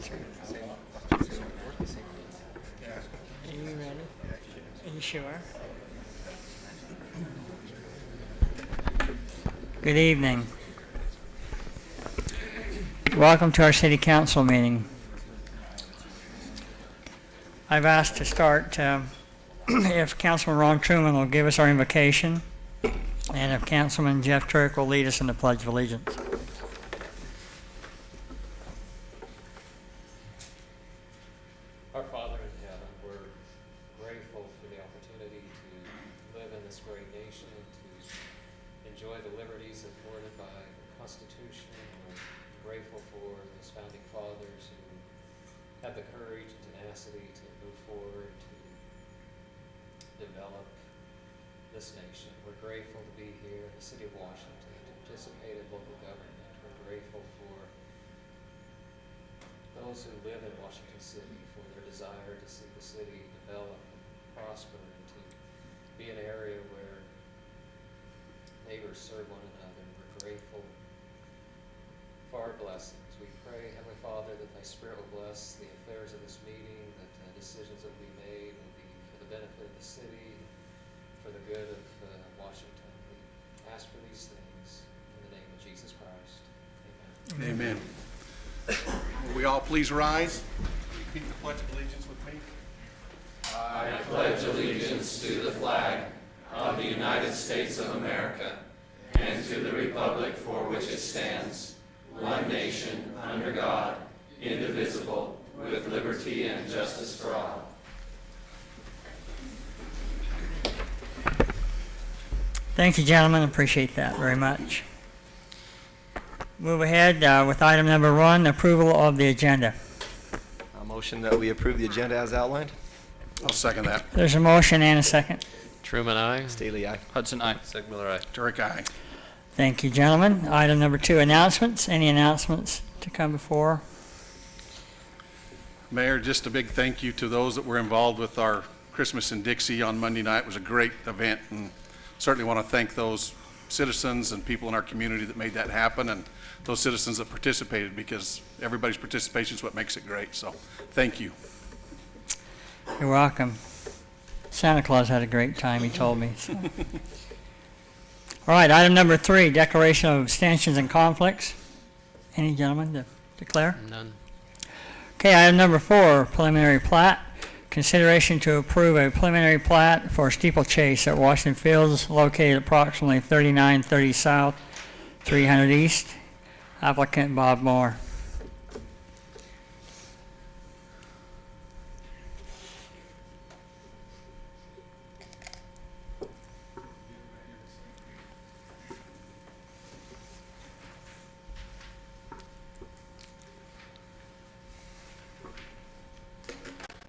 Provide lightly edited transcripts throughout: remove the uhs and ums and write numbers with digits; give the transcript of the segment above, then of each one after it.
sir. Are you ready? Are you sure? Good evening. Welcome to our City Council meeting. I've asked to start if Councilman Ron Truman will give us our invocation, and if Councilman Jeff Turk will lead us in the Pledge of Allegiance. Our Father in heaven, we're grateful for the opportunity to live in this great nation, to enjoy the liberties afforded by the Constitution. We're grateful for those founding fathers who had the courage and tenacity to move forward, to develop this nation. We're grateful to be here in the city of Washington, to participate in local government. We're grateful for those who live in Washington City, for their desire to see the city develop and prosper, and to be an area where neighbors serve one another. We're grateful for our blessings. We pray, Heavenly Father, that Thy Spirit will bless the affairs of this meeting, that decisions that will be made will be for the benefit of the city, for the good of Washington. We ask for these things in the name of Jesus Christ. Amen. Amen. Will we all please rise? Repeat the Pledge of Allegiance with me. I pledge allegiance to the flag of the United States of America and to the republic for which it stands, one nation, under God, indivisible, with liberty and justice for all. Thank you, gentlemen. Appreciate that very much. Move ahead with item number 1, approval of the agenda. A motion that we approve the agenda as outlined. I'll second that. There's a motion and a second. Truman, aye. Staley, aye. Hudson, aye. Segmiller, aye. Turek, aye. Thank you, gentlemen. Item number 2, announcements. Any announcements to come before? Mayor, just a big thank you to those that were involved with our Christmas in Dixie on Monday night. It was a great event, and certainly want to thank those citizens and people in our community that made that happen, and those citizens that participated, because everybody's participation is what makes it great. So thank you. You're welcome. Santa Claus had a great time, he told me. So. All right, item number 3, declaration of abstentions and conflicts. Any gentlemen to declare? None. Okay, item number 4, preliminary plat. Consideration to approve a preliminary plat for steeplechase at Washington Fields, located approximately 3930 South, 300 East. Applicant Bob Moore.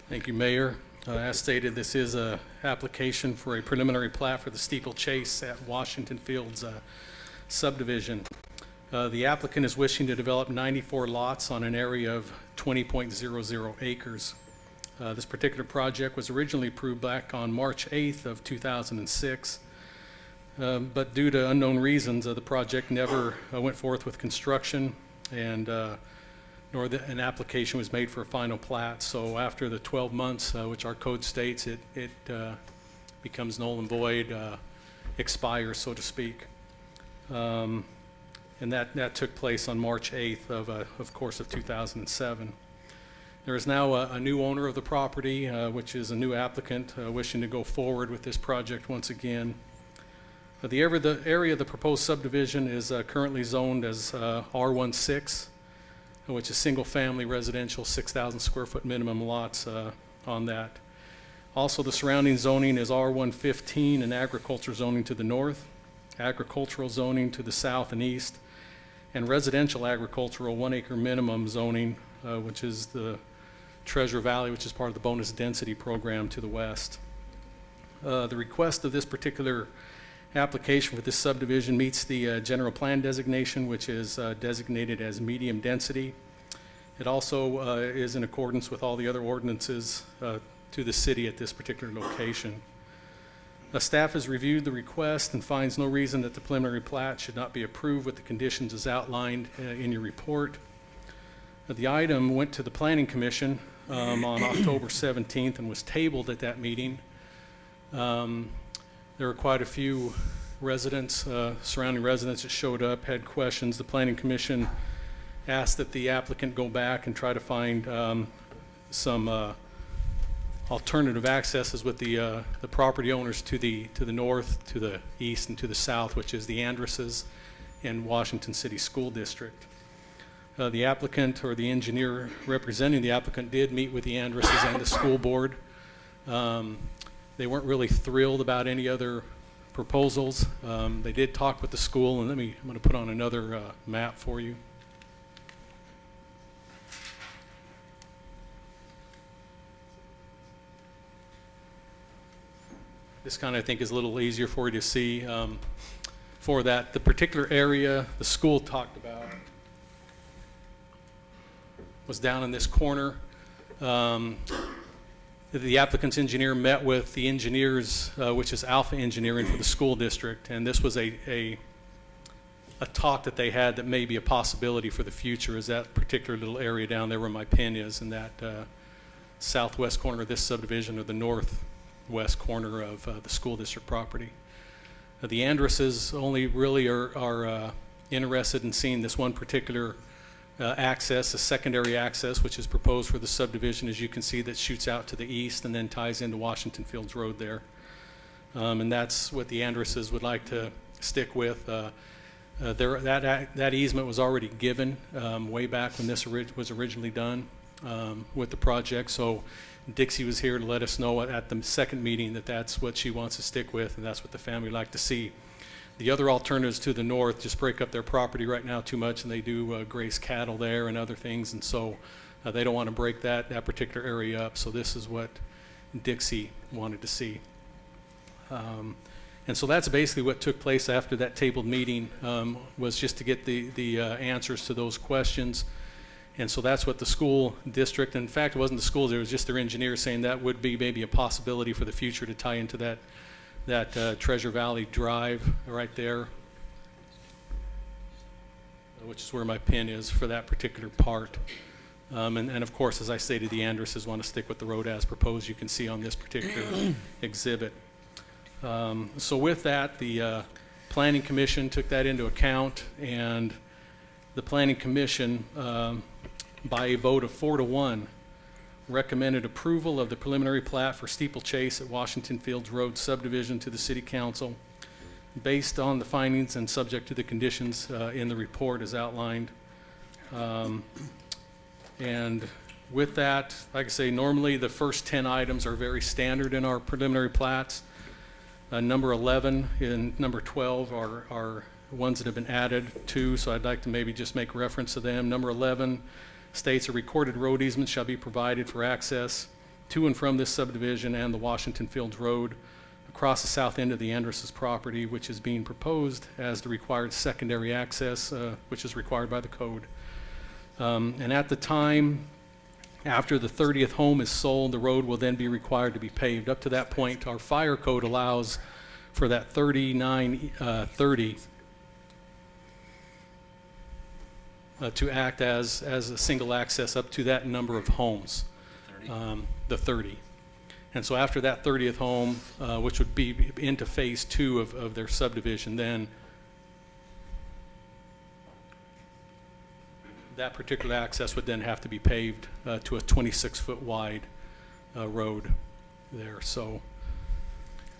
Thank you, Mayor. As stated, this is an application for a preliminary plat for the steeplechase at Washington Fields subdivision. The applicant is wishing to develop 94 lots on an area of 20.00 acres. This particular project was originally approved back on March 8th of 2006, but due to unknown reasons, the project never went forth with construction, and nor an application was made for a final plat. So after the 12 months, which our code states, it becomes null and void, expires, so to speak. And that took place on March 8th of course of 2007. There is now a new owner of the property, which is a new applicant wishing to go forward with this project once again. The area of the proposed subdivision is currently zoned as R16, which is single-family residential, 6,000 square foot minimum lots on that. Also, the surrounding zoning is R115 and agriculture zoning to the north, agricultural zoning to the south and east, and residential agricultural 1 acre minimum zoning, which is the Treasure Valley, which is part of the bonus density program, to the west. The request of this particular application for this subdivision meets the general plan designation, which is designated as medium density. It also is in accordance with all the other ordinances to the city at this particular location. Staff has reviewed the request and finds no reason that the preliminary plat should not be approved with the conditions as outlined in your report. The item went to the Planning Commission on October 17th and was tabled at that meeting. There were quite a few residents, surrounding residents that showed up, had questions. The Planning Commission asked that the applicant go back and try to find some alternative accesses with the property owners to the north, to the east, and to the south, which is the Andresses and Washington City School District. The applicant or the engineer representing the applicant did meet with the Andresses and the school board. They weren't really thrilled about any other proposals. They did talk with the school, and I'm going to put on another map for you. This kind of, I think, is a little easier for you to see. For that, the particular area the school talked about was down in this corner. The applicant's engineer met with the engineers, which is Alpha Engineering for the school district, and this was a talk that they had that may be a possibility for the future, is that particular little area down there where my pin is, in that southwest corner of this subdivision, or the northwest corner of the school district property. The Andresses only really are interested in seeing this one particular access, a secondary access, which is proposed for the subdivision, as you can see, that shoots out to the east and then ties into Washington Fields Road there. And that's what the Andresses would like to stick with. That easement was already given way back when this was originally done with the project. So Dixie was here to let us know at the second meeting that that's what she wants to stick with, and that's what the family would like to see. The other alternatives to the north just break up their property right now too much, and they do graze cattle there and other things, and so they don't want to break that particular area up. So this is what Dixie wanted to see. And so that's basically what took place after that tabled meeting, was just to get the answers to those questions. And so that's what the school district, in fact, it wasn't the schools, it was just their engineers saying that would be maybe a possibility for the future to tie into that Treasure Valley Drive right there, which is where my pin is for that particular part. And of course, as I stated, the Andresses want to stick with the road as proposed. You can see on this particular exhibit. So with that, the Planning Commission took that into account, and the Planning Commission, by a vote of 4-1, recommended approval of the preliminary plat for steeplechase at Washington Fields Road subdivision to the City Council, based on the findings and subject to the conditions in the report as outlined. And with that, like I say, normally the first 10 items are very standard in our preliminary plats. Number 11 and number 12 are ones that have been added to, so I'd like to maybe just make reference to them. Number 11 states a recorded road easement shall be provided for access to and from this subdivision and the Washington Fields Road across the south end of the Andresses property, which is being proposed as the required secondary access, which is required by the code. And at the time, after the 30th home is sold, the road will then be required to be paved. Up to that point, our fire code allows for that 3930 to act as a single access up to that number of homes, the 30. And so after that 30th home, which would be into phase 2 of their subdivision, then that particular access would then have to be paved to a 26-foot wide road there. So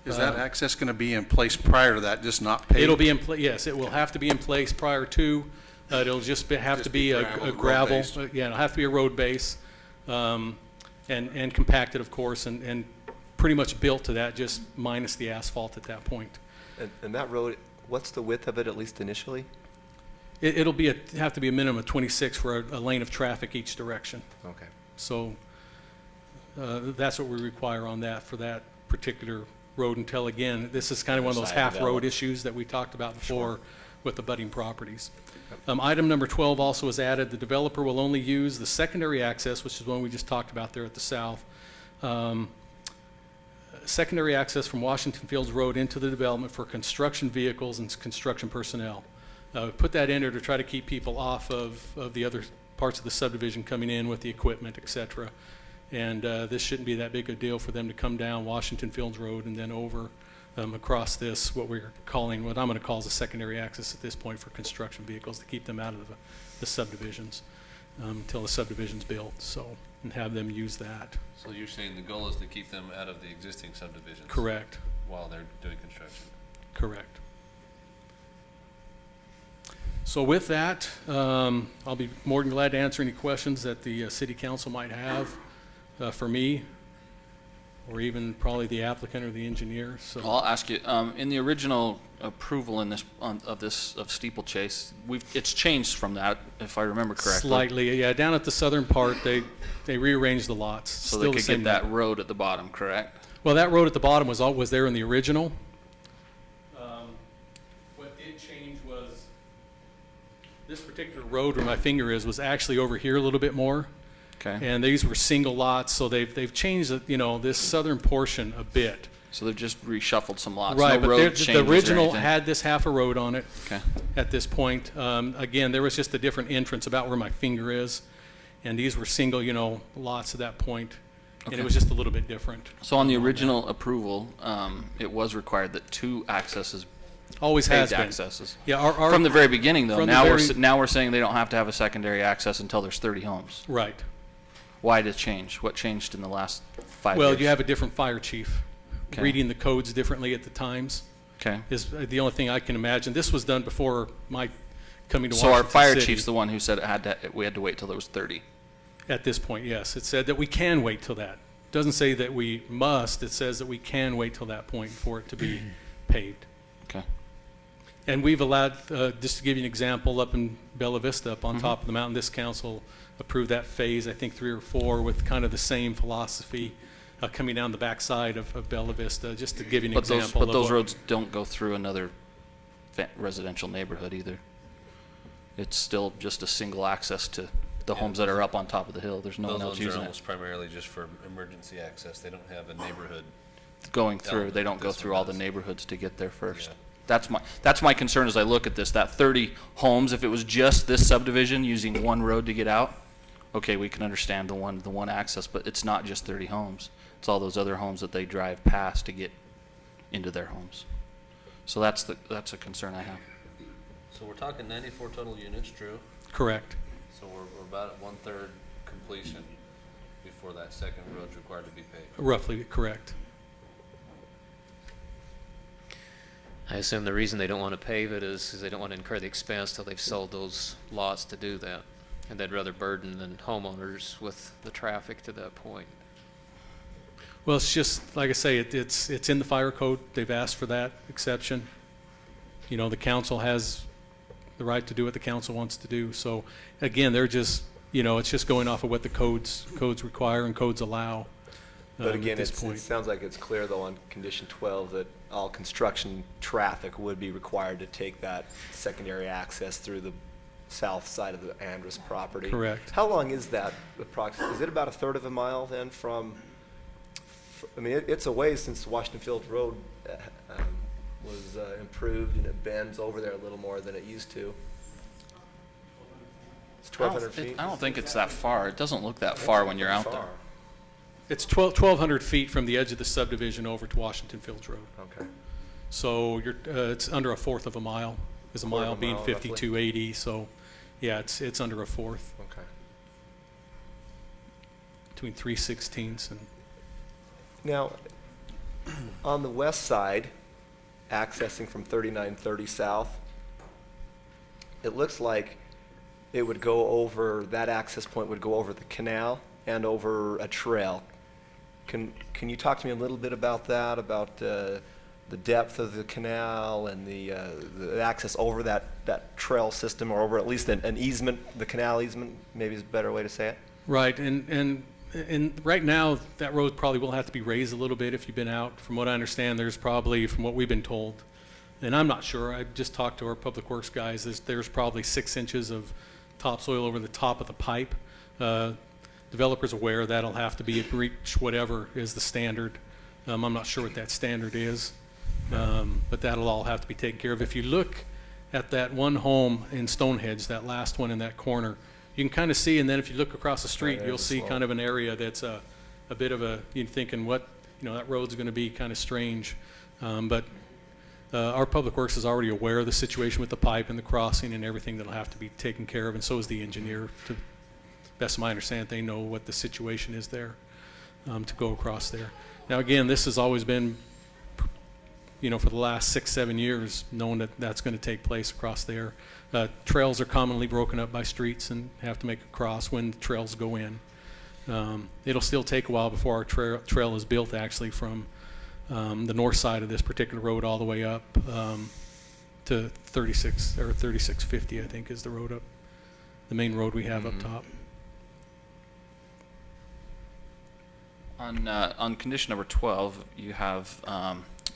Is that access going to be in place prior to that, just not paved? it'll be in place. Yes, it will have to be in place prior to. It'll just have to be a gravel. Yeah, it'll have to be a road base, and compacted, of course, and pretty much built to that, just minus the asphalt at that point. And that road, what's the width of it, at least initially? It'll be have to be a minimum of 26 for a lane of traffic each direction. Okay. So that's what we require on that for that particular road until, again, this is kind of one of those half-road issues that we talked about before with the budding properties. Item number 12 also is added. The developer will only use the secondary access, which is one we just talked about there at the south. Secondary access from Washington Fields Road into the development for construction vehicles and construction personnel. Put that in there to try to keep people off of the other parts of the subdivision coming in with the equipment, et cetera. And this shouldn't be that big a deal for them to come down Washington Fields Road and then over across this, what I'm going to call is a secondary access at this point for construction vehicles to keep them out of the subdivisions until the subdivision's built, so, and have them use that. So you're saying the goal is to keep them out of the existing subdivisions? Correct, While they're doing construction? correct. So with that, I'll be more than glad to answer any questions that the city council might have for me, or even probably the applicant or the engineer. So Well, I'll ask you, in the original approval in of steeplechase, it's changed from that, if I remember correctly. slightly, yeah, down at the southern part, they rearranged the lots. So Still they the could same get that number. road at the bottom, correct? Well, that road at the bottom was there in the original. What did change was this particular road where my finger is was actually over here a little bit more. Okay. And these were single lots, so they've changed, this southern portion a bit. So they've just reshuffled some lots. Right, No but road the changes or original anything. had this half a road on it Okay. at this point. Again, there was just a different entrance about where my finger is, and these were single, lots at that point, and Okay. it was just a little bit different. So on the original approval, it was required that 2 accesses, Always has paved been. accesses. Yeah, our From the very beginning, though. from the Now very- now we're saying they don't have to have a secondary access until there's 30 homes. right. Why did it change? What changed in the last 5 Well, years? you have a different fire chief, Okay. reading the codes differently at the times Okay. is the only thing I can imagine. This was done before my coming to So Washington our fire City. chief's the one who said we had to wait till there was 30. At this point, yes. It said that we can wait till that. It doesn't say that we must. It says that we can wait till that point for it to be paved. Okay. And we've allowed, just to give you an example, up in Bella Vista, up Mm-hmm. on top of the mountain, this council approved that phase, I think 3 or 4, with kind of the same philosophy coming down the backside of Bella Vista, just to give you an But example. those of those what- roads don't go through another residential neighborhood either. It's still just a single access to the homes that are up on top of the hill. There's no Those one else ones are using it. almost primarily just for emergency access. They don't have a neighborhood. Going through, they element don't go this through one all the does. neighborhoods to get there first. Yeah. That's my concern as I look at this, that 30 homes, if it was just this subdivision using one road to get out, okay, we can understand the one access, but it's not just 30 homes. It's all those other homes that they drive past to get into their homes. So that's a concern I have. So we're talking 94 total units, Drew. Correct. So we're about at 1/3 completion before that second road's required to be paved. Roughly correct. I assume the reason they don't want to pave it is they don't want to incur the expense till they've sold those lots to do that. And they'd rather burden the homeowners with the traffic to that point. Well, it's just, like I say, it's in the fire code. They've asked for that exception. The council has the right to do what the council wants to do. So again, they're just, it's just going off of what the codes require and codes allow. But at again, this it point. sounds like it's clear, though, on condition 12, that all construction traffic would be required to take that secondary access through the south side of the Andrus property. Correct. How long is that approximately? Is it about 1/3 of a mile then I mean, it's a ways since Washington Field Road was improved, and it bends over there a little more than it used to. It's 1,200 feet? I don't think it's that far. It doesn't look that far when you're out there. Far. It's 1,200 feet from the edge of the subdivision over to Washington Fields Road. Okay. So it's under 1/4 of a mile, is a Quarter of mile a being mile, roughly. 5280. So yeah, it's under 1/4, Okay. between 3/16 and Now, on the west side, accessing from 3930 south, it looks like it would go over, that access point would go over the canal and over a trail. Can you talk to me a little bit about that, about the depth of the canal and the access over that trail system, or over at least an easement, the canal easement, maybe is a better way to say it? right, and right now, that road probably will have to be raised a little bit if you've been out. From what I understand, there's probably, from what we've been told, and I'm not sure, I just talked to our public works guys, there's probably 6 inches of topsoil over the top of the pipe. Developer's aware that'll have to be breached, whatever is the standard. I'm not sure what that standard is, but that'll all have to be taken care of. If you look at that one home in Stonehenge, that last one in that corner, you can kind of see, and then if you look across the street, there's you'll the see slope. kind of an area that's a bit of a, you're thinking what, that road's going to be kind of strange. But our Public Works is already aware of the situation with the pipe and the crossing and everything that'll have to be taken care of, and so is the engineer. To best of my understanding, they know what the situation is there to go across there. Now, again, this has always been, for the last 6-7 years, known that that's going to take place across there. Trails are commonly broken up by streets and have to make a cross when trails go in. It'll still take a while before our trail is built, actually, from the north side of this particular road all the way up to 36 or 3650, I think, is the road up, the main road we have up top. On condition number 12, you have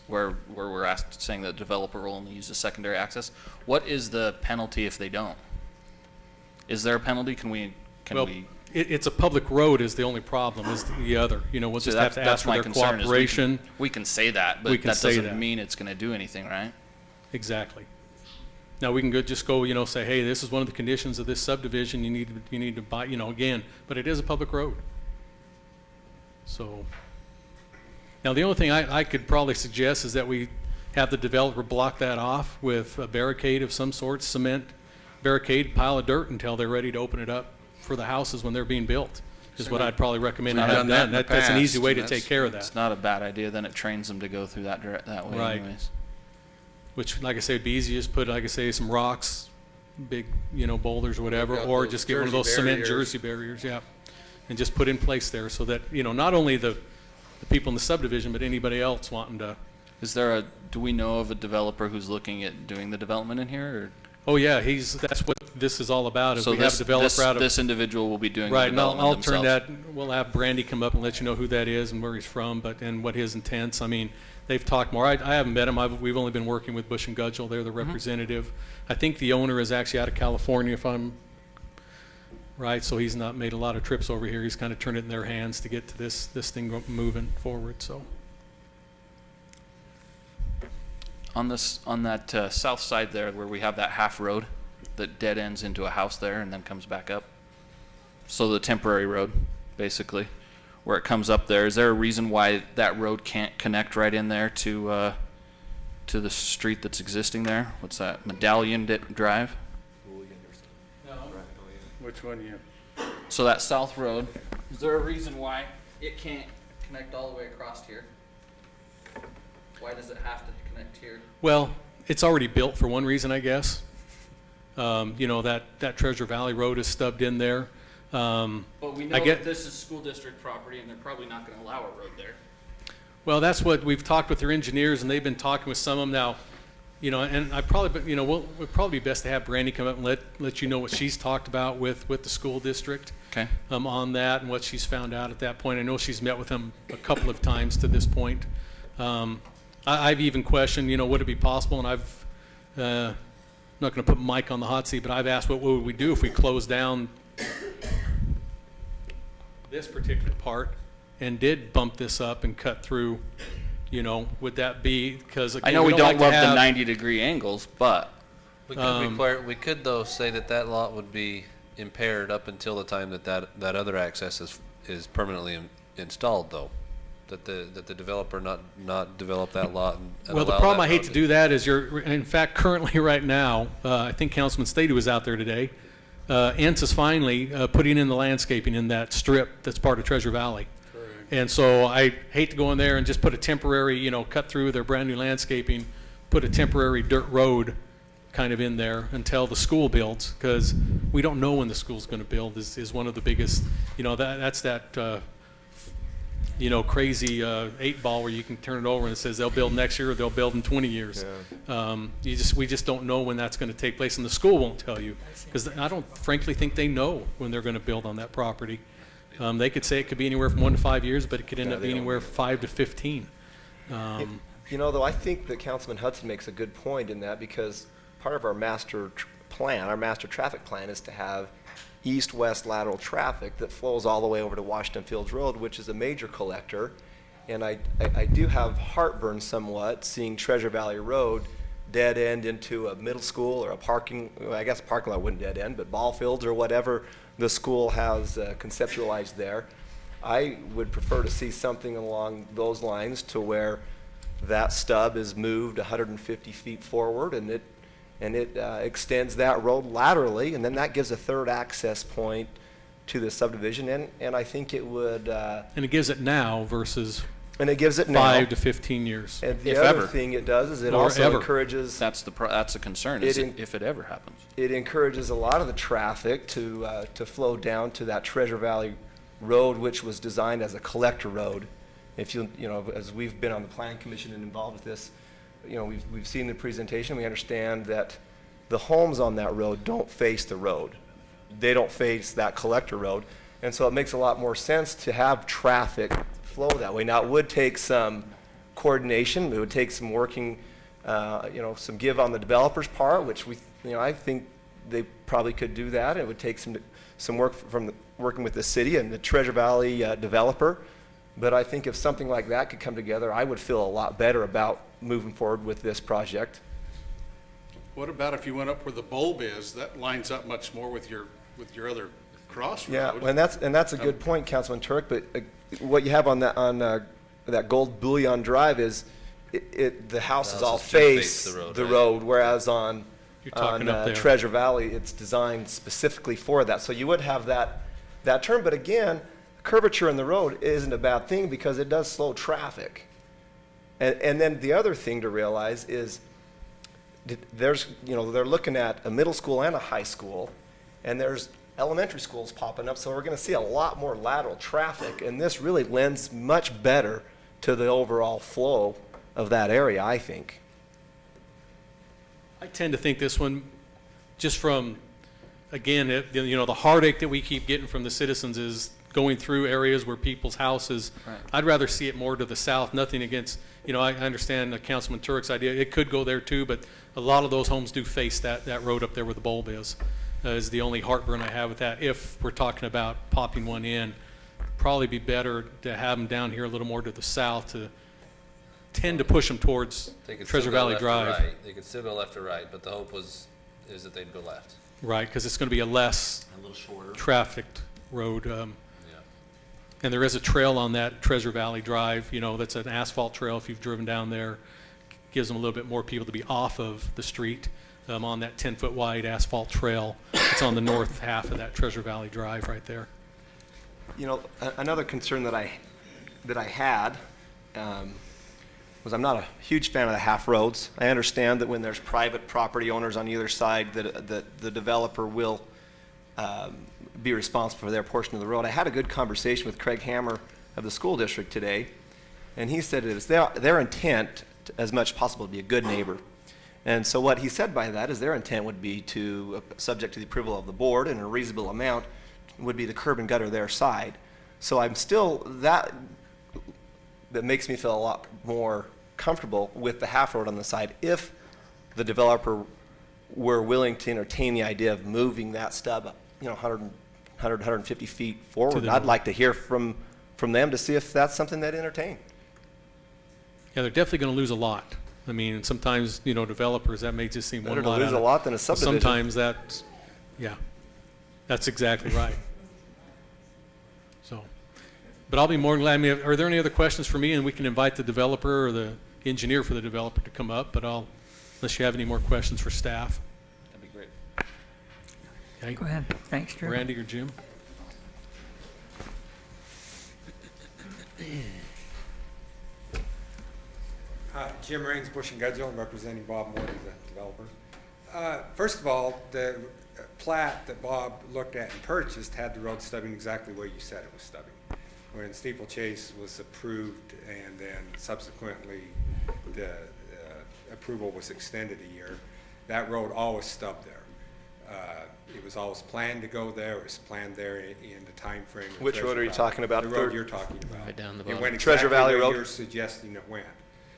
where we're asked, saying that the developer will only use the secondary access. What is the penalty if they don't? Is there a penalty? Can we? It's a public road is the only problem, is the other. We'll So just have to ask for their concern is cooperation. we can say that, but We can that say doesn't that. mean it's going to do anything, right? Exactly. Now, we can just go, say, hey, this is one of the conditions of this subdivision, you need to buy, again, but it is a public road. So, now the only thing I could probably suggest is that we have the developer block that off with a barricade of some sort, cement barricade, pile of dirt until they're ready to open it up for the houses when they're being built, is what I'd probably recommend to We've have done that done. in the That's an easy past, way and to that's- take care of It's that. not a bad idea. Then it trains them to go through that way Right. anyways. Which, like I say, would be easiest, put, like I say, some rocks, big, boulders or whatever, got or those just get one of jersey those cement barriers. jersey barriers, yeah. And just put in place there so that, not only the people in the subdivision, but anybody else wanting to. Do we know of a developer who's looking at doing the development in here? Oh, yeah, that's what this is all about, Or? is So we have a developer out of. this individual will be doing Right, the and I'll development turn themselves. that, we'll have Brandy come up and let you know who that is and where he's from, and what his intents. I mean, they've talked more. I haven't met him. We've only been working with Bush and Gudgel. They're the representative. I think the owner is actually out of California, if I'm right, so he's not made a lot of trips over here. He's kind of turned it in their hands to get to this thing moving forward, so. On that south side there, where we have that half road that dead ends into a house there and then comes back up. So the temporary road, basically, where it comes up there. Is there a reason why that road can't connect right in there to the street that's existing there? What's that? Medallion Drive? Which one you? So that south road, is there a reason why it can't connect all the way across here? Why does it have to connect here? Well, it's already built for one reason, I guess. That Treasure Valley Road is stubbed in there. But we know I get- that this is school district property and they're probably not going to allow a road there. Well, that's what we've talked with their engineers, and they've been talking with some of them now. And I probably, would probably be best to have Brandy come up and let you know what she's talked about with the school district. Okay. On that and what she's found out at that point. I know she's met with them a couple of times to this point. I've even questioned, would it be possible, and I've, I'm not going to put Mike on the hot seat, but I've asked what would we do if we close down this particular part and did bump this up and cut through, would that be, because again, I know we don't like to love the have- 90-degree angles, but We could though say that lot would be impaired up until the time that other access is permanently installed though. That the developer not develop that lot and Well, the allow problem that I hate road to do that is in fact, currently right now, I think Councilman Stady was out there today. Ents is finally putting in the landscaping in that strip that's part of Treasure Valley. And so I hate to go in there and just put a temporary, cut through their brand new landscaping, put a temporary dirt road kind of in there until the school builds, because we don't know when the school's going to build is one of the biggest, that's that, crazy 8-ball where you can turn it over and it says they'll build next year or they'll build in 20 years. Yeah. We just don't know when that's going to take place, and the school won't tell you, because I don't frankly think they know when they're going to build on that property. They could say it could be anywhere from 1 to 5 years, but it could end Yeah, up they being don't. anywhere 5 to 15. Though I think that Councilman Hudson makes a good point in that, because part of our master traffic plan is to have east-west lateral traffic that flows all the way over to Washington Fields Road, which is a major collector. And I do have heartburn somewhat seeing Treasure Valley Road dead end into a middle school or a parking lot wouldn't dead end, but ball fields or whatever the school has conceptualized there. I would prefer to see something along those lines to where that stub is moved 150 feet forward and it extends that road laterally, and then that gives a third access point to the subdivision, and I think it would, And it gives it now versus and it gives it now. 5 to 15 years. And the If other ever. thing it does is it Or also ever. encourages, That's the concern, is It in- if it ever happens. it encourages a lot of the traffic to flow down to that Treasure Valley Road, which was designed as a collector road. If you know, as we've been on the planning commission and involved with this, you know, we've seen the presentation, we understand that the homes on that road don't face the road. They don't face that collector road. And so it makes a lot more sense to have traffic flow that way. Now, it would take some coordination, it would take some working, you know, some give on the developer's part, which I think they probably could do that. It would take some work from working with the city and the Treasure Valley developer. But I think if something like that could come together, I would feel a lot better about moving forward with this project. What about if you went up where the bulb is? That lines up much more with your other crossroad. Yeah, and that's a good point, Councilman Turk, but what you have on that Gold Bullion Drive is the houses all face the road, whereas on You're talking up there. Treasure Valley, it's designed specifically for that. So you would have that turn, but again, curvature in the road isn't a bad thing because it does slow traffic. And then the other thing to realize is they're looking at a middle school and a high school, and there's elementary schools popping up, so we're going to see a lot more lateral traffic, and this really lends much better to the overall flow of that area, I think. I tend to think this one, just from, again, the heartache that we keep getting from the citizens is going through areas where people's houses. Right. I'd rather see it more to the south, nothing against, I understand Councilman Turk's idea. It could go there too, but a lot of those homes do face that road up there where the bulb is the only heartburn I have with that. If we're talking about popping one in, probably be better to have them down here a little more to the south to tend to push them towards They could Treasure still go Valley left or Drive. right. They could still go left or right, but the hope is that they'd go left. Right, because it's going to be a less A little shorter. trafficked road. Yeah. And there is a trail on that Treasure Valley Drive, that's an asphalt trail if you've driven down there. Gives them a little bit more people to be off of the street on that 10-foot wide asphalt trail. It's on the north half of that Treasure Valley Drive right there. Another concern that I had was I'm not a huge fan of the half roads. I understand that when there's private property owners on either side, that the developer will be responsible for their portion of the road. I had a good conversation with Craig Hammer of the school district today, and he said it is their intent, as much as possible, to be a good neighbor. And so what he said by that is their intent would be to, subject to the approval of the board and a reasonable amount, would be the curb and gutter their side. So I'm still, that makes me feel a lot more comfortable with the half road on the side if the developer were willing to entertain the idea of moving that stub, 150 feet forward. the I'd north. like to hear from them to see if that's something they'd entertain. Yeah, they're definitely going to lose a lot. I mean, sometimes, developers, that may just seem one Better to lot. lose out a of- lot than a subdivision. Sometimes that's exactly right. So, but I'll be more than glad. I mean, are there any other questions for me? And we can invite the developer or the engineer for the developer to come up, but unless you have any more questions for staff. That'd be great. Okay. Go ahead. Thanks, Drew. Randy or Jim? Jim Raines, Bush and Gudzel, I'm representing Bob Moore, the developer. First of all, the plat that Bob looked at and purchased had the road stubbing exactly where you said it was stubbing. When Steeplechase was approved and then subsequently the approval was extended a year, that road always stubbed there. It was always planned to go there, it was planned there in the time frame of Which road are you talking about? The road you're talking about. Right down the It bottom. went Treasure exactly Valley where Road? you're suggesting it went.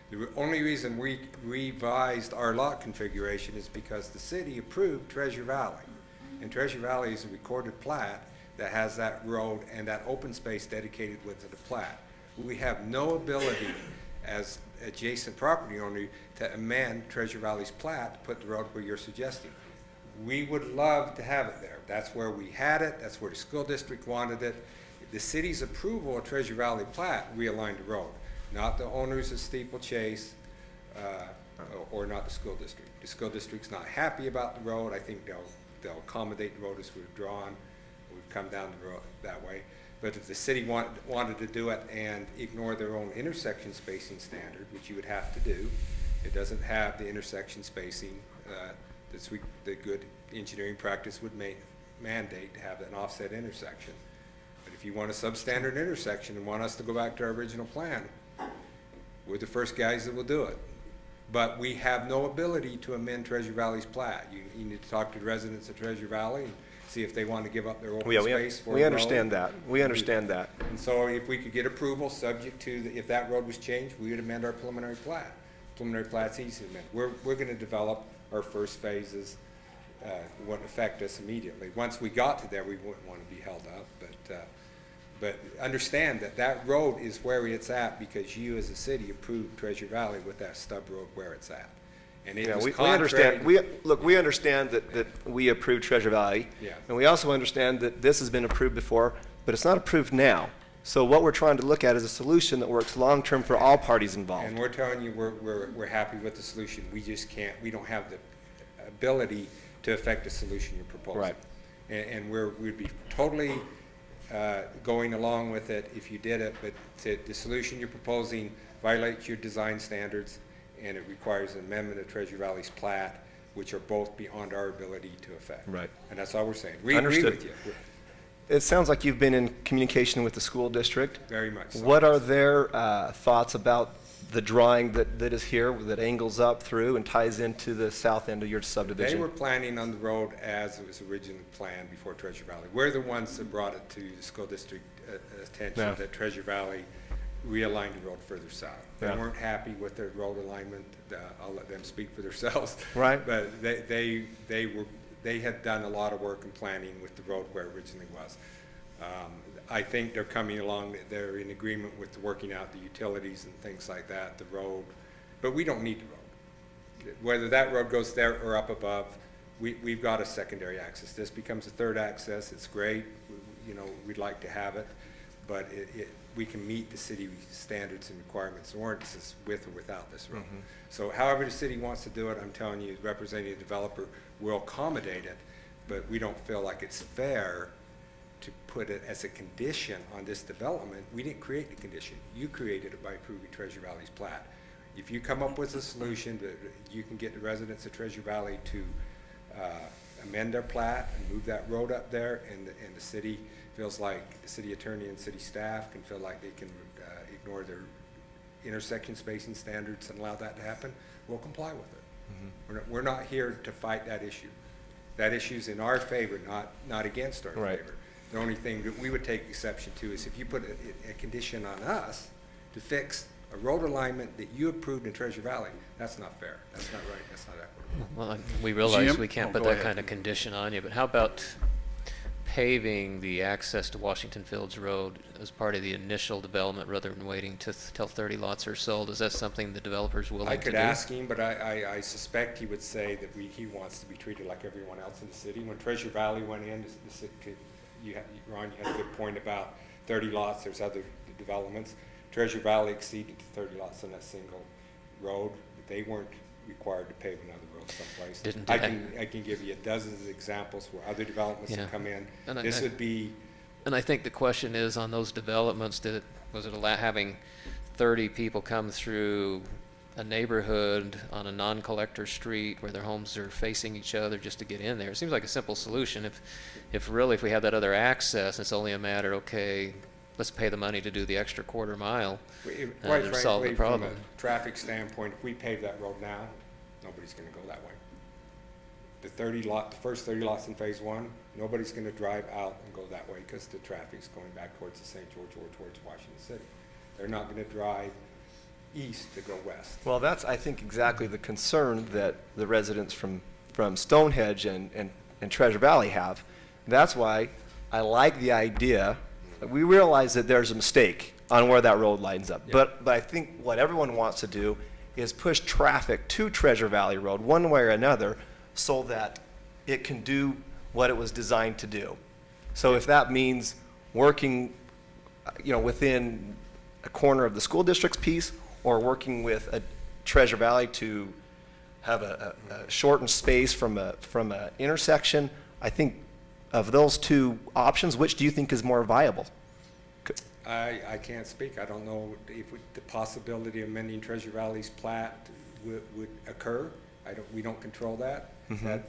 The only reason we revised our lot configuration is because the city approved Treasure Valley. And Treasure Valley is a recorded plat that has that road and that open space dedicated with the plat. We have no ability as adjacent property owner to amend Treasure Valley's plat to put the road where you're suggesting. We would love to have it there. That's where we had it, that's where the school district wanted it. The city's approval of Treasure Valley plat realigned the road, not the owners of Steeplechase, or not the school district. The school district's not happy about the road. I think they'll accommodate the road as we've drawn. We've come down the road that way. But if the city wanted to do it and ignore their own intersection spacing standard, which you would have to do, it doesn't have the intersection spacing the good engineering practice would mandate to have an offset intersection. But if you want a substandard intersection and want us to go back to our original plan, we're the first guys that will do it. But we have no ability to amend Treasure Valley's plat. You need to talk to the residents of Treasure Valley and see if they want to give up their open space for a road. We understand that. We understand that. And so if we could get approval, subject to, if that road was changed, we would amend our preliminary plat. Preliminary plat's easy to amend. We're going to develop our first phases. It wouldn't affect us immediately. Once we got to there, we wouldn't want to be held up. But understand that that road is where it's at because you as a city approved Treasure Valley with that stub road where it's at. And it was we contrary. understand. We understand that we approved Treasure Valley. Yeah. And we also understand that this has been approved before, but it's not approved now. So what we're trying to look at is a solution that works long-term for all parties involved. And we're telling you, we're happy with the solution. We just can't, we don't have the ability to affect the solution you're proposing. Right. And we'd be totally going along with it if you did it, but the solution you're proposing violates your design standards, and it requires an amendment of Treasure Valley's plat, which are both beyond our ability to affect. Right. And that's all we're saying. We agree Understood. with you, It sounds like you've been in communication with the school district. very much so. What are their thoughts about the drawing that is here, that angles up through and ties into the south end of your They subdivision? were planning on the road as it was originally planned before Treasure Valley. We're the ones that brought it to the school district attention Yeah. that Treasure Valley realigned the road further south. They Yeah. weren't happy with their road alignment. I'll let them speak for themselves. Right. But they had done a lot of work and planning with the road where it originally was. I think they're coming along, they're in agreement with working out the utilities and things like that, the road, but we don't need the road. Whether that road goes there or up above, we've got a secondary access. This becomes a third access, it's great, we'd like to have it, but we can meet the city standards and requirements and ordinances with or without this road. So however the city wants to do it, I'm telling you, representing the developer will accommodate it, but we don't feel like it's fair to put it as a condition on this development. We didn't create the condition. You created it by approving Treasure Valley's plat. If you come up with a solution that you can get the residents of Treasure Valley to amend their plat and move that road up there, and the city feels like the city attorney and city staff can feel like they can ignore their intersection spacing standards and allow that to happen, we'll comply with it. We're not here to fight that issue. That issue's in our favor, not against our Right. favor. The only thing that we would take exception to is if you put a condition on us to fix a road alignment that you approved in Treasure Valley, that's not fair. That's not right. That's not equitable. Well, we realize Jim? we can't Oh, put go that ahead. kind of condition on you, but how about paving the access to Washington Fields Road as part of the initial development rather than waiting till 30 lots are sold? Is that something the developer's willing to I do? could ask him, but I suspect he would say that he wants to be treated like everyone else in the city. When Treasure Valley went in, Ron, you had a good point about 30 lots. There's other developments. Treasure Valley exceeded to 30 lots on that single road. They weren't required to pave another road someplace. Didn't I they? can give you dozens of examples where other developments Yeah. have come in. And I- This would be, And I think the question is on those developments, was it having 30 people come through a neighborhood on a non-collector street where their homes are facing each other just to get in there? It seems like a simple solution. If we have that other access, it's only a matter, okay, let's pay the money to do the extra quarter mile. quite it'll solve the frankly, from a problem. traffic standpoint, if we pave that road now, nobody's gonna go that way. The first 30 lots in phase one, nobody's gonna drive out and go that way because the traffic's going back towards the St. George or towards Washington City. They're not gonna drive east to go west. Well, that's, I think, exactly the concern that the residents from Stonehenge and Treasure Valley have. That's why I like the idea. We realize that there's a mistake on where that road lines up. Yeah. But I think what everyone wants to do is push traffic to Treasure Valley Road one way or another so that it can do what it was designed to do. So if that means working, within a corner of the school district's piece, or working with a Treasure Valley to have a shortened space from a intersection, I think of those two options, which do you think is more viable? I can't speak. I don't know if the possibility of amending Treasure Valley's plat would occur. We don't control that.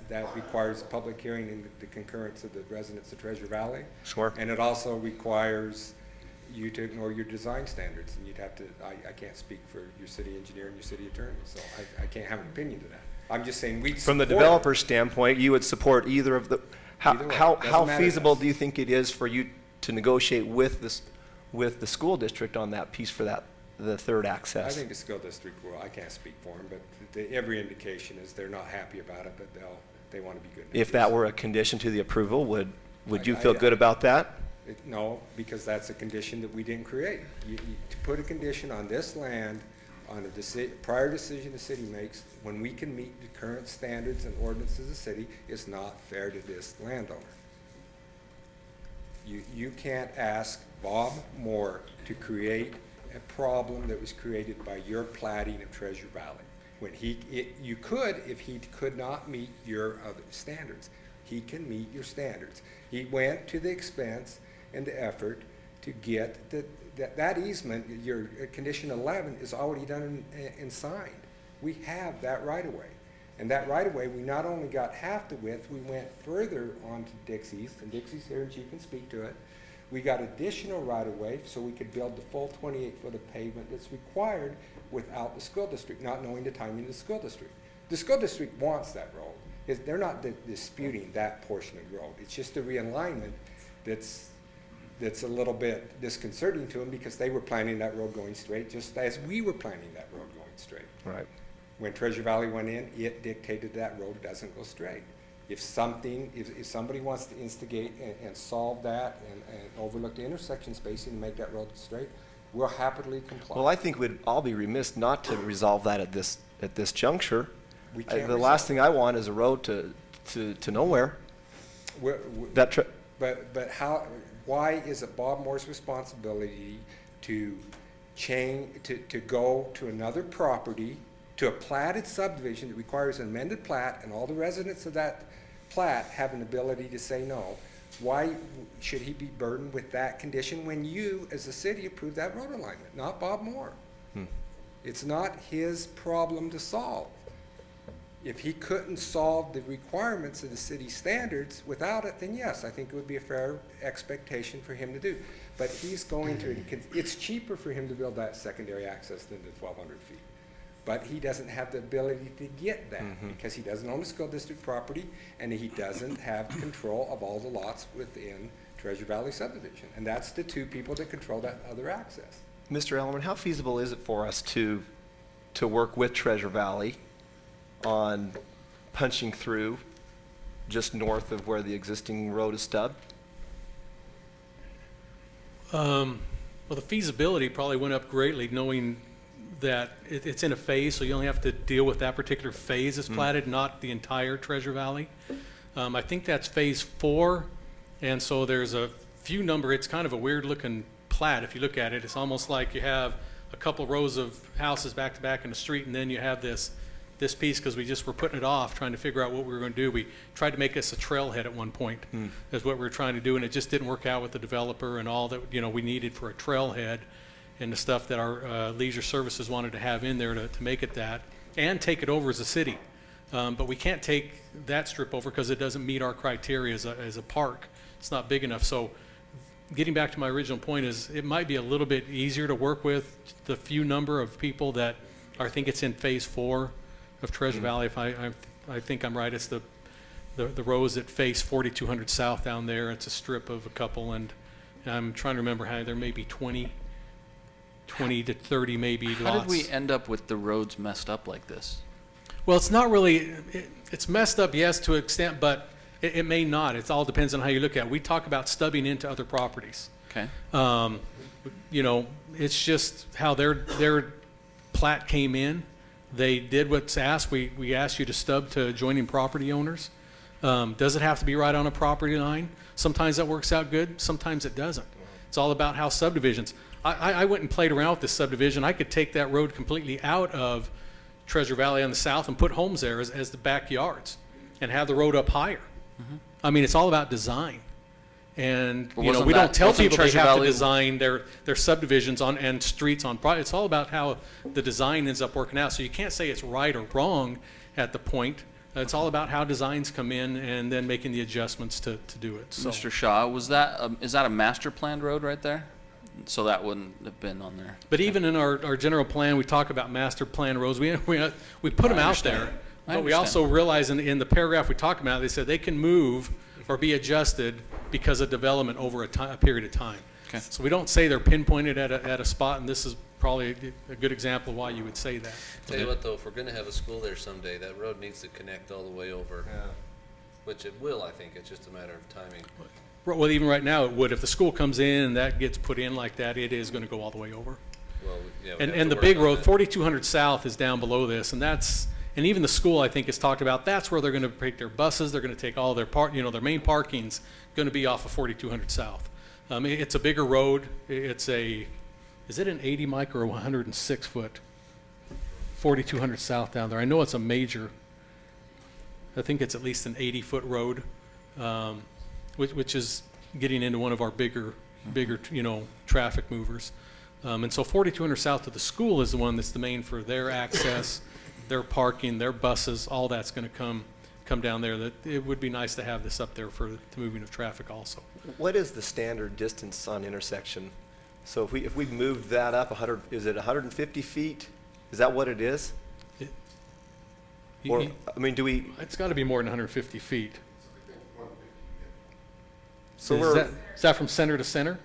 That requires a public hearing and the concurrence of the residents of Treasure Valley. Sure. And it also requires you to ignore your design standards, and you'd have to, I can't speak for your city engineer and your city attorney, so I can't have an opinion to that. I'm just saying we'd From the support it. developer's standpoint, you would support either of the, Either way. how Doesn't matter to feasible us. do you think it is for you to negotiate with the school district on that piece for the third I access? think the school district will. I can't speak for them, but every indication is they're not happy about it, but they want to be good neighbors. If that were a condition to the approval, would you I- feel good about that? No, because that's a condition that we didn't create. To put a condition on this land, on a prior decision the city makes, when we can meet the current standards and ordinances of the city, is not fair to this landowner. You can't ask Bob Moore to create a problem that was created by your platting of Treasure Valley. When you could if he could not meet your other standards. He can meet your standards. He went to the expense and the effort to get that easement. Your condition 11 is already done and signed. We have that right of way. And that right of way, we not only got half the width, we went further onto Dixie's, and Dixie's here and she can speak to it. We got additional right of way so we could build the full 28-foot of pavement that's required without the school district, not knowing the timing of the school district. The school district wants that road. They're not disputing that portion of the road. It's just a realignment that's a little bit disconcerting to them because they were planning that road going straight just as we were planning that road going straight. Right. When Treasure Valley went in, it dictated that road doesn't go straight. If somebody wants to instigate and solve that and overlook the intersection spacing and make that road straight, we'll happily comply. Well, I think we'd all be remiss not to resolve that at this juncture. We can't The resolve last it. thing I want is a road to nowhere. But how? Why is it Bob Moore's responsibility to go to another property, to a platted subdivision that requires an amended plat, and all the residents of that plat have an ability to say no? Why should he be burdened with that condition when you, as a city, approved that road alignment, not Bob Moore? It's not his problem to solve. If he couldn't solve the requirements of the city standards without it, then yes, I think it would be a fair expectation for him to do. But he's going to, it's cheaper for him to build that secondary access than the 1,200 feet. But he doesn't have the ability to get that because he doesn't own the school district property and he doesn't have control of all the lots within Treasure Valley subdivision. And that's the two people that control that other access. Mr. Ellerman, how feasible is it for us to work with Treasure Valley on punching through just north of where the existing road is stubbed? Well, the feasibility probably went up greatly knowing that it's in a phase, so you only have to deal with that particular phase that's platted, not the entire Treasure Valley. I think that's phase 4, and so there's a few number, it's kind of a weird looking plat if you look at it. It's almost like you have a couple rows of houses back to back in the street, and then you have this piece, because we just were putting it off trying to figure out what we were going to do. We tried to make this a trailhead at one point, is what we were trying to do, and it just didn't work out with the developer and all that we needed for a trailhead and the stuff that our leisure services wanted to have in there to make it that, and take it over as a city. But we can't take that strip over because it doesn't meet our criteria as a park. It's not big enough. So getting back to my original point is it might be a little bit easier to work with the few number of people that I think it's in phase 4 of Treasure Valley. If I think I'm right, it's the rows that face 4200 South down there. It's a strip of a couple, and I'm trying to remember how there may be 20 to 30 maybe lots. How did we end up with the roads messed up like this? Well, it's not really, it's messed up, yes, to an extent, but it may not. It all depends on how you look at it. We talk about stubbing into other properties. Okay. It's just how their plat came in. They did what's asked. We asked you to stub to adjoining property owners. Does it have to be right on a property line? Sometimes that works out good, sometimes it doesn't. It's all about how subdivisions. I went and played around with this subdivision. I could take that road completely out of Treasure Valley on the south and put homes there as the backyards and have the road up higher. I mean, it's all about design. And, But you know, wasn't we don't that- tell wasn't people they Treasure have to Valley- design their subdivisions and streets on, it's all about how the design ends up working out. So you can't say it's right or wrong at the point. It's all about how designs come in and then making the adjustments to do it. So Mr. Shaw, was that, is that a master planned road right there? So that wouldn't have been on there. But even in our general plan, we talk about master plan roads. We put them out there. I But we understand. also realize in the paragraph we talk about, they said they can move or be adjusted because of development over a period of time. Okay. So we don't say they're pinpointed at a spot, and this is probably a good example of why you would say that. Tell you what though, if we're gonna have a school there someday, that road needs to connect all the way over, which it will, I think, it's just a matter of timing. Well, even right now, it would. If the school comes in and that gets put in like that, it is going to go all the way over. Well, yeah, we have And to the work big on road, that. 4200 South is down below this, and even the school, I think, has talked about, that's where they're going to take their buses, they're going to take all their their main parking's going to be off of 4200 South. It's a bigger road. Is it an 80, Mike, or a 106 foot? 4200 South down there. I know it's a major, I think it's at least an 80-foot road, which is getting into one of our bigger, traffic movers. And so 4200 South to the school is the one that's the main for their access, their parking, their buses, all that's going to come down there. That it would be nice to have this up there for the moving of traffic also. What is the standard distance on intersection? So if we moved that up 100, is it 150 feet? Is that what it is? You- Or, you- I mean, do we, It's got to be more than 150 feet. so Is that from center to center?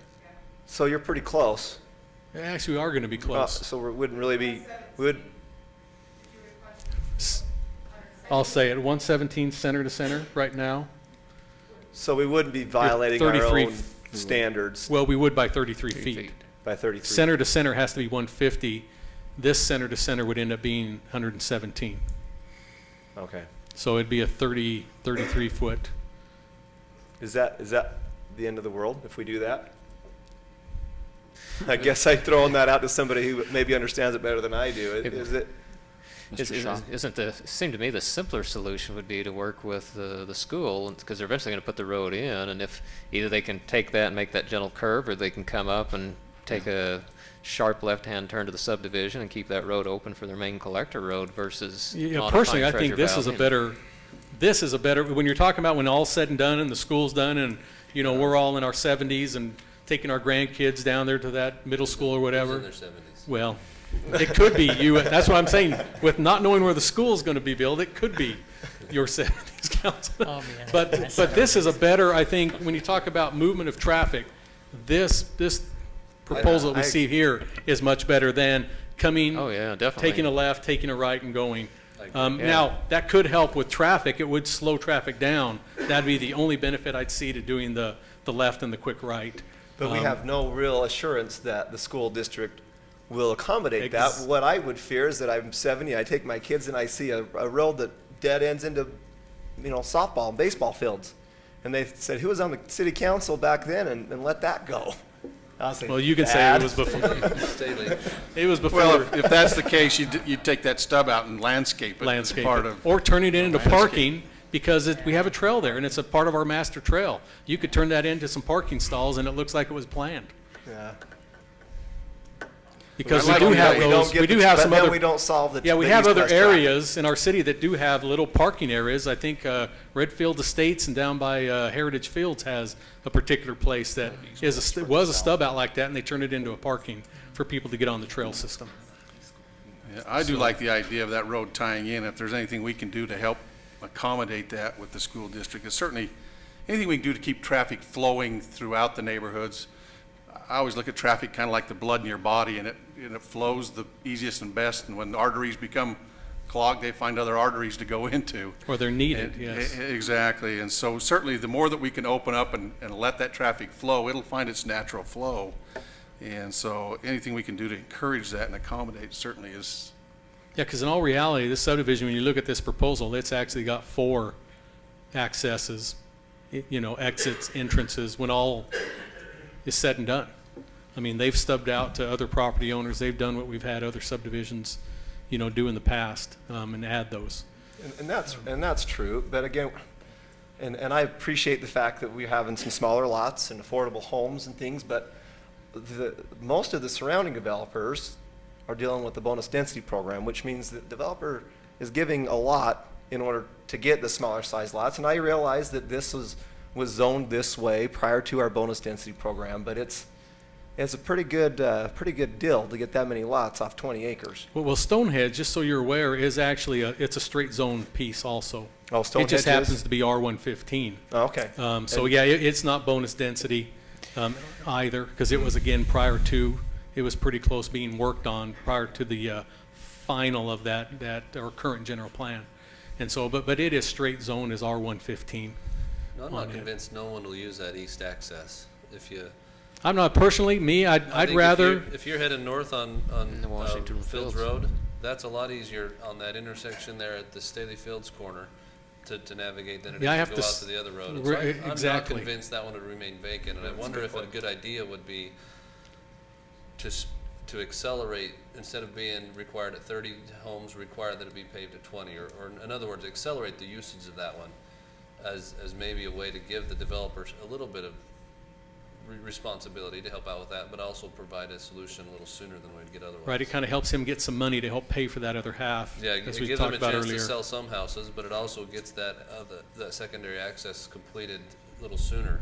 so you're pretty close. Actually, we are going to be close. So we wouldn't really be, we would, I'll say it, 117 center to center right now. so we wouldn't be violating our 33 own standards Well, we would by 33 3 feet. by 33. Center to center has to be 150. This center to center would end up being 117. Okay. So it'd be a 33 foot. Is that the end of the world if we do that? I guess I'm throwing that out to somebody who maybe understands it better than I do. Is it? Mr. Shaw? It seemed to me the simpler solution would be to work with the school, because they're eventually going to put the road in, and if either they can take that and make that gentle curve, or they can come up and take a sharp left-hand turn to the subdivision and keep that road open for their main collector road versus Personally, I modifying think this is a Treasure better, when you're talking about when all's said and done and the school's done and, we're all in our 70s and taking our grandkids down there to that middle school or Who's whatever. in their 70s? Well, it could be you. That's what I'm saying. With not knowing where the school is going to be built, it could be your 70s council. Oh, man. But this is a better, I think, when you talk about movement of traffic, this proposal that we see here is much better than coming, Oh, yeah, definitely. taking a left, taking a right, and going. Yeah. Now, that could help with traffic. It would slow traffic down. That'd be the only benefit I'd see to doing the left and the quick right. But we have no real assurance that the school district will accommodate that. What I would fear is that I'm 70, I take my kids and I see a road that dead ends into, softball and baseball fields. And they said, who was on the city council back then and let that go? I'll say, Well, you can say "Dad." it was before. Staley. It was before. Well, if that's the case, you'd take that stub out and landscape it as Landscape part it. of. Or turning it into landscape. parking, because we have a trail there, and it's a part of our master trail. You could turn that into some parking stalls, and it looks like it was planned. Yeah. Because I we like do the have idea. those, we do have some But then other, we don't solve the. yeah, we the have other east-west traffic. areas in our city that do have little parking areas. I think Redfield Estates and down by Heritage Fields has a particular place that was a stub out like that, and they turned it into a parking for people to get on the trail system. Yeah, I do like the idea of that road tying in. If there's anything we can do to help accommodate that with the school district, it's certainly anything we can do to keep traffic flowing throughout the neighborhoods. I always look at traffic kind of like the blood in your body, and it flows the easiest and best. And when the arteries become clogged, they find other arteries to go into. Or they're needed, And- yes. Exactly. And so certainly the more that we can open up and let that traffic flow, it'll find its natural flow. And so anything we can do to encourage that and accommodate certainly is, Yeah, because in all reality, this subdivision, when you look at this proposal, it's actually got 4 accesses, exits, entrances, when all is said and done. I mean, they've stubbed out to other property owners. They've done what we've had other subdivisions, do in the past, and add those. And that's true, but again, and I appreciate the fact that we're having some smaller lots and affordable homes and things, but most of the surrounding developers are dealing with the bonus density program, which means the developer is giving a lot in order to get the smaller size lots. And I realize that this was zoned this way prior to our bonus density program, but it's a pretty good deal to get that many lots off 20 acres. Well, Stonehead, just so you're aware, is actually it's a straight zone piece also. Oh, Stonehead It just happens is? to be R115. Oh, okay. So yeah, it's not bonus density either, because it was, again, it was pretty close being worked on prior to the final of that or current general plan. And so, but it is straight zone as R115. No, I'm on not it. convinced no one will use that east access. If you, I'm not personally, I I'd think rather, if you're heading north on The Washington Fields Fields. Road, that's a lot easier on that intersection there at the Staley Fields corner to navigate than it Yeah, I is have to go to out to the other road. And re- so I'm not exactly. convinced that one would remain vacant, and I wonder if a good idea would be to accelerate, instead of being required at 30 homes, require that it be paved at 20, or in other words, accelerate the usage of that one as maybe a way to give the developers a little bit of responsibility to help out with that, but also provide a solution a little sooner than we'd get otherwise. right, it kind of helps him get some money to help pay for that other half, Yeah, as it we gives them talked a about chance earlier. to sell some houses, but it also gets that secondary access completed a little sooner.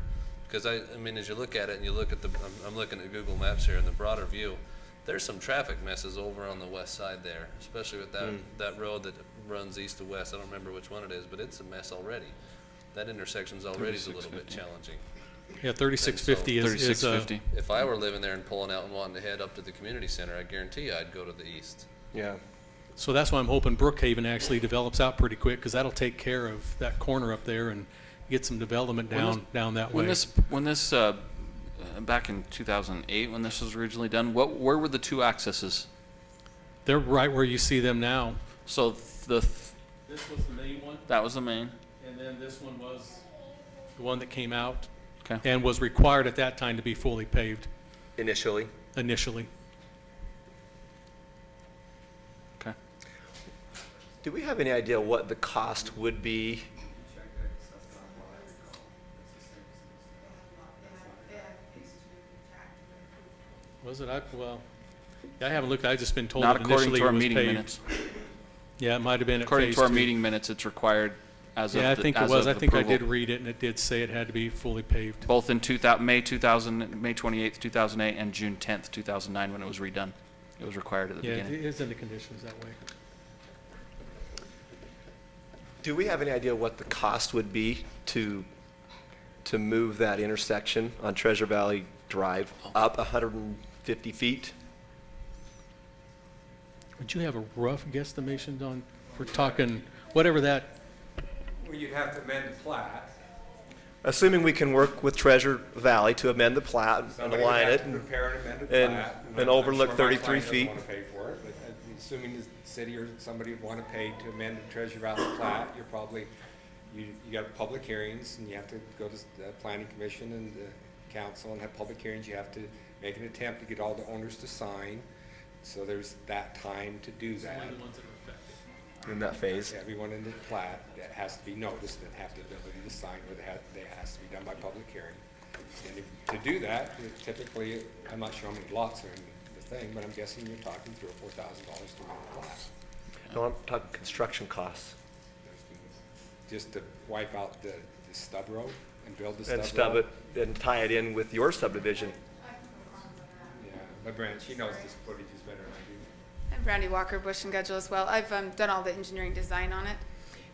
Because I mean, as you look at it and you look at I'm looking at Google Maps here in the broader view, there's some traffic messes over on the west side there, especially with that road that runs east to west. I don't remember which one it is, but it's a mess already. That intersection's already a little bit challenging. Yeah, 3650 is, 3650. If I were living there and pulling out and wanting to head up to the community center, I guarantee you I'd go to the east. Yeah. so that's why I'm hoping Brookhaven actually develops out pretty quick, because that'll take care of that corner up there and get some development down that way. When this back in 2008, when this was originally done, where were the two accesses? They're right where you see them now. So This was the main one, that was the main. and then this one was the one that came out Okay. and was required at that time to be fully paved Initially. initially. Okay. Do we have any idea what the cost would be? Was it? Well, I haven't looked. I've just been told Not that according initially to our it was meeting paved. minutes. Yeah, it might have been at According phase to our 2. meeting minutes, it's required as of Yeah, I think it as was. I of think I approval. did read it, and it did say it had to be fully paved. Both in May 28th, 2008, and June 10th, 2009, when it was redone. It was required at the Yeah, it beginning. is in the conditions that way. Do we have any idea what the cost would be to move that intersection on Treasure Valley Drive up 150 feet? Would you have a rough guesstimation on, we're talking, whatever that, Well, you'd have to amend the plat. Assuming we can work with Treasure Valley to amend the plat and Somebody would align have it to and prepare an amended and- plat. and I'm overlook sure my 33 client doesn't feet. wanna pay for it, but assuming the city or somebody would wanna pay to amend the Treasure Valley plat, you're probably, you got public hearings, and you have to go to the planning commission and the council and have public hearings. You have to make an attempt to get all the owners to sign, so there's that time to do that. in that phase. Everyone in the plat that has to be noticed and have the ability to sign, or they has to be done by public hearing. And to do that, typically, I'm not sure how many lots are in the thing, but I'm guessing you're talking $3,000 or $4,000 to run the plat. No, I'm talking construction costs. Just to wipe out the stub road and build the stub road. And stub it and tie it in with your subdivision. Yeah, but Brent, she knows this footage is better than I do. I'm Brandy Walker, Bush and Gudgel as well. I've done all the engineering design on it.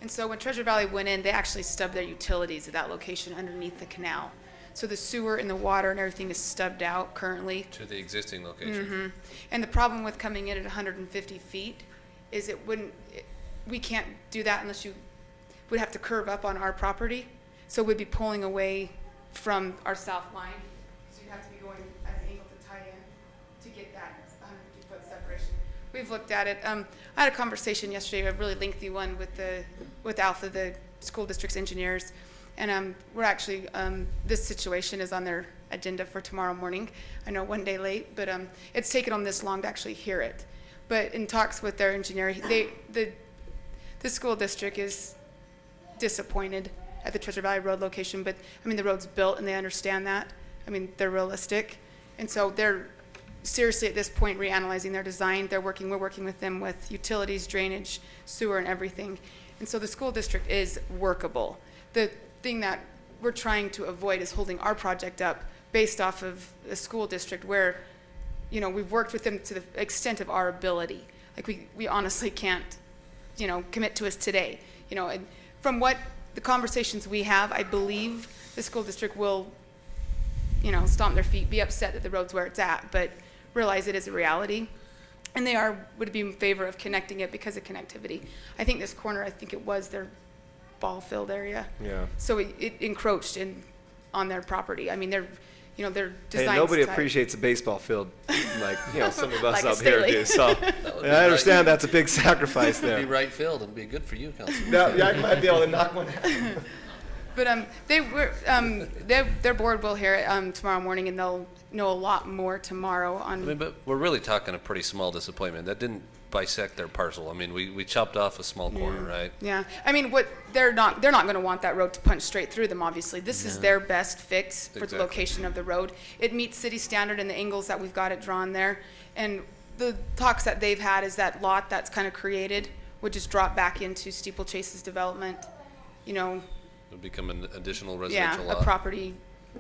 And so when Treasure Valley went in, they actually stubbed their utilities at that location underneath the canal. So the sewer and the water and everything is stubbed out currently. To the existing location. Mm-hmm. And the problem with coming in at 150 feet is we can't do that unless you would have to curve up on our property. So we'd be pulling away from our south line. So you'd have to be going at an angle to tie in to get that 150-foot separation. We've looked at it. I had a conversation yesterday, a really lengthy one with Alpha, the school district's engineers. And we're actually, this situation is on their agenda for tomorrow morning. I know one day late, but it's taken them this long to actually hear it. But in talks with their engineer, the school district is disappointed at the Treasure Valley Road location, but I mean, the road's built and they understand that. I mean, they're realistic. And so they're seriously at this point reanalyzing their design. We're working with them with utilities, drainage, sewer, and everything. And so the school district is workable. The thing that we're trying to avoid is holding our project up based off of a school district where, you know, we've worked with them to the extent of our ability. Like we honestly can't, you know, commit to us today. You know, and from what the conversations we have, I believe the school district will, you know, stomp their feet, be upset that the road's where it's at, but realize it is a reality. And they would be in favor of connecting it because of connectivity. I think this corner, I think it was their ball field area. Yeah. So it encroached on their property. I mean, their design. Hey, nobody style- appreciates a baseball field like, you know, some of us Like a up here Staley. do. So would be I understand right. that's a big sacrifice Be there. right field and be good for you, Councilman. Yeah, I might be able to knock one out. But their board will hear it tomorrow morning, and they'll know a lot more tomorrow I mean, on. but we're really talking a pretty small disappointment. That didn't bisect their parcel. I mean, we chopped off a small corner, right? Yeah, I mean, they're not going to want that road to punch straight through them. Obviously, this is their best fix for the Exactly. location of the road. It meets city standard and the angles that we've got it drawn there. And the talks that they've had is that lot that's kind of created would just drop back into Steeplechase's development. You know, It'll become an additional yeah, residential a lot. property.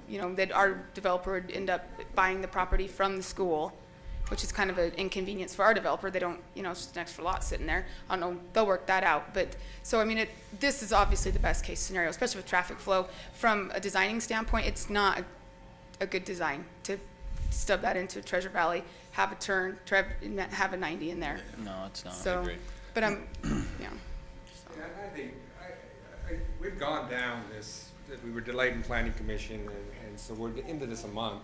You know, that our developer would end up buying the property from the school, which is kind of an inconvenience for our developer. They don't, you know, it's just an extra lot sitting there. I don't know, they'll work that out. But, so I mean, this is obviously the best case scenario, especially with traffic flow. From a designing standpoint, it's not a good design to stub that into Treasure Valley, have a turn, have a 90 in there. No, it's not. So, agree. but yeah. Yeah, I think, we've gone down this, that we were delayed in planning commission, and so we're into this a month.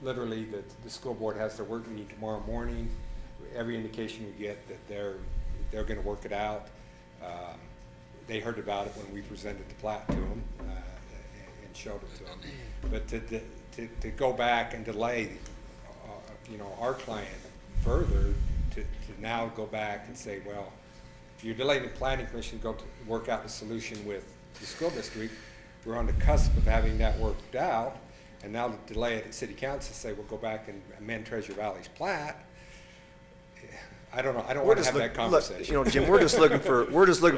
Literally, the school board has their work meeting tomorrow morning. Every indication we get that they're gonna work it out. They heard about it when we presented the plat to them, and showed it to them. But to go back and delay, you know, our client further, to now go back and say, well, if you're delaying the planning commission, go to work out the solution with the school district. We're on the cusp of having that worked out, and now to delay it at city council, say we'll go back and amend Treasure Valley's plat. I don't know, I don't want to have that conversation. You know, Jim, we're just looking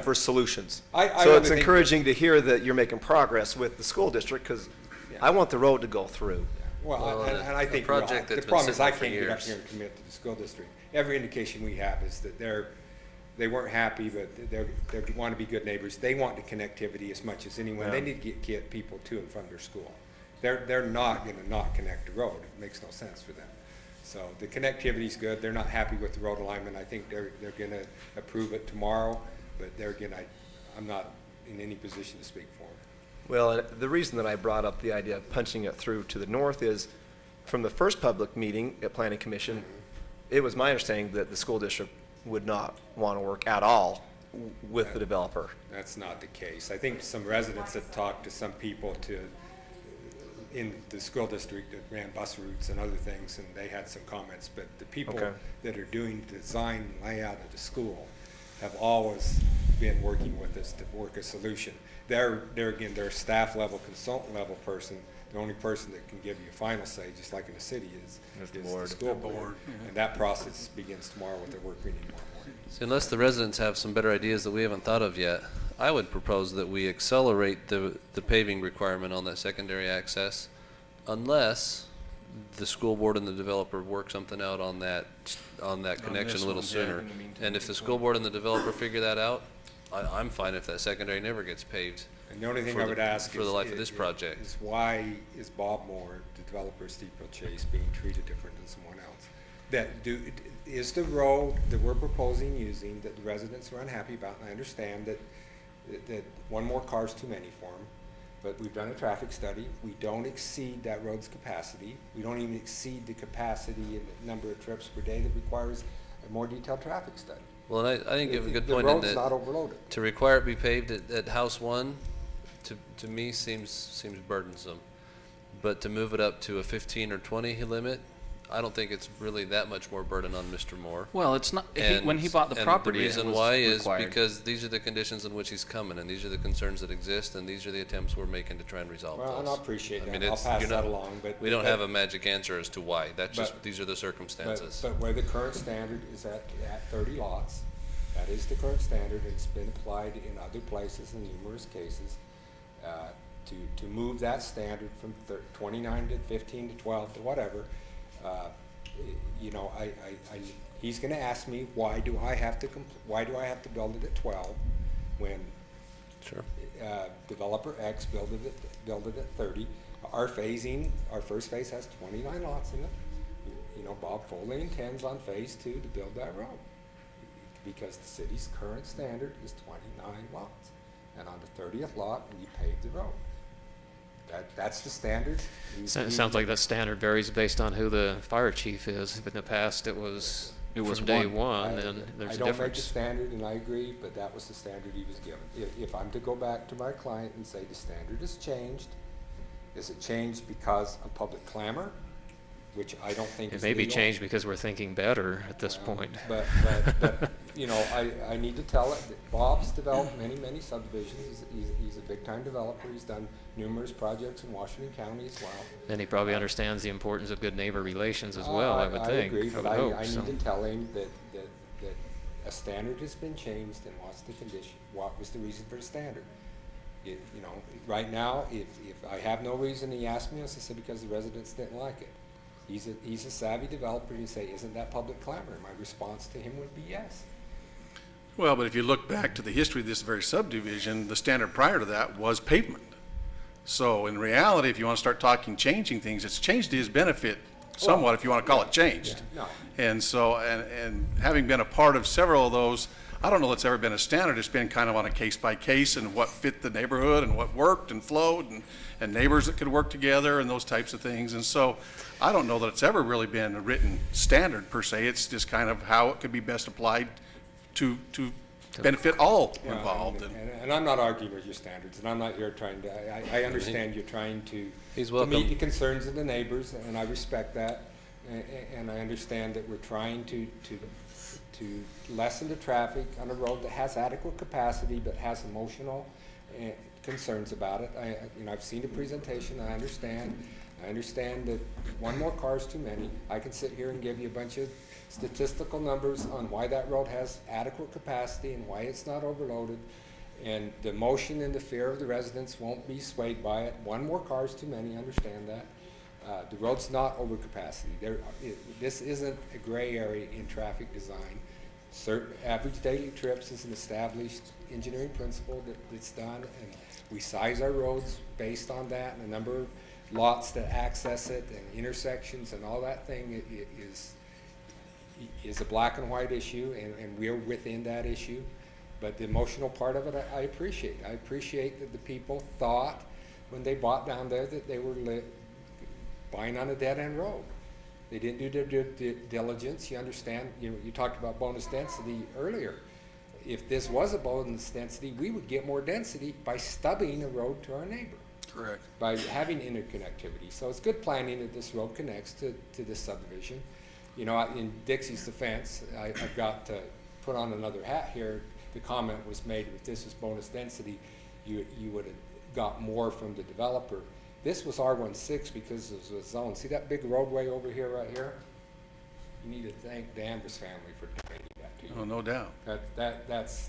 for solutions. I So really it's think- encouraging to hear that you're making progress with the school district, because I want the road to go through. Well, Well, and I a think project the that's been problem is sitting I there for can't get up years. here and commit to the school district. Every indication we have is that they weren't happy, but they want to be good neighbors. They want the connectivity as much as anyone. They Yeah. need to get people to and from their school. They're not going to not connect the road. It makes no sense for them. So the connectivity's good. They're not happy with the road alignment. I think they're going to approve it tomorrow, but there again, I'm not in any position to speak for them. Well, the reason that I brought up the idea of punching it through to the north is, from the first public meeting at Planning Commission, it was my understanding that the school district would not want to work at all with the developer. That's not the case. I think some residents have talked to some people in the school district that ran bus routes and other things, and they had some comments, but the people Okay. that are doing the design and layout of the school have always been working with us to work a solution. They're a staff level, consultant level person. The only person that can give you a final say, just like in the city, is the school board. And that process begins tomorrow with their work meeting tomorrow morning. So unless the residents have some better ideas that we haven't thought of yet, I would propose that we accelerate the paving requirement on that secondary access, unless the school board and the developer work something out on that connection a little sooner. And if the school board and the developer figure that out, I'm fine if that secondary never gets paved. And the only thing For I the- would ask for the life of this project. is why is Bob Moore, the developer of Steeplechase, being treated different than someone else? Is the road that we're proposing using that the residents are unhappy about, and I understand that one more car is too many for them, but we've done a traffic study. We don't exceed that road's capacity. We don't even exceed the capacity and the number of trips per day that requires a more detailed traffic study. Well, and I think you have a good The point in road's not that overloaded. to require it be paved at house one, to me seems burdensome. But to move it up to a 15 or 20 limit, I don't think it's really that much more burden on Mr. Moore. Well, it's not, when he bought the property, And the it reason was why is required. because these are the conditions in which he's coming, and these are the concerns that exist, and these are the attempts we're making to try and resolve those. Well, and I appreciate I that. mean, I'll it's- pass you're that not- along, but. We don't have a magic answer as to why. That's just, But- these are the circumstances. But where the current standard is at 30 lots, that is the current standard. It's been applied in other places in numerous cases. To move that standard from 29 to 15 to 12 to whatever, you know, he's gonna ask me, why do I have to build it at 12 when Sure. developer X built it at 30. Our first phase has 29 lots in it. You know, Bob fully intends on phase 2 to build that road, because the city's current standard is 29 lots. And on the 30th lot, we paved the road. That's the standard. It sounds like that standard varies based on who the fire chief is. If in the past it was from day one, then there's a I don't make the difference. standard, and I agree, but that was the standard he was given. If I'm to go back to my client and say the standard has changed, is it changed because of public clamor, which I don't think It is may be legal? changed because we're thinking better at this Well, point. But, you know, I need to tell it that Bob's developed many subdivisions. He's a big-time developer. He's done numerous projects in Washington County as well. Then he probably understands the importance of good neighbor relations as well, I would think. I agree, would but hope, I so. need to tell him that a standard has been changed, and what's the condition? What was the reason for the standard? You know, right now, if I have no reason, he asked me, I said, because the residents didn't like it. He's a savvy developer, and he'd say, isn't that public clamor? My response to him would be yes. Well, but if you look back to the history of this very subdivision, the standard prior to that was pavement. So in reality, if you want to start talking changing things, it's changed to his benefit somewhat, if you want to call it changed. No. And so, and having been a part of several of those, I don't know that's ever been a standard. It's been kind of on a case by case and what fit the neighborhood and what worked and flowed and neighbors that could work together and those types of things. And so I don't know that it's ever really been a written standard per se. It's just kind of how it could be best applied to benefit all Yeah, involved. and I'm not arguing with your standards, and I'm not here trying to, I understand you're trying to He's to welcome. meet the concerns of the neighbors, and I respect that. And I understand that we're trying to lessen the traffic on a road that has adequate capacity but has emotional concerns about it. You know, I've seen the presentation, I understand that one more car is too many. I can sit here and give you a bunch of statistical numbers on why that road has adequate capacity and why it's not overloaded. And the emotion and the fear of the residents won't be swayed by it. One more car is too many, I understand that. The road's not over capacity. This isn't a gray area in traffic design. Certain average daily trips is an established engineering principle that's done, and we size our roads based on that, and the number of lots that access it, and intersections, and all that thing is a black and white issue, and we're within that issue. But the emotional part of it, I appreciate. I appreciate that the people thought when they bought down there that they were buying on a dead-end road. They didn't do their due diligence. You understand, you talked about bonus density earlier. If this was a bonus density, we would get more density by stubbing a road to our neighbor. Correct. By having interconnectivity. So it's good planning that this road connects to this subdivision. You know, in Dixie's defense, I've got to put on another hat here. The comment was made, if this was bonus density, you would have got more from the developer. This was R16 because it was a zone. See that big roadway over here, right here? You need to thank the Danvers family for donating that to you. Oh, no doubt. That's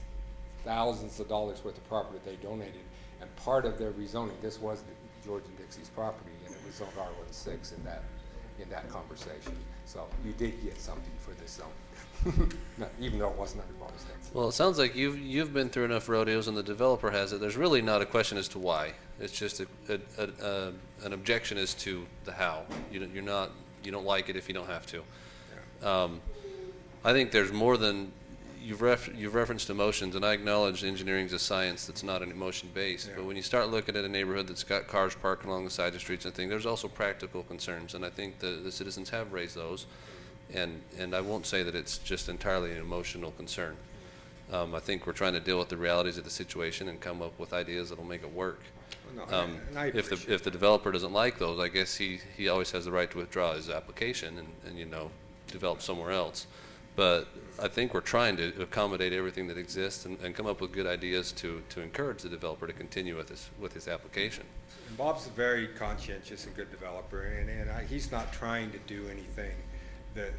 thousands of dollars worth of property they donated. And part of their rezoning, this was George and Dixie's property, and it was zoned R16 in that conversation. So you did get something for this zone, even though it wasn't under bonus density. Well, it sounds like you've been through enough rodeos, and the developer has it. There's really not a question as to why. It's just an objection as to the how. You don't like it if you don't have to. Yeah. I think there's more than you've referenced emotions, and I acknowledge engineering is a science that's not an emotion based. Yeah. But when you start looking at a neighborhood that's got cars parked along the side of the streets and things, there's also practical concerns, and I think the citizens have raised those. And I won't say that it's just entirely an emotional concern. I think we're trying to deal with the realities of the situation and come up with ideas that'll make it work. No, and I appreciate If the developer doesn't like those, I guess he always has the right to withdraw his application and develop somewhere else. But I think we're trying to accommodate everything that exists and come up with good ideas to encourage the developer to continue with his application. And Bob's a very conscientious and good developer, and he's not trying to do anything that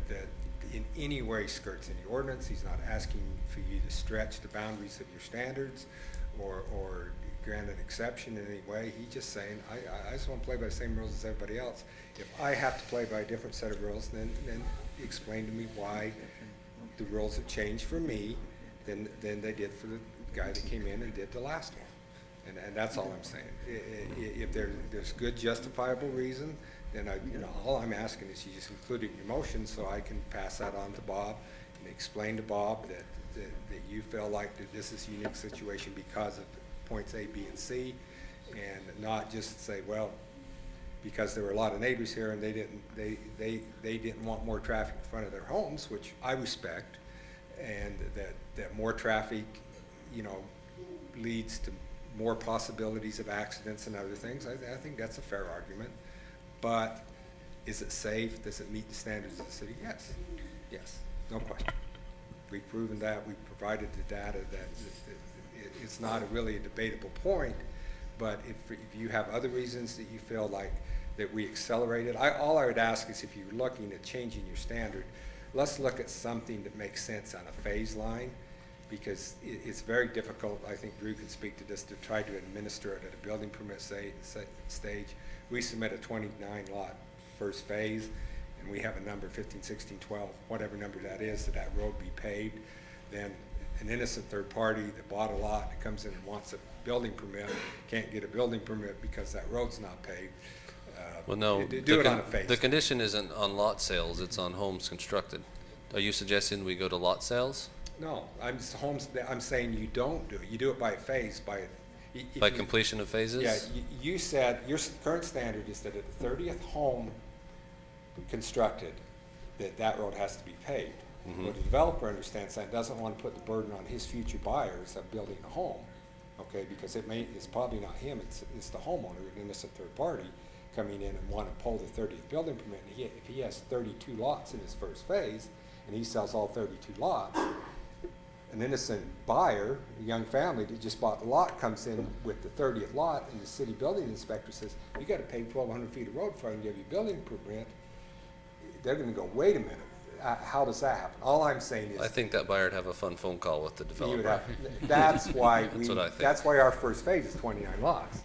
in any way skirts any ordinance. He's not asking for you to stretch the boundaries of your standards or grant an exception in any way. He's just saying, I just want to play by the same rules as everybody else. If I have to play by a different set of rules, then explain to me why the rules have changed for me than they did for the guy that came in and did the last one. And that's all I'm saying. If there's good justifiable reason, then all I'm asking is you just include it in your motion so I can pass that on to Bob and explain to Bob that you feel like that this is a unique situation because of points A, B, and C, and not just say, well, because there were a lot of neighbors here and they didn't want more traffic in front of their homes, which I respect, and that more traffic, leads to more possibilities of accidents and other things. I think that's a fair argument. But is it safe? Does it meet the standards of the city? Yes. Yes, no question. We've proven that. We've provided the data that it's not really a debatable point. But if you have other reasons that you feel like that we accelerated, all I would ask is if you're looking at changing your standard, let's look at something that makes sense on a phase line, because it's very difficult, I think Drew can speak to this, to try to administer it at a building permit stage. We submit a 29 lot first phase, and we have a number 15, 16, 12, whatever number that is, that road be paved. Then an innocent third party that bought a lot that comes in and wants a building permit can't get a building permit because that road's not paved. Well, no, do it on a phase. the condition isn't on lot sales, it's on homes constructed. Are you suggesting we go to lot sales? No, I'm saying you don't do it. You do it by a phase, by Completion of phases? Yeah, you said your current standard is that at the 30th home constructed, that road has to be paved. Mm-hmm. But the developer understands that, doesn't want to put the burden on his future buyers of building a home, okay? Because it's probably not him, it's the homeowner, an innocent third party, coming in and want to pull the 30th building permit. And if he has 32 lots in his first phase, and he sells all 32 lots, an innocent buyer, a young family that just bought the lot, comes in with the 30th lot, and the city building inspector says, you got to pave 1,200 feet of road before I can give you a building permit. They're going to go, wait a minute, how does that happen? All I'm saying is, I think that buyer would have a fun phone call with the developer. that's why That's what I think. that's why our first phase is 29 lots,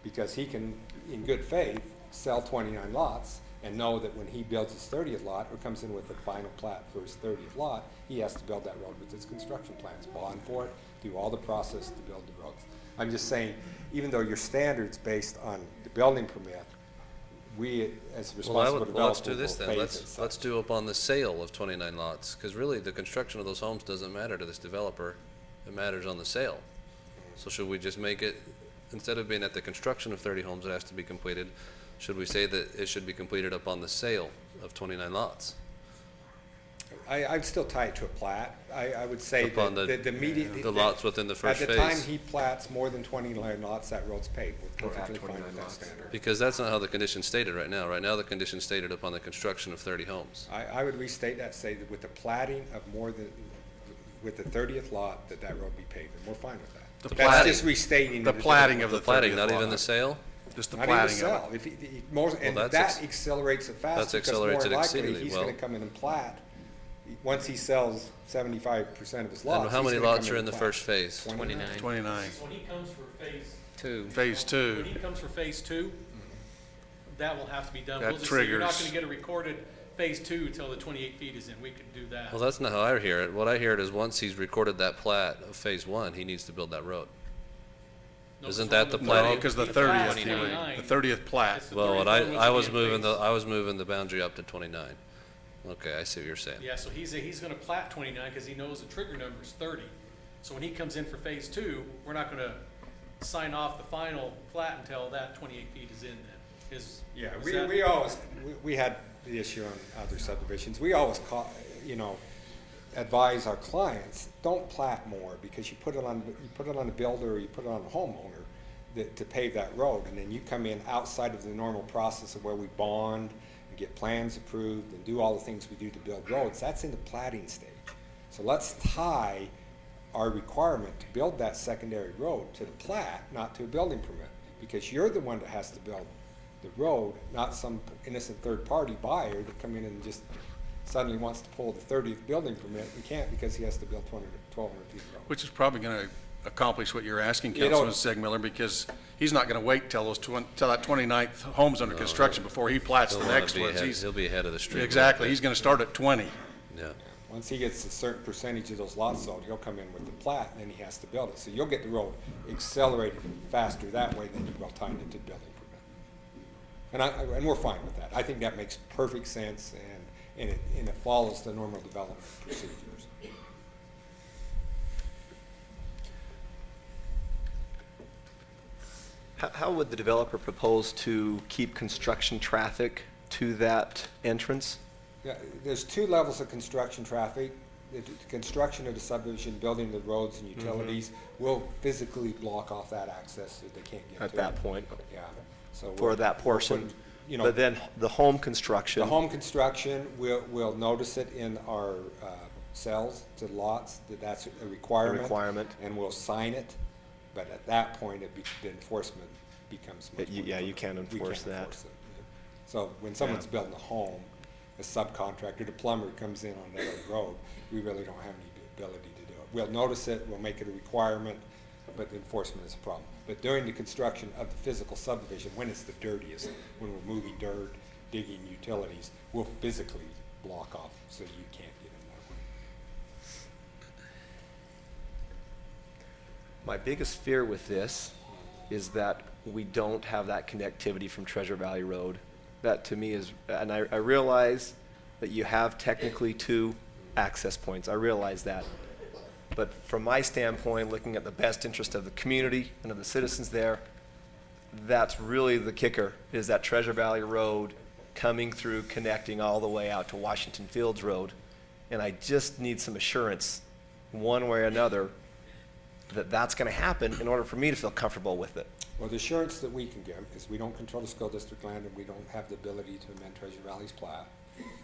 because he can, in good faith, sell 29 lots and know that when he builds his 30th lot or comes in with the final plat for his 30th lot, he has to build that road with his construction plans, bond for it, do all the process to build the roads. I'm just saying, even though your standard's based on the building permit, we, as responsible developers, let's do this then. Let's do up on the sale of 29 lots, because really the construction of those homes doesn't matter to this developer. It matters on the sale. So should we just make it, instead of being at the construction of 30 homes that has to be completed, should we say that it should be completed up on the sale of 29 lots? I'd still tie it to a plat. I would say Upon that the immediate. the lots within the first At the time phase. he plats more than 29 lots, that road's paved. We're perfectly fine with that standard. Because that's not how the condition's stated right now. Right now, the condition's stated upon the construction of 30 homes. I would restate that, say that with the platting of with the 30th lot, that road be paved, and we're fine with that. The That's platting- just restating. The platting of The the platting, 30th not even lot. the sale? Just the Not even platting sell. of it. And that's that accelerates it fast, that's because accelerates more it likely exceedingly he's well. gonna come in and plat. Once he sells 75% of his lots. And how he's many gonna come lots are in and the plat. first phase? 29. 29. When he comes for phase Two. Phase two. When he comes for phase two, that will have to be done. That We'll just say you're not triggers. gonna get a recorded phase two until the 28 feet is in. We could do that. Well, that's not how I hear it. What I hear it is once he's recorded that plat of phase one, he needs to build that road. No, isn't 'cause we're that on the the platting? No, because the The plat 30th, is he would- 29. the 30th plat. It's the Well, 30th what one, which I would was be in moving phase. I was moving the boundary up to 29. Okay, I see what you're saying. Yeah, so he's gonna plat 29 because he knows the trigger number is 30. So when he comes in for phase two, we're not gonna sign off the final plat until that 28 feet is in then. Yeah, is we that- always, we had the issue on other subdivisions. We always advise our clients, don't plat more, because you put it on the builder, or you put it on the homeowner to pave that road, and then you come in outside of the normal process of where we bond and get plans approved and do all the things we do to build roads. That's in the platting stage. So let's tie our requirement to build that secondary road to the plat, not to a building permit, because you're the one that has to build the road, not some innocent third-party buyer that come in and just suddenly wants to pull the 30th building permit and can't because he has to build 1,200 feet of road. Which is probably going to accomplish what you're asking, You Councilman don't- Segmiller, because he's not going to wait till that 29th home's under construction before he plats the He'll wanna next be ones. ahead- He's- He'll be ahead of the street. Exactly, he's going to start at 20. Yeah. Once he gets a certain percentage of those lots sold, he'll come in with the plat, and then he has to build it. So you'll get the road accelerated faster that way than you will tying it to the building permit. And we're fine with that. I think that makes perfect sense, and it follows the normal development procedures. How would the developer propose to keep construction traffic to that entrance? Yeah, there's two levels of construction traffic. The construction of the subdivision, building the roads and utilities will physically block off that access so they can't get to it. At that point, Yeah. So for that portion? You know, But then the home construction? the home construction, we'll notice it in our cells to lots, that's a requirement. Requirement. And we'll sign it, but at that point, the enforcement becomes much more. Yeah, you can't We enforce that. it, yeah. So when someone's building a home, a subcontractor, the plumber comes in on that other road, we really don't have any ability to do it. We'll notice it, we'll make it a requirement, but the enforcement is a problem. But during the construction of the physical subdivision, when it's the dirtiest, when we're moving dirt, digging utilities, we'll physically block off so you can't get in that way. My biggest fear with this is that we don't have that connectivity from Treasure Valley Road. That to me is, and I realize that you have technically two access points. I realize that. But from my standpoint, looking at the best interest of the community and of the citizens there, that's really the kicker, is that Treasure Valley Road coming through, connecting all the way out to Washington Fields Road. And I just need some assurance, one way or another, that that's going to happen in order for me to feel comfortable with it. Well, the assurance that we can give, because we don't control the school district land and we don't have the ability to amend Treasure Valley's plat,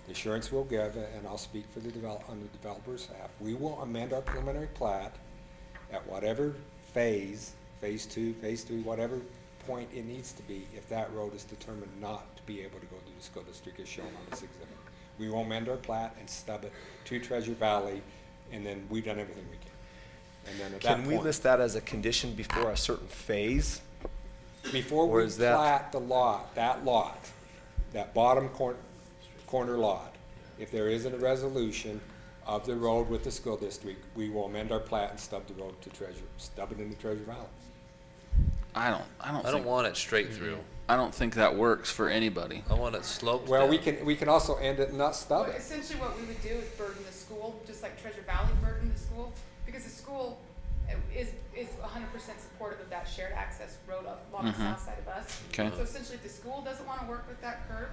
the assurance we'll give, and I'll speak for on the developer's behalf, we will amend our preliminary plat at whatever phase 2, phase 3, whatever point it needs to be, if that road is determined not to be able to go to the school district as shown on this exhibit. We will amend our plat and stub it to Treasure Valley, and then we've done everything we can. And then at that Can point, we list that as a condition before a certain phase? before or we is that- plat the lot, that bottom corner lot, if there isn't a resolution of the road with the school district, we will amend our plat and stub the road to stub it into Treasure Valley. I don't I don't think, want it straight through. I don't think that works for anybody. I want it sloped Well, down. we can also end it and not stub Well, it. essentially what we would do is burden the school, just like Treasure Valley burdened the school, because the school is 100% supportive of that shared access road along the south side of us. Okay. So essentially, if the school doesn't want to work with that curve,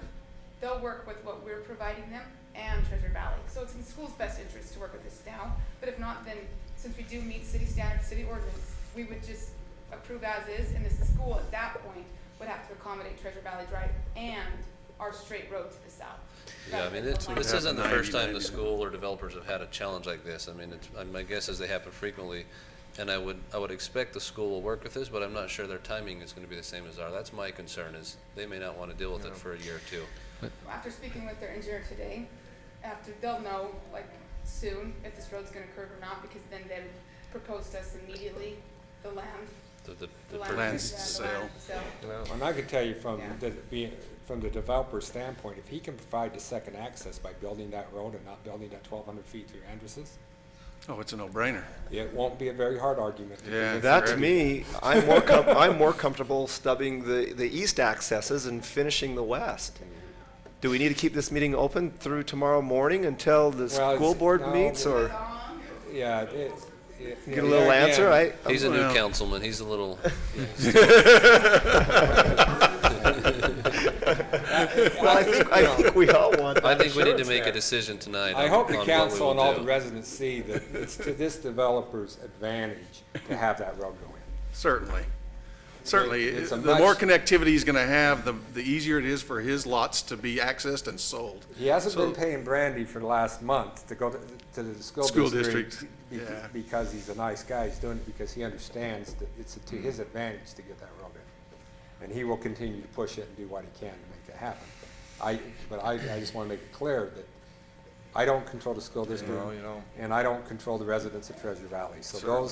they'll work with what we're providing them and Treasure Valley. So it's in the school's best interest to work with this now, but if not, then since we do meet city standards, city ordinance, we would just approve as is, and the school at that point would have to accommodate Treasure Valley Drive and our straight road to the south. Yeah, I rather mean, than it's, the this line. isn't the 90, first time the 90. school or developers have had a challenge like this. I mean, my guess is they happen frequently, and I would expect the school will work with this, but I'm not sure their timing is gonna be the same as ours. That's my concern, is they may not wanna deal with it for a year or two. After speaking with their engineer today, they'll know, like, soon if this road's gonna curve or not, because then they would propose to us immediately the land. The land land yeah, the sale. land sale. And I could tell you from Yeah. from the developer's standpoint, if he can provide the second access by building that road and not building that 1,200 feet through Andrus's, Oh, it's a no-brainer. it won't be a very hard argument. to Yeah. convince That the to me, I'm more comfortable stubbing the east accesses and finishing the west. Do we need to keep this meeting open through tomorrow morning until the Well, school it's- board no, meets, or Yeah, get a little answer? He's a new Well- councilman, he's a little, Well, I think we all want that I think we need to assurance make a there. decision tonight I on hope the what we council and all will the do. residents see that it's to this developer's advantage to have that road go in. Certainly. Certainly. It's a The more much- connectivity he's going to have, the easier it is for his lots to be accessed and sold. He hasn't So- been paying Brandy for the last month to go to the school School district district, be- yeah. because he's a nice guy. He's doing it because he understands that it's to his advantage to get that road in. And he will continue to push it and do what he can to make that happen. But I just want to make it clear that I don't control the school district, and I don't control the residents of Treasure Valley. So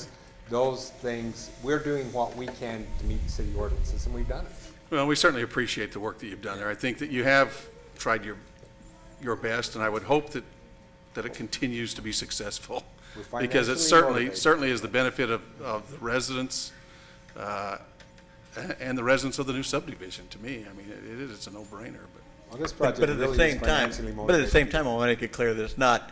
those things, we're doing what we can to meet city ordinances, and we've done it. Well, we certainly appreciate the work that you've done there. I think that you have tried your best, and I would hope that it continues to be successful. We're Because it financially certainly is the benefit of the residents, and the residents of the new subdivision, to me. I mean, it's a no-brainer, but. Well, this But project at the really same is time, financially but at the same motivated. time, I want to make it clear that it's not,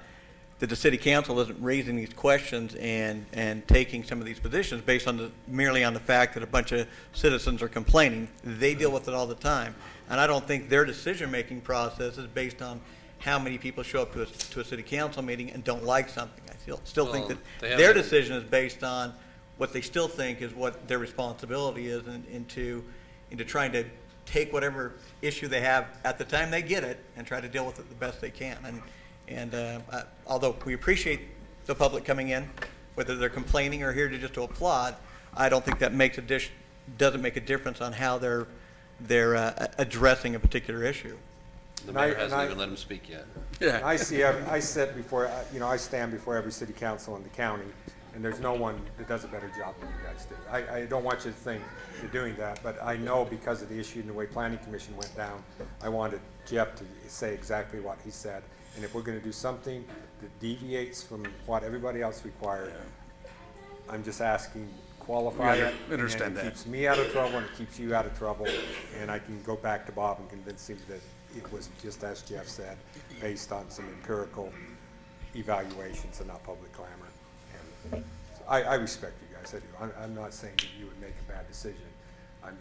that the city council isn't raising these questions and taking some of these positions based on merely on the fact that a bunch of citizens are complaining. They deal with it all the time. And I don't think their decision-making process is based on how many people show up to a city council meeting and don't like something. I still think Well, that they their haven't- decision is based on what they still think is what their responsibility is into trying to take whatever issue they have at the time they get it and try to deal with it the best they can. And although we appreciate the public coming in, whether they're complaining or here just to applaud, I don't think that doesn't make a difference on how they're addressing a particular issue. The And I- mayor and hasn't I- even let him speak yet. And I I stand before every city council in the county, and there's no one that does a better job than you guys do. I don't want you to think you're doing that, but I know because of the issue and the way planning commission went down, I wanted Jeff to say exactly what he said. And if we're gonna do something that deviates from what everybody else required, I'm just asking, qualify Yeah, it. I understand and that. it keeps me out of trouble and it keeps you out of trouble, and I can go back to Bob and convince him that it was just as Jeff said, based on some empirical evaluations and not public clamor. And I respect you guys, I do. I'm not saying that you would make a bad decision. I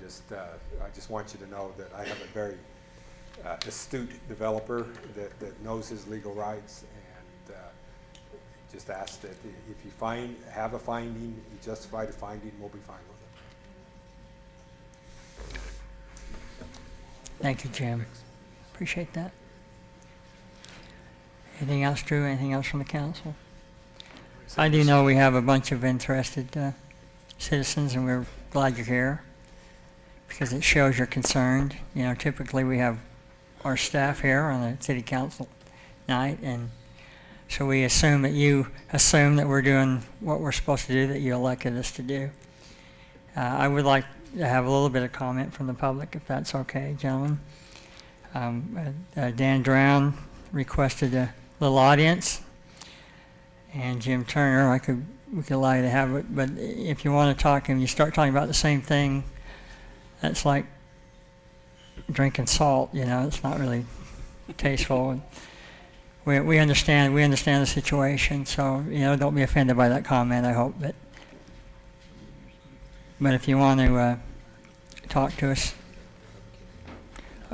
just want you to know that I have a very astute developer that knows his legal rights, and just ask that if you have a finding, you justify the finding, we'll be fine with it. Thank you, Jim. Appreciate that. Anything else, Drew? Anything else from the council? I do know we have a bunch of interested citizens, and we're glad you're here because it shows you're concerned. You know, typically we have our staff here on a city council night, and so we assume that you assume that we're doing what we're supposed to do, that you elected us to do. I would like to have a little bit of comment from the public, if that's okay, gentlemen. Dan Drown requested a little audience, and Jim Turner, we could allow you to have it, but if you want to talk and you start talking about the same thing, that's like drinking salt, you know, it's not really tasteful. We understand the situation, so, you know, don't be offended by that comment, I hope, but if you want to talk to us.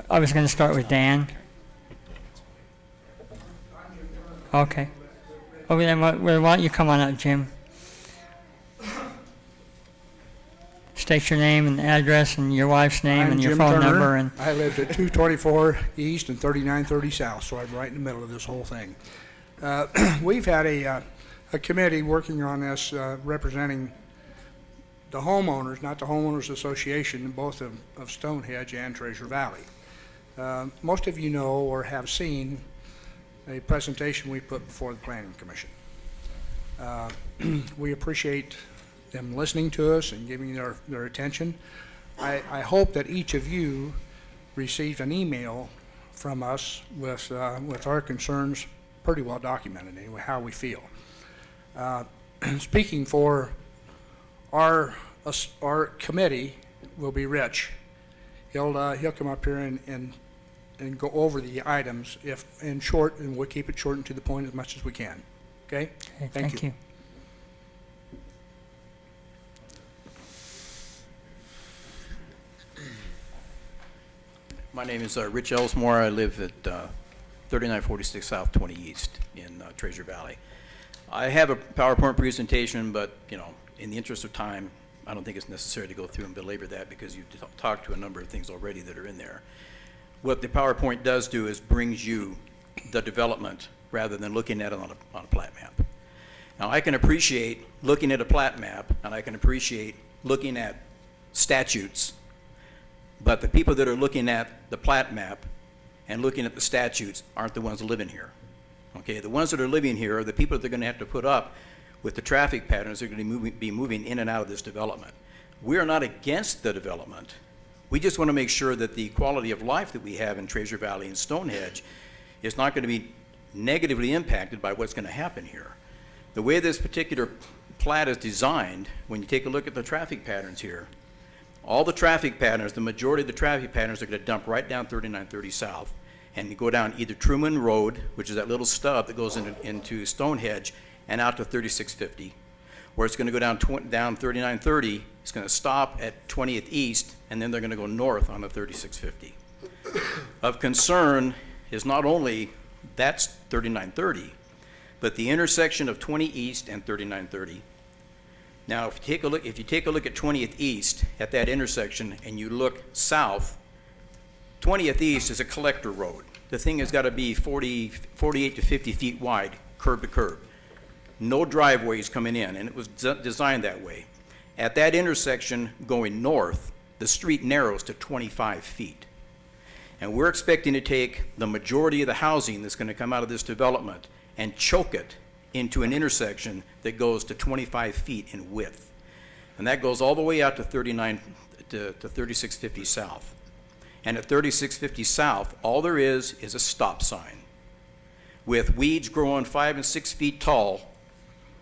I was going to start with Dan. Okay. Okay, then why don't you come on up, Jim? State your name and address and your wife's name and your Jim phone Turner. number. And I lived at 224 East and 3930 South, so I'm right in the middle of this whole thing. We've had a committee working on this, representing the homeowners, not the homeowners association, both of Stonehenge and Treasure Valley. Most of you know or have seen a presentation we put before the Planning Commission. We appreciate them listening to us and giving their attention. I hope that each of you received an email from us with our concerns pretty well documented, anyway, how we feel. Speaking for our committee will be Rich. He'll come up here and go over the items in short, and we'll keep it short and to the point as much as we can. Okay? okay, thank you. My name is Rich Ellsmore. I live at 3946 South 20 East in Treasure Valley. I have a PowerPoint presentation, but, you know, in the interest of time, I don't think it's necessary to go through and belabor that because you've talked to a number of things already that are in there. What the PowerPoint does do is brings you the development rather than looking at it on a plat map. Now, I can appreciate looking at a plat map, and I can appreciate looking at statutes, but the people that are looking at the plat map and looking at the statutes aren't the ones living here. Okay, the ones that are living here are the people that are going to have to put up with the traffic patterns that are going to be moving in and out of this development. We are not against the development. We just want to make sure that the quality of life that we have in Treasure Valley and Stonehenge is not going to be negatively impacted by what's going to happen here. The way this particular plat is designed, when you take a look at the traffic patterns here, all the traffic patterns, the majority of the traffic patterns are going to dump right down 3930 South and go down either Truman Road, which is that little stub that goes into Stonehenge, and out to 3650, where it's going to go down 3930. It's going to stop at 20th East, and then they're going to go north on the 3650. Of concern is not only that's 3930, but the intersection of 20 East and 3930. Now, if you take a look at 20th East at that intersection and you look south, 20th East is a collector road. The thing has got to be 48 to 50 feet wide, curb to curb. No driveways coming in, and it was designed that way. At that intersection going north, the street narrows to 25 feet. And we're expecting to take the majority of the housing that's going to come out of this development and choke it into an intersection that goes to 25 feet in width. And that goes all the way out to 3650 South. And at 3650 South, all there is a stop sign with weeds growing 5 and 6 feet tall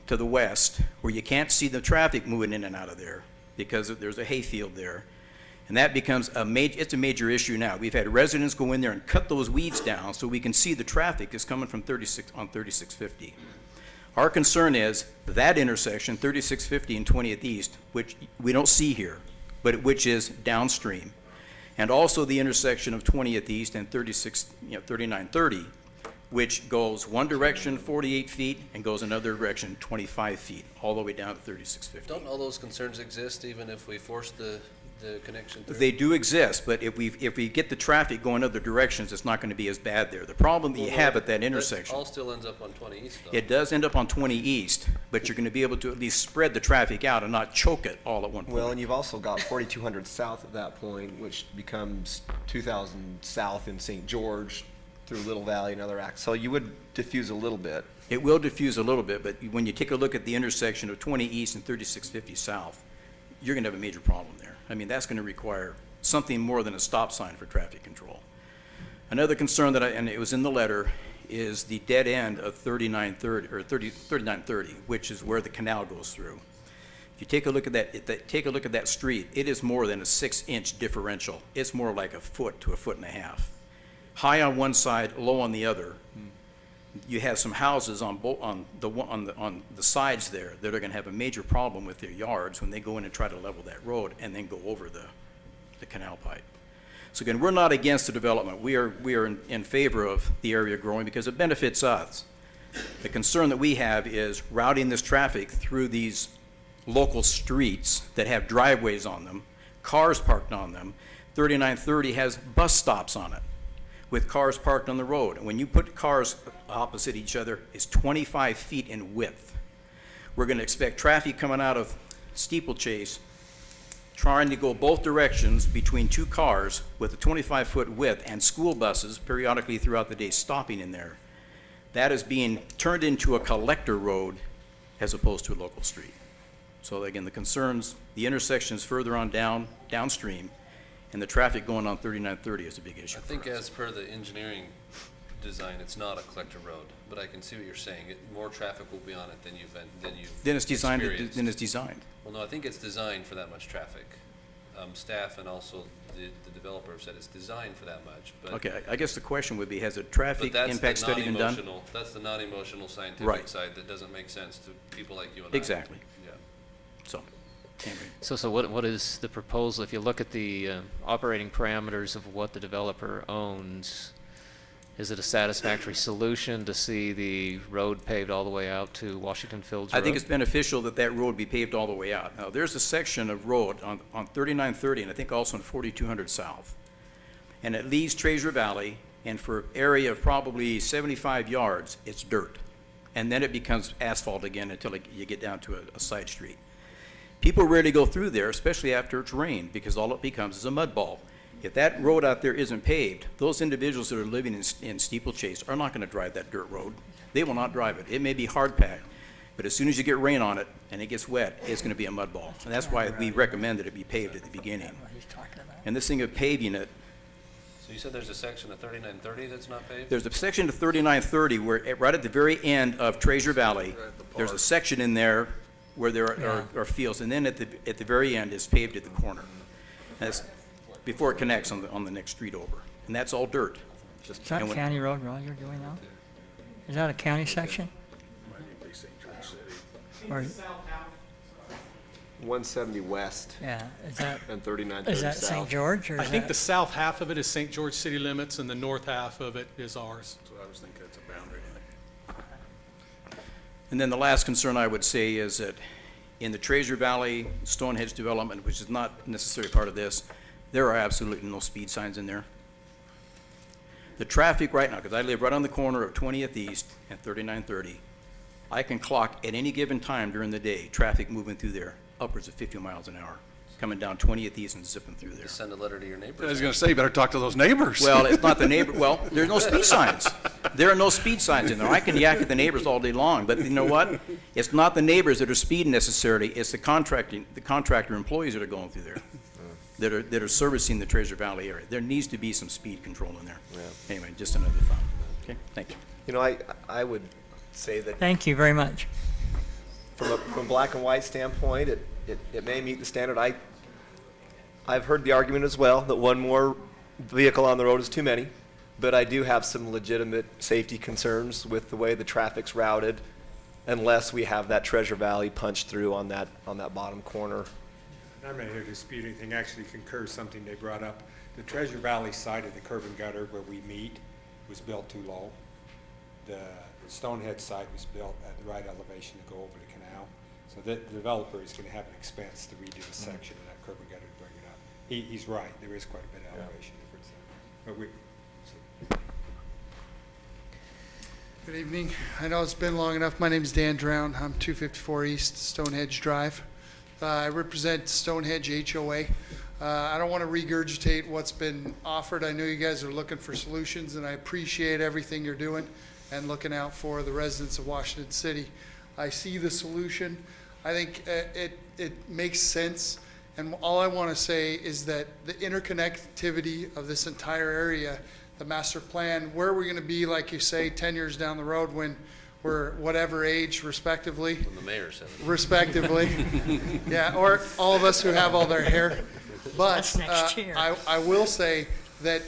to the west, where you can't see the traffic moving in and out of there because there's a hayfield there. And that becomes a major issue now. We've had residents go in there and cut those weeds down so we can see the traffic is coming from 3650. Our concern is that intersection, 3650 and 20th East, which we don't see here, but which is downstream, and also the intersection of 20th East and 3930, which goes one direction 48 feet and goes another direction 25 feet, all the way down to 3650. Don't all those concerns exist even if we force the connection through? They do exist, but if we get the traffic going other directions, it's not going to be as bad there. The problem that you have at that intersection, all still ends up on 20 East, though. it does end up on 20 East, but you're going to be able to at least spread the traffic out and not choke it all at one point. Well, and you've also got 4200 South at that point, which becomes 2000 South in St. George through Little Valley and other acts. So you would diffuse a little bit. It will diffuse a little bit, but when you take a look at the intersection of 20 East and 3650 South, you're going to have a major problem there. I mean, that's going to require something more than a stop sign for traffic control. Another concern and it was in the letter, is the dead end of 3930, which is where the canal goes through. If you take a look at that street, it is more than a 6-inch differential. It's more like a foot to a foot and a half. High on one side, low on the other. You have some houses on the sides there that are going to have a major problem with their yards when they go in and try to level that road and then go over the canal pipe. So again, we're not against the development. We are in favor of the area growing because it benefits us. The concern that we have is routing this traffic through these local streets that have driveways on them, cars parked on them. 3930 has bus stops on it with cars parked on the road. And when you put cars opposite each other, it's 25 feet in width. We're going to expect traffic coming out of Steeplechase trying to go both directions between two cars with a 25-foot width and school buses periodically throughout the day stopping in there. That is being turned into a collector road as opposed to a local street. So again, the concerns, the intersections further on downstream, and the traffic going on 3930 is a big issue. I think as per the engineering design, it's not a collector road, but I can see what you're saying. More traffic will be on it than you've Then it's designed. experienced. Then it's designed. Well, no, I think it's designed for that much traffic. Staff and also the developer have said it's designed for that much, but. Okay, I guess the question would be, has a But traffic that's impact the study been done? non-emotional, that's the non-emotional scientific Right. side that doesn't make sense to people like you and I. Exactly. Yeah. So, So what is the proposal? If you look at the operating parameters of what the developer owns, is it a satisfactory solution to see the road paved all the way out to Washington Fields Road? I think it's beneficial that that road be paved all the way out. Now, there's a section of road on 3930 and I think also on 4200 South. And it leaves Treasure Valley, and for an area of probably 75 yards, it's dirt. And then it becomes asphalt again until you get down to a side street. People rarely go through there, especially after it's rained, because all it becomes is a mud ball. If that road out there isn't paved, those individuals that are living in Steeplechase are not going to drive that dirt road. They will not drive it. It may be hard packed, but as soon as you get rain on it and it gets wet, it's going to be a mud ball. And that's why we recommend that it be paved at the beginning. And this thing of paving it, So you said there's a section of 3930 that's not paved? there's a section of 3930 where, right at the very end of Treasure Valley, there's a section in there where there are fields, and then at the very end is paved at the corner. And that's before it connects on the next street over. And that's all dirt. Is that county road you're doing now? Is that a county section? Or, 170 west yeah, is that, and 3930 is that south. St. George or I is think that? the south half of it is St. George city limits, and the north half of it is ours. So I was thinking it's a boundary line. And then the last concern I would say is that in the Treasure Valley Stonehenge development, which is not necessarily part of this, there are absolutely no speed signs in there. The traffic right now, because I live right on the corner of 20th East and 3930, I can clock at any given time during the day, traffic moving through there, upwards of 50 miles an hour, coming down 20th East and zipping through there. Just send a letter to your neighbors. I was going to say, you better talk to those neighbors. Well, it's not the neighbor, well, there's no speed signs. There are no speed signs in there. I can yak at the neighbors all day long, but you know what? It's not the neighbors that are speeding necessarily, it's the contractor employees that are going through there, that are servicing the Treasure Valley area. There needs to be some speed control in there. Yeah. Anyway, just another thought. Okay, thank you. You know, I would say that Thank you very much. from a black and white standpoint, it may meet the standard. I've heard the argument as well that one more vehicle on the road is too many, but I do have some legitimate safety concerns with the way the traffic's routed, unless we have that Treasure Valley punch through on that bottom corner. I'm not here to dispute anything, actually concur something they brought up. The Treasure Valley side of the curb and gutter where we meet was built too low. The Stonehead side was built at the right elevation to go over the canal. So the developer is going to have an expense to redo a section of that curb and gutter to bring it up. He's right, there is quite a bit of elevation difference there. But Good evening. I know it's been long enough. My name is Dan Drown. I'm 254 East Stonehenge Drive. I represent Stonehenge HOA. I don't want to regurgitate what's been offered. I know you guys are looking for solutions, and I appreciate everything you're doing and looking out for the residents of Washington City. I see the solution. I think it makes sense. And all I want to say is that the interconnectivity of this entire area, the master plan, where are we going to be, like you say, 10 years down the road when we're whatever age respectively? When the mayor said it. Respectively. Yeah, or all of us who have all their hair. But That's next year. I will say that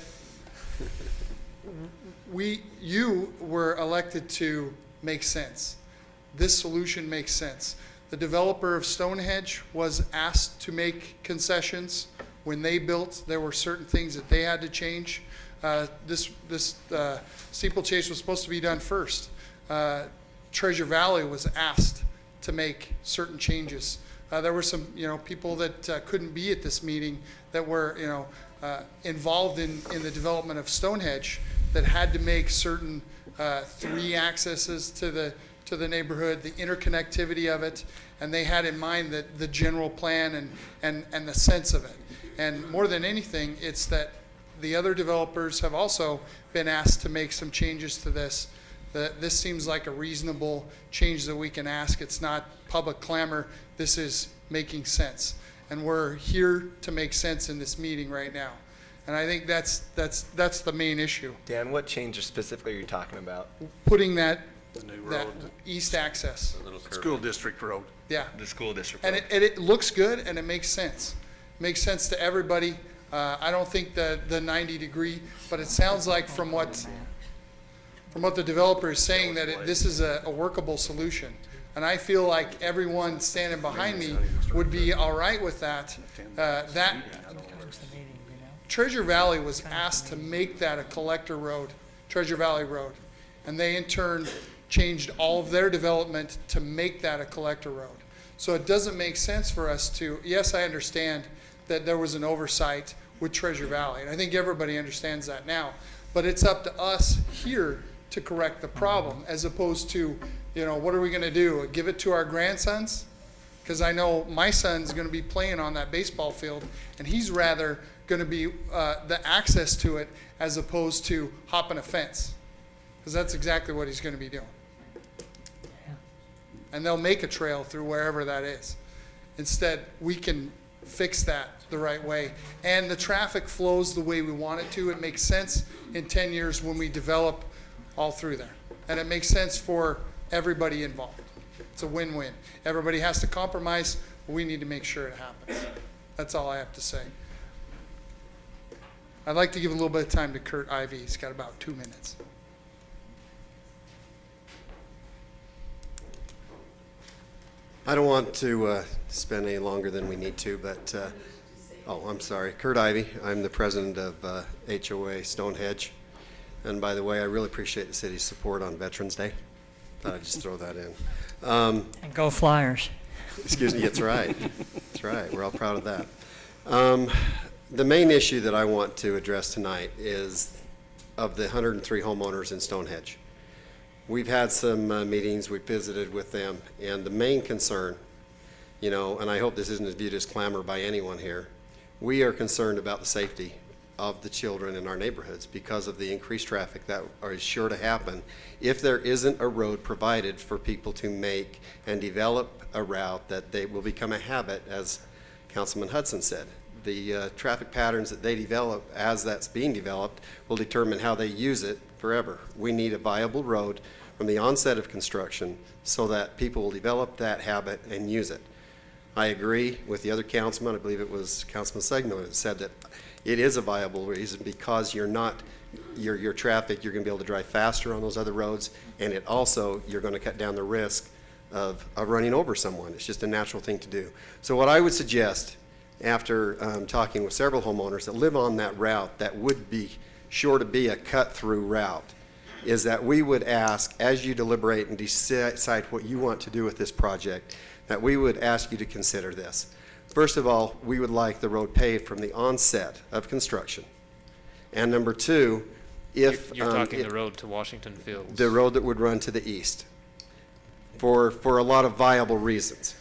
you were elected to make sense. This solution makes sense. The developer of Stonehenge was asked to make concessions. When they built, there were certain things that they had to change. This steeplechase was supposed to be done first. Treasure Valley was asked to make certain changes. There were some, people that couldn't be at this meeting that were, involved in the development of Stonehenge that had to make certain 3 accesses to the neighborhood, the interconnectivity of it, and they had in mind that the general plan and the sense of it. And more than anything, it's that the other developers have also been asked to make some changes to this. This seems like a reasonable change that we can ask. It's not public clamor. This is making sense. And we're here to make sense in this meeting right now. And I think that's the main issue. Dan, what changes specifically are you talking about? Putting that new that road. east access. A little curve. School district road. Yeah. The school district. And it looks good and it makes sense. Makes sense to everybody. I don't think the 90-degree, but it sounds like from what the developer is saying that this is a workable solution. And I feel like everyone standing behind me would be all right with that. Treasure Valley was asked to make that a collector road, Treasure Valley Road. And they in turn changed all of their development to make that a collector road. So it doesn't make sense for us to, yes, I understand that there was an oversight with Treasure Valley, and I think everybody understands that now. But it's up to us here to correct the problem, as opposed to, what are we gonna do? Give it to our grandsons? Because I know my son's gonna be playing on that baseball field, and he's rather gonna be the access to it as opposed to hopping a fence. Because that's exactly what he's gonna be doing. And they'll make a trail through wherever that is. Instead, we can fix that the right way. And the traffic flows the way we want it to. It makes sense in 10 years when we develop all through there. And it makes sense for everybody involved. It's a win-win. Everybody has to compromise, but we need to make sure it happens. That's all I have to say. I'd like to give a little bit of time to Kurt Ivey. He's got about 2 minutes. I don't want to spend any longer than we need to, but, I'm sorry. Kurt Ivey. I'm the president of HOA Stonehenge. And by the way, I really appreciate the city's support on Veterans Day. Thought I'd just throw that in. And go Flyers. Excuse me, that's right. That's right. We're all proud of that. The main issue that I want to address tonight is of the 103 homeowners in Stonehenge. We've had some meetings, we've visited with them, and the main concern, and I hope this isn't viewed as clamor by anyone here, we are concerned about the safety of the children in our neighborhoods because of the increased traffic that is sure to happen if there isn't a road provided for people to make and develop a route that they will become a habit, as Councilman Hudson said. The traffic patterns that they develop as that's being developed will determine how they use it forever. We need a viable road from the onset of construction so that people will develop that habit and use it. I agree with the other councilman, I believe it was Councilman Segno, that said that it is a viable reason because your traffic, you're gonna be able to drive faster on those other roads, and it also, you're gonna cut down the risk of running over someone. It's just a natural thing to do. So what I would suggest, after talking with several homeowners that live on that route that would be sure to be a cut-through route, is that we would ask, as you deliberate and decide what you want to do with this project, that we would ask you to consider this. First of all, we would like the road paved from the onset of construction. And number two, if... You're talking the road to Washington Fields. The road that would run to the east, for a lot of viable reasons.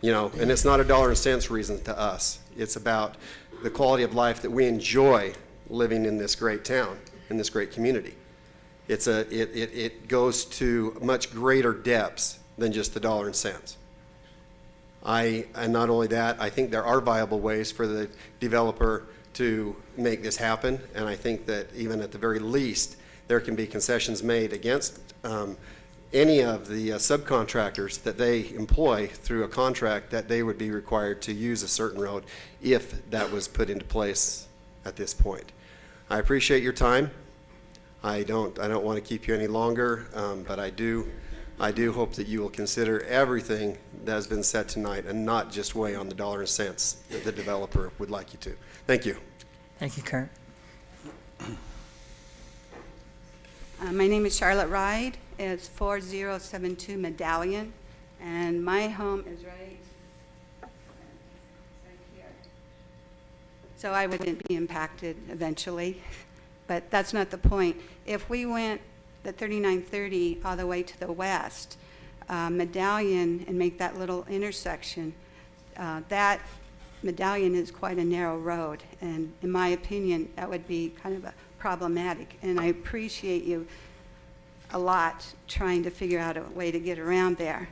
And it's not a dollar and cents reason to us. It's about the quality of life that we enjoy living in this great town, in this great community. It goes to much greater depths than just the dollar and cents. And not only that, I think there are viable ways for the developer to make this happen, and I think that even at the very least, there can be concessions made against any of the subcontractors that they employ through a contract that they would be required to use a certain road if that was put into place at this point. I appreciate your time. I don't want to keep you any longer, but I do hope that you will consider everything that has been said tonight and not just weigh on the dollar and cents that the developer would like you to. Thank you. Thank you, Kurt. My name is Charlotte Ride. It's 4072 Medallion, and my home is right here. So I wouldn't be impacted eventually, but that's not the point. If we went the 3930 all the way to the west, Medallion, and make that little intersection, that Medallion is quite a narrow road, and in my opinion, that would be kind of problematic. And I appreciate you a lot trying to figure out a way to get around there.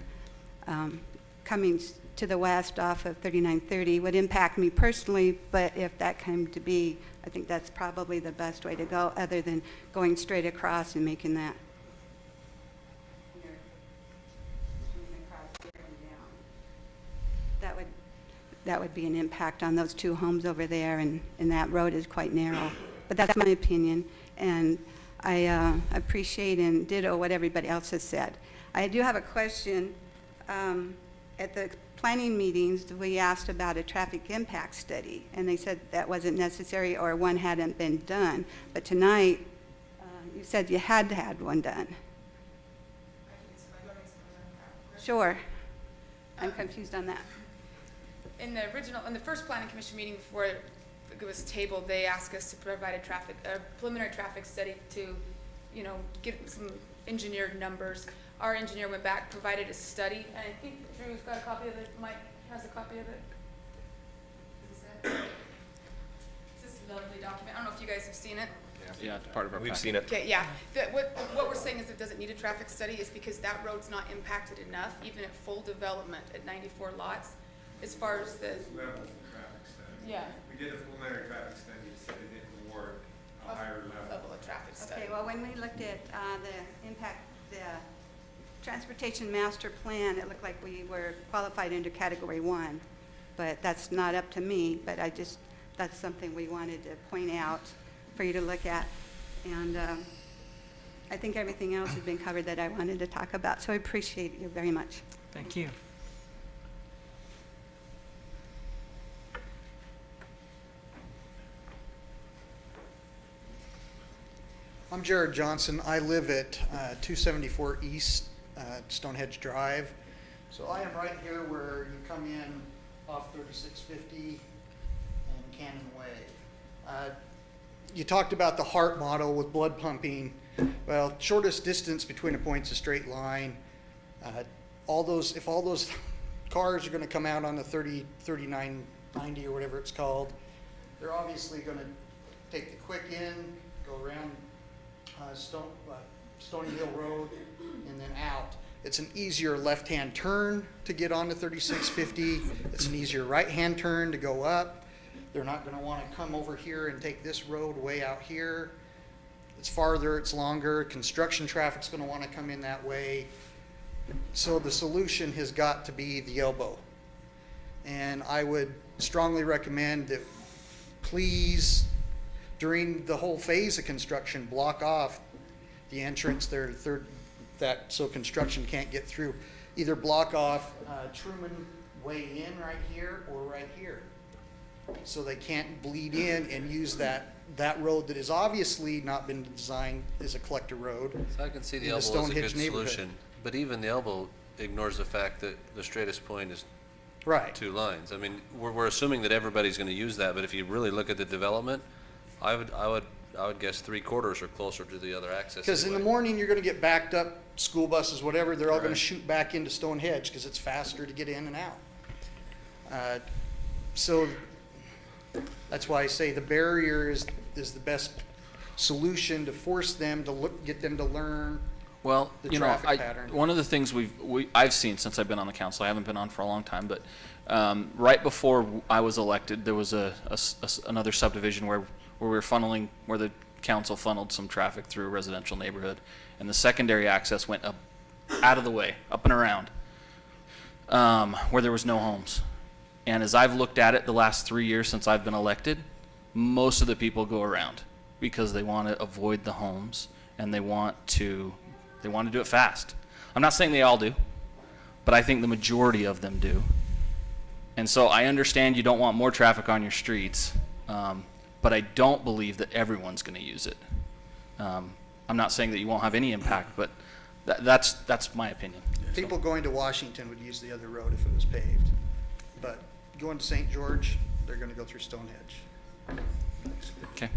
Coming to the west off of 3930 would impact me personally, but if that came to be, I think that's probably the best way to go, other than going straight across and making that. That would be an impact on those two homes over there, and that road is quite narrow. But that's my opinion, and I appreciate and ditto what everybody else has said. I do have a question At the planning meetings, we asked about a traffic impact study, and they said that wasn't necessary or one hadn't been done. But tonight, you said you had to have one done. Sure. I'm confused on that. In the first planning commission meeting before it was tabled, they asked us to provide a preliminary traffic study to, get some engineered numbers. Our engineer went back, provided a study, and I think Drew's got a copy of it. Mike has a copy of it. Is this it? It's this lovely document. I don't know if you guys have seen it. Yeah, it's part of our We've package. seen it. Okay, yeah. What we're saying is it doesn't need a traffic study is because that road's not impacted enough, even at full development at 94 lots, as far as the. Level of traffic study. Yeah. We did a preliminary traffic study, so it didn't warrant a higher level. Of traffic study. Okay, well, when we looked at the impact, the transportation master plan, it looked like we were qualified under category 1, but that's not up to me, but that's something we wanted to point out for you to look at. And I think everything else has been covered that I wanted to talk about, so I appreciate you very much. Thank you. I'm Jared Johnson. I live at 274 East Stonehenge Drive. So I am right here where you come in off 3650 and Cannon Way. You talked about the heart model with blood pumping. Well, shortest distance between a point's a straight line. If all those cars are going to come out on the 3990 or whatever it's called, they're obviously going to take the quick in, go around Stony Hill Road, and then out. It's an easier left-hand turn to get onto 3650. It's an easier right-hand turn to go up. They're not going to want to come over here and take this road way out here. It's farther, it's longer. Construction traffic's going to want to come in that way. So the solution has got to be the elbow. And I would strongly recommend that please, during the whole phase of construction, block off the entrance there, so construction can't get through. Either block off Truman Way in right here or right here, so they can't bleed in and use that road that has obviously not been designed as a collector road. So I can see the in elbow as a Stonehenge good neighborhood. solution, but even the elbow ignores the fact that the straightest point is Right. 2 lines. I mean, we're assuming that everybody's going to use that, but if you really look at the development, I would guess 3/4 are closer to the other access. Because in the anyway. morning, you're going to get backed up, school buses, whatever, they're all going to Right. shoot back into Stonehenge because it's faster to get in and out. So that's why I say the barrier is the best solution to force them to get them to learn Well, the you know, traffic pattern. one of the things I've seen since I've been on the council, I haven't been on for a long time, but right before I was elected, there was another subdivision where we were funneling, where the council funneled some traffic through a residential neighborhood, and the secondary access went up, out of the way, up and around, where there was no homes. And as I've looked at it the last 3 years since I've been elected, most of the people go around because they want to avoid the homes and they want to do it fast. I'm not saying they all do, but I think the majority of them do. And so I understand you don't want more traffic on your streets, but I don't believe that everyone's going to use it. I'm not saying that you won't have any impact, but that's my opinion. People going to Washington would use the other road if it was paved. But going to St. George, they're going to go through Stonehenge. Okay.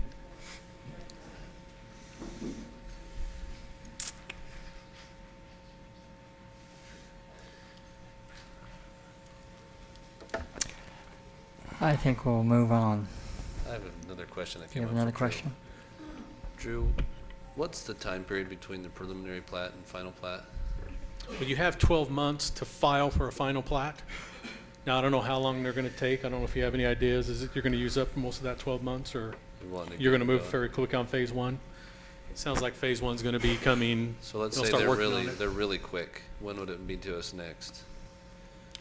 I think we'll move on. I have another question that You came have up. another from question? Drew, what's the time period between the preliminary plat and final plat? Well, you have 12 months to file for a final plat. Now, I don't know how long they're going to take. I don't know if you have any ideas. Is it you're going to use up most of that 12 months, or We want to you're going to get move going. very quick on phase 1? Sounds like phase 1's going to be coming. So let's they'll say start they're working on really, it. they're really quick. When would it be to us next?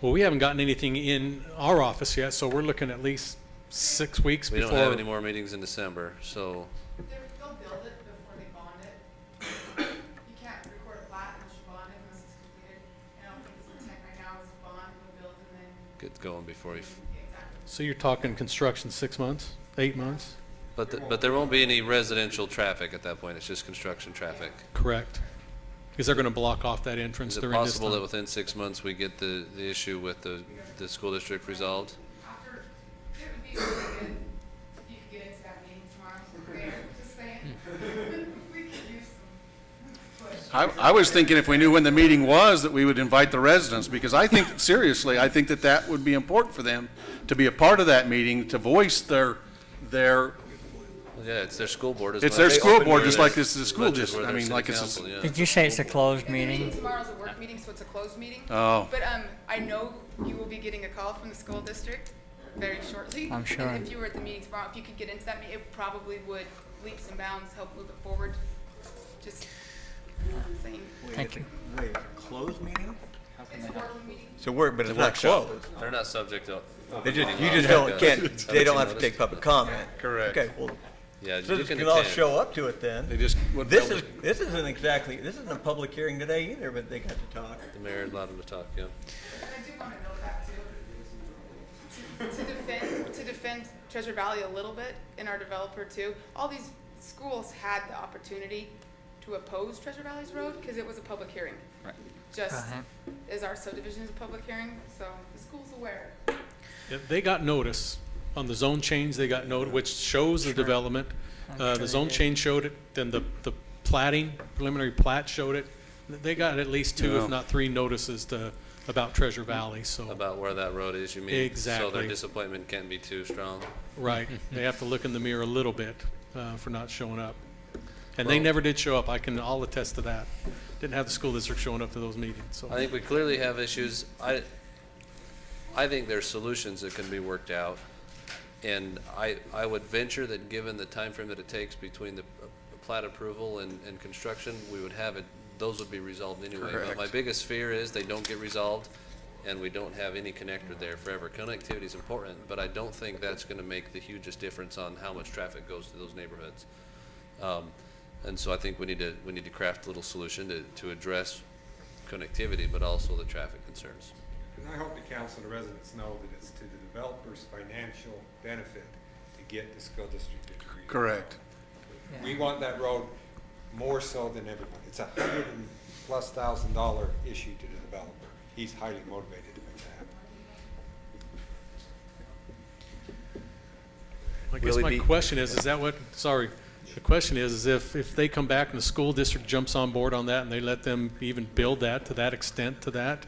Well, we haven't gotten anything in our office yet, so we're looking at least 6 weeks We before. don't have any more meetings in December, so They'll build it before they bond it. You can't record a plat unless you bond it, unless it's completed. I don't think it's intent right get going before we. So you're talking construction 6 months, 8 months? But there won't be any residential traffic at that point. It's just construction traffic. Correct. Because they're going to block off that entrance Is it during this possible that time. within 6 months we get the issue with the school district resolved? It would be really good if you could get into that meeting tomorrow. There, just saying. We could use some push. I was thinking if we knew when the meeting was, that we would invite the residents, because I think, seriously, I think that that would be important for them to be a part of that meeting, to voice their, Well, yeah, it's their school board as it's much. their school board, just like this is a school Much as district. we're I their mean, city like it's council, yeah. Did you say it's a closed The meeting meeting? tomorrow's a work meeting, so it's a closed meeting. Oh. But I know you will be getting a call from the school district very shortly. I'm sure. And if you were at the meeting tomorrow, if you could get into that meeting, it probably would leaps and bounds help move it forward. Just saying. Thank you. Wait, it's a closed meeting? It's a work meeting. So but it's The not workshop. closed. They're not subject to. They just, meeting you law. just don't, Yeah. can't, Haven't they don't you have to noticed? take public comment. Correct. Okay, well, Yeah, you citizens can can all attend. show up to it then. They just wouldn't be This able is, to- this isn't exactly, this isn't a public hearing today either, but they got to talk. The mayor allowed them to talk, yeah. And I do want to note that too. To defend Treasure Valley a little bit and our developer too, all these schools had the opportunity to oppose Treasure Valley's road because it was a public hearing. Right. Just Uh-huh. as our subdivision is a public hearing, so the school's aware. Yeah, they got notice on the zone change, they got note, which shows the development. sure The zone they did. change showed it, then the plating, preliminary plat showed it. They got at least two, Yeah. if not three notices about Treasure Valley, so, About where that road is, you mean? So Exactly. their disappointment can't be too strong. right. They have to look in the mirror a little bit for not showing up. And they Well- never did show up, I'll attest to that. Didn't have the school district showing up to those meetings, so. I think we clearly have issues. I think there's solutions that can be worked out. And I would venture that given the time frame that it takes between the plat approval and construction, we would have it, those would be resolved anyway. But my Correct. biggest fear is they don't get resolved and we don't have any connector there forever. Connectivity is important, but I don't think that's gonna make the hugest difference on how much traffic goes to those neighborhoods. And so I think we need to craft a little solution to address connectivity, but also the traffic concerns. And I hope the council and the residents know that it's to the developer's financial benefit to get the school district to agree. Correct. We want that road more so than everyone. It's $100,000+ issue to the developer. He's highly motivated to make that happen. I guess Will it my be- question is that what, sorry, the question is if they come back and the school district jumps on board on that and they let them even build that to that extent to that,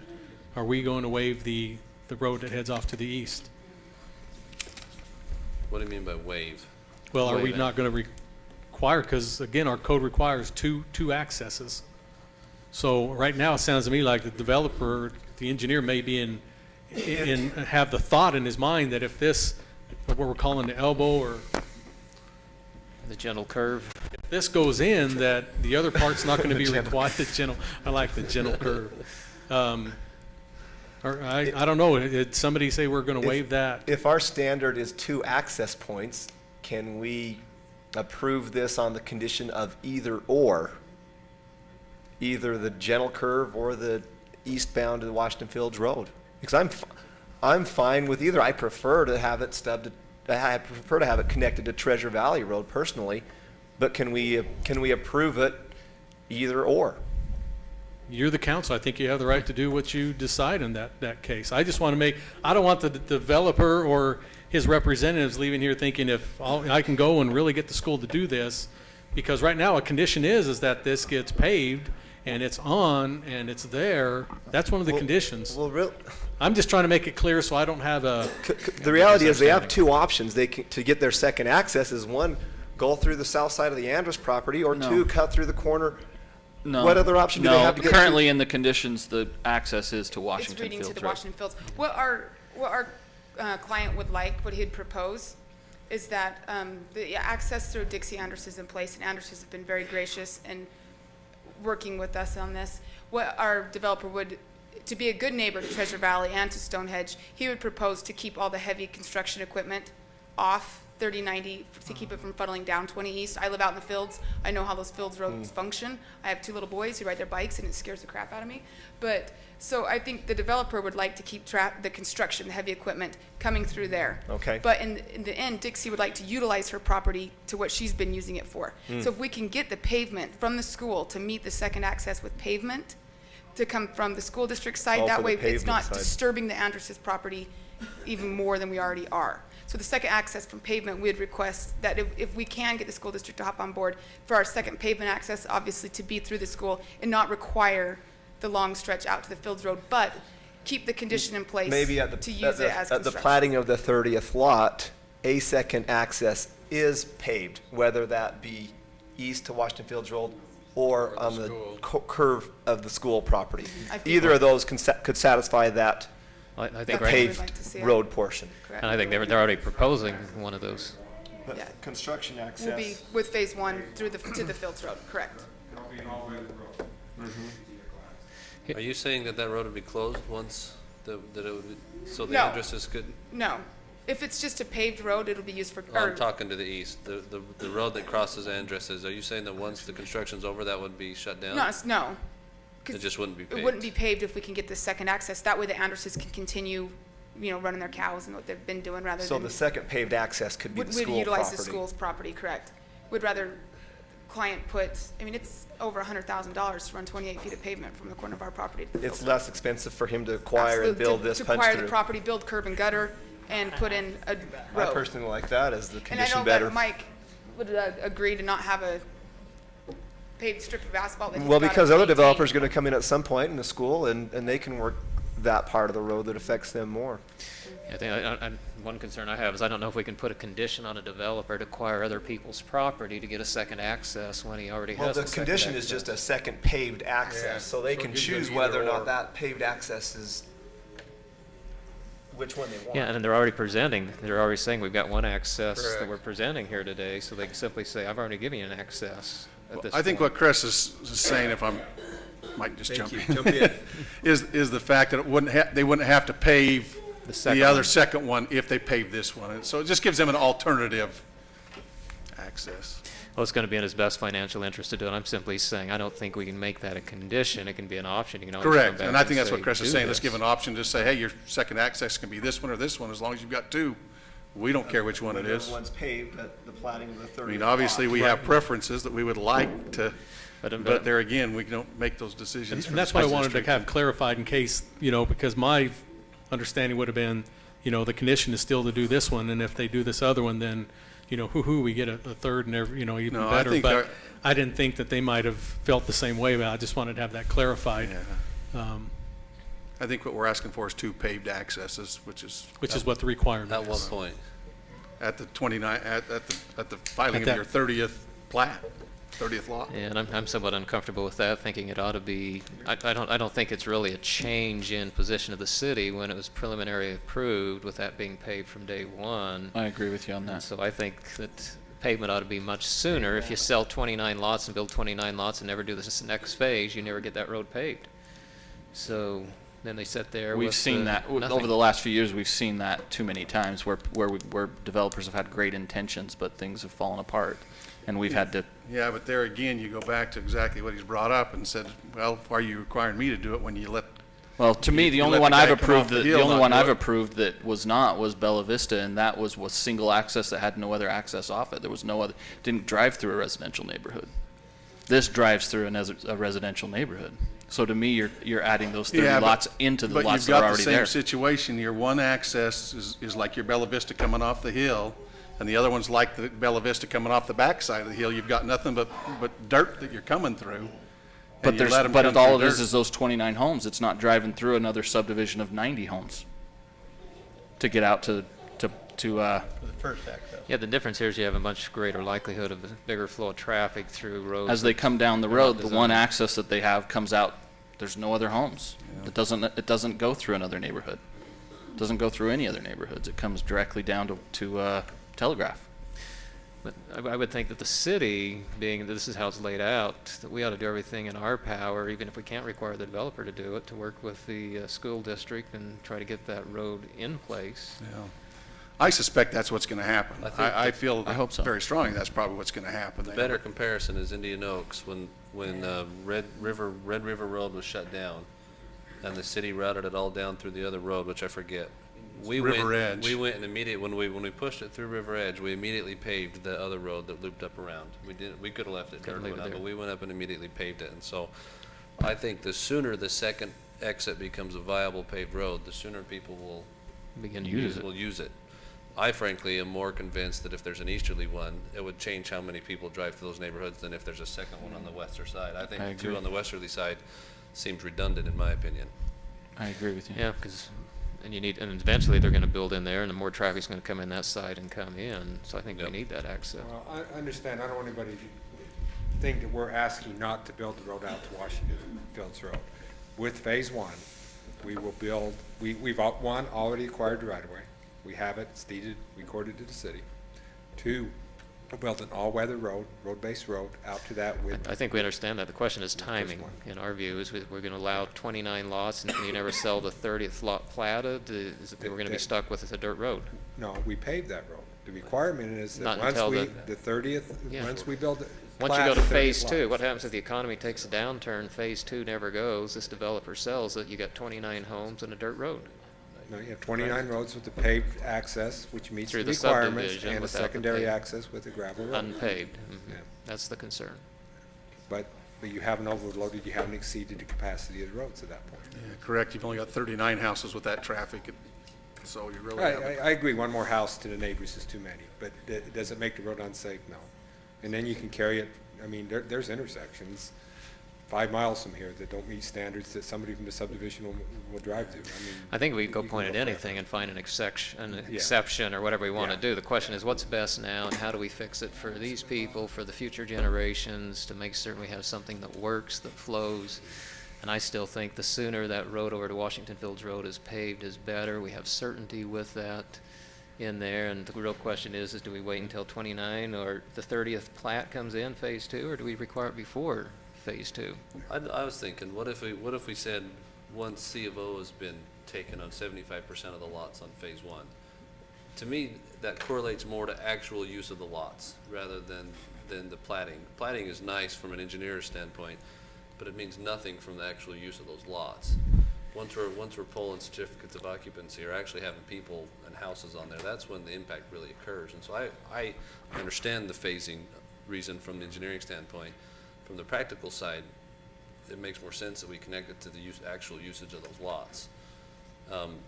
are we going to waive the road that heads off to the east? What do you mean by waive? Well, are we Waive it. not going to require, because again, our code requires two accesses. So right now, it sounds to me like the developer, the engineer may be have the thought in his mind that if this, what we're calling the elbow or The gentle curve. if this goes in, that the other part's not going to be required, I like the gentle curve. Or I don't know, did somebody say we're going to waive that? If our standard is 2 access points, can we approve this on the condition of either or? Either the gentle curve or the eastbound to the Washington Fields Road? Because I'm fine with either. I prefer to have it I prefer to have it connected to Treasure Valley Road personally, but can we approve it either or? You're the council. I think you have the right to do what you decide in that case. I just want to I don't want the developer or his representatives leaving here thinking if I can go and really get the school to do this, because right now a condition is that this gets paved and it's on and it's there. That's one of the conditions. Well, I'm just trying to make it clear so I don't have the reality is they have 2 options. To get their second access is 1, go through the south side of the Andrus property, or No. 2, cut through the corner. No. What other option do they have to get currently to? in the conditions, the access is to It's Washington reading to Fields the Road. Washington Fields. What our client would like, what he'd propose, is that the access through Dixie Andrus is in place, and Andrus has been very gracious in working with us on this. What our developer would, to be a good neighbor to Treasure Valley and to Stonehenge, he would propose to keep all the heavy construction equipment off 3090 to keep it from funneling down 20 East. I live out in the fields. I know how those fields roads function. I have 2 little boys who ride their bikes, and it scares the crap out of me. But so I think the developer would like to keep the construction, the heavy equipment coming through there. Okay. But in the end, Dixie would like to utilize her property to what she's been using it for. So if we can get the pavement from the school to meet the second access with pavement to come from the school district side, All that for the way it's pavement not side. disturbing the Andres's property even more than we already are. So the second access from pavement, we'd request that if we can get the school district to hop on board for our second pavement access, obviously to be through the school and not require the long stretch out to the Fields Road, but keep the condition in place Maybe to use it as at the construction. plating of the 30th lot, a second access is paved, whether that be east to Washington Fields Road or on the curve of the school property. I think- Either of those could satisfy that I That's think what right, we'd paved like to see. road portion. Correct. and I think they're already proposing one of those. But Yeah. construction access. Will be with phase 1 through to the Fields Road, correct. Are you saying that that road would be closed once, that it would be, so the No. addresses could, No, if it's just a paved road, it'll be used for, oh, or, I'm talking to the east, the road that crosses addresses, are you saying that once the construction's over, that would be shut down? no. 'Cause It just wouldn't be paved? It wouldn't be paved if we can get the second access. That way the Andreses can continue, running their cows and what they've been doing rather So than. the second paved access could be the Would school utilize the property. school's property, correct. Would rather client put, it's over $100,000 to run 28 feet of pavement from the corner of our property to the It's Fields Road. less expensive for him to acquire and Absolutely. build this To punch acquire the through. property, build curb and gutter, and put in a I road. personally like that as the And I condition know better. that Mike would agree to not have a paved strip of asphalt that he's Well, gotta because other maintain. developers are gonna come in at some point in the school and they can work that part of the road that affects them more. I think one concern I have is I don't know if we can put a condition on a developer to acquire other people's property to get a second access when he already Well, has the a second condition is access. just a second paved Yeah, access, so they so it can gives you choose an whether or either or. not that paved access is, which one they want. Yeah, and they're already saying we've got one access that Correct. we're presenting here today, so they can simply say, I've already given you an access at this I think point. what Chris is saying, if I'm, might just Thank jump you. in. Jump in. Is the fact that they wouldn't have to pave second the other one. second one if they paved this one. And so it just gives them an alternative access. Well, it's going to be in his best financial interest to do it. I'm simply saying, I don't think we can make that a condition. It can be an option. You can always come Correct, back and I think that's say, what Chris is "Do saying, let's this." give an option, just say, hey, your second access can be this one or this one, as long as you've got two. We don't care which one it is. Whichever one's paved at the plating of the 30th I mean, obviously, lot. we have preferences that we would like to, But- but there again, we don't make those decisions. for And the that's what I school wanted to district. have clarified in case, because my understanding would have been, the condition is still to do this one, and if they do this other one, then, hoo-hoo, we get a third and every, even No, I better. think But I didn't think that they might have felt the same way, but I just wanted to have that clarified, Yeah. I think what we're asking for is two paved accesses, which is which is what the requirement At what is. point? at the 29, at the filing At of that- your 30th plat, 30th lot. Yeah, and I'm somewhat uncomfortable with that, thinking it ought to be, I don't think it's really a change in position of the city when it was preliminary approved with that being paved from day one. I agree with you on And that. so I think that pavement ought to be much sooner. If you sell 29 lots and build 29 lots and never do this next phase, you never get that road paved. So then they sit there We've with seen that, nothing. over the last few years, we've seen that too many times where developers have had great intentions, but things have fallen apart. And we've had to, Yeah, but there again, you go back to exactly what he's brought up and said, well, why are you requiring me to do it when you let, well, to me, the You only let one the I've guy come approved, off the the hill, only not one do I've it. approved that was Bella Vista, and that was single access that had no other access off it. There was no other, didn't drive through a residential neighborhood. This drives through a residential neighborhood. So to me, you're adding those 30 Yeah, but- lots into the but lots you've that are got the already same there. situation. Your one access is like your Bella Vista coming off the hill, and the other one's like the Bella Vista coming off the backside of the hill. You've got nothing but dirt that you're coming through. But and you let 'em but come all through it is dirt. those 29 homes. It's not driving through another subdivision of 90 homes to get out to The first access. Yeah, the difference here is you have a much greater likelihood of a bigger flow of traffic through roads. as they that come down the they're not road, the one designed. access that they have comes out, there's no other homes. It doesn't go through another neighborhood. It doesn't go through any other neighborhoods. It comes directly down to Telegraph. But I would think that the city, being that this is how it's laid out, that we ought to do everything in our power, even if we can't require the developer to do it, to work with the school district and try to get that road in place. Yeah. I suspect that's what's going to happen. I think I that- feel I hope so. very strongly that's probably what's going to happen. The better comparison is Indian Oaks, when Red River Road was shut down, and the city routed it all down through the other road, which I forget. River Edge. We went and when we pushed it through River Edge, we immediately paved the other road that looped up around. We could have left it Couldn't dirt leave it out, but there. we went up and immediately paved it. And so I think the sooner the second exit becomes a viable paved road, the sooner people will Begin to use it. will use it. I frankly am more convinced that if there's an easterly one, it would change how many people drive to those neighborhoods than if there's a second one on the western side. I think I two agree. on the westerly side seems redundant in my opinion. I agree with you. Yeah, because, and eventually they're gonna build in there, and the more traffic's gonna come in that side and come in, so I think we Yep. need that access. Well, I understand, I don't want anybody to think that we're asking not to build the road out to Washington Fields Road. With phase one, we will build, we've already acquired the right of way. We have it, it's deeded, recorded to the city. Two, we'll build an all-weather road-based road out to that with. I think we understand that. The question is timing. one. In our view, is we're gonna allow 29 lots, and you never sell the 30th lot platted, we're gonna be stuck with a dirt road. No, we paved that road. The requirement is Not that once until we, the- the 30th, Yeah. once we build it. Once you plat go to the 30th phase two, lot. what happens if the economy takes a downturn, phase two never goes, this developer sells it, you got 29 homes and a dirt road. No, you have 29 roads with the paved access, which meets the Through the requirements, subdivision and a without the secondary paved. access with a gravel road. Unpaved. Mhm. Yeah. That's the concern. But you haven't overloaded, you haven't exceeded the capacity of the roads at that point. Yeah, correct. You've only got 39 houses with that traffic, so you really Right, haven't. I agree, one more house to the neighbors is too many, but does it make the road unsafe? No. And then you can carry it, I mean, there's intersections 5 miles from here that don't meet standards that somebody from the subdivision will drive to. I mean. I think we can go you point at go fast. anything and find an exception or whatever we want to Yeah. do. The question is, what's best now, and how do we fix it for these people, for the future generations, to make certain we have something that works, that flows. And I still think the sooner that road over to Washington Fields Road is paved is better. We have certainty with that in there, and the real question is do we wait until 29 or the 30th plat comes in, phase two, or do we require it before phase two? I was thinking, what if we said once C of O has been taken on 75% of the lots on phase one? To me, that correlates more to actual use of the lots rather than the platting. Platting is nice from an engineer's standpoint, but it means nothing from the actual use of those lots. Once we're pulling certificates of occupancy or actually having people and houses on there, that's when the impact really occurs. And so I understand the phasing reason from the engineering standpoint. From the practical side, it makes more sense that we connect it to the actual usage of those lots.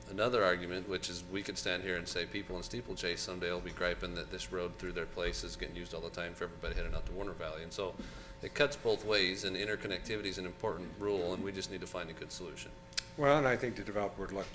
Another argument, which is we could stand here and say people in Steeplechase someday will be griping that this road through their place is getting used all the time for everybody heading out to Warner Valley. And so it cuts both ways, and interconnectivity is an important rule, and we just need to find a good solution. Well, and I think the developer would look,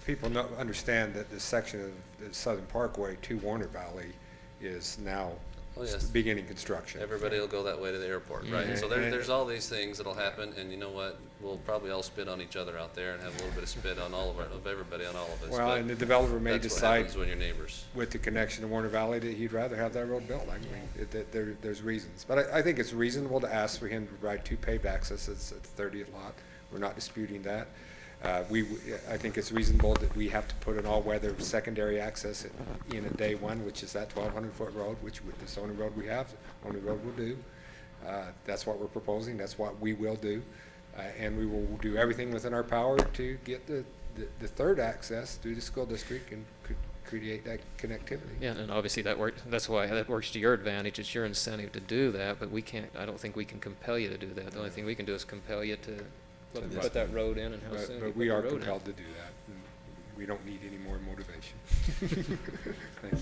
people understand that this section of the Southern Parkway to Warner Valley is now Oh, yes. beginning construction. Everybody will go that way to the airport, right? Yeah. So there's all these things that'll happen, and you know what? We'll probably all spit on each other out there and have a little bit of spit on everybody on all of us. Well, but and the developer may that's what decide happens when you're neighbors. with the connection to Warner Valley that he'd rather have that road built. I mean, there's reasons. But I think it's reasonable to ask for him to provide 2 paved accesses at the 30th lot. We're not disputing that. I think it's reasonable that we have to put an all-weather secondary access in at day one, which is that 1,200-foot road, which with this only road we have, only road will do. That's what we're proposing. That's what we will do. And we will do everything within our power to get the third access through the school district and create that connectivity. Yeah, and obviously that's why that works to your advantage. It's your incentive to do that, but I don't think we can compel you to do that. The only thing we can do is compel you to put that road in and how soon you But put we the are road in. compelled to do that. And we don't need any more motivation. Thank you.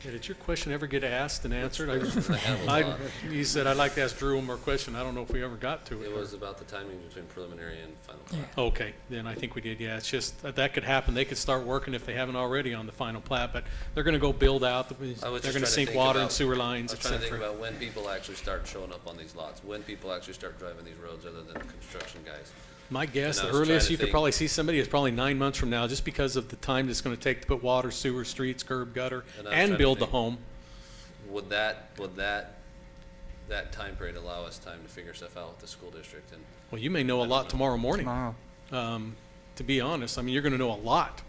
Yeah, did your question ever get asked and answered? I have a lot. You said, I'd like to ask Drew one more question. I don't know if we ever got to it. It was about the timing between preliminary and final plat. Okay, then I think we did, yeah. It's just, that could happen. They could start working if they haven't already on the final plat, but they're gonna go build out, I was they're just gonna trying to sink think water and about- sewer lines, I et was trying to think cetera. about when people actually start showing up on these lots, when people actually start driving these roads other than construction guys. My guess, And the I was trying earliest to you could think- probably see somebody is probably 9 months from now, just because of the time it's gonna take to put water, sewer, streets, curb, gutter, And I was trying and to build the think- home. Would that time period allow us time to figure stuff out with the school district? And Well, you may know a lot tomorrow morning. Tomorrow. To be honest, I mean, you're gonna know a lot.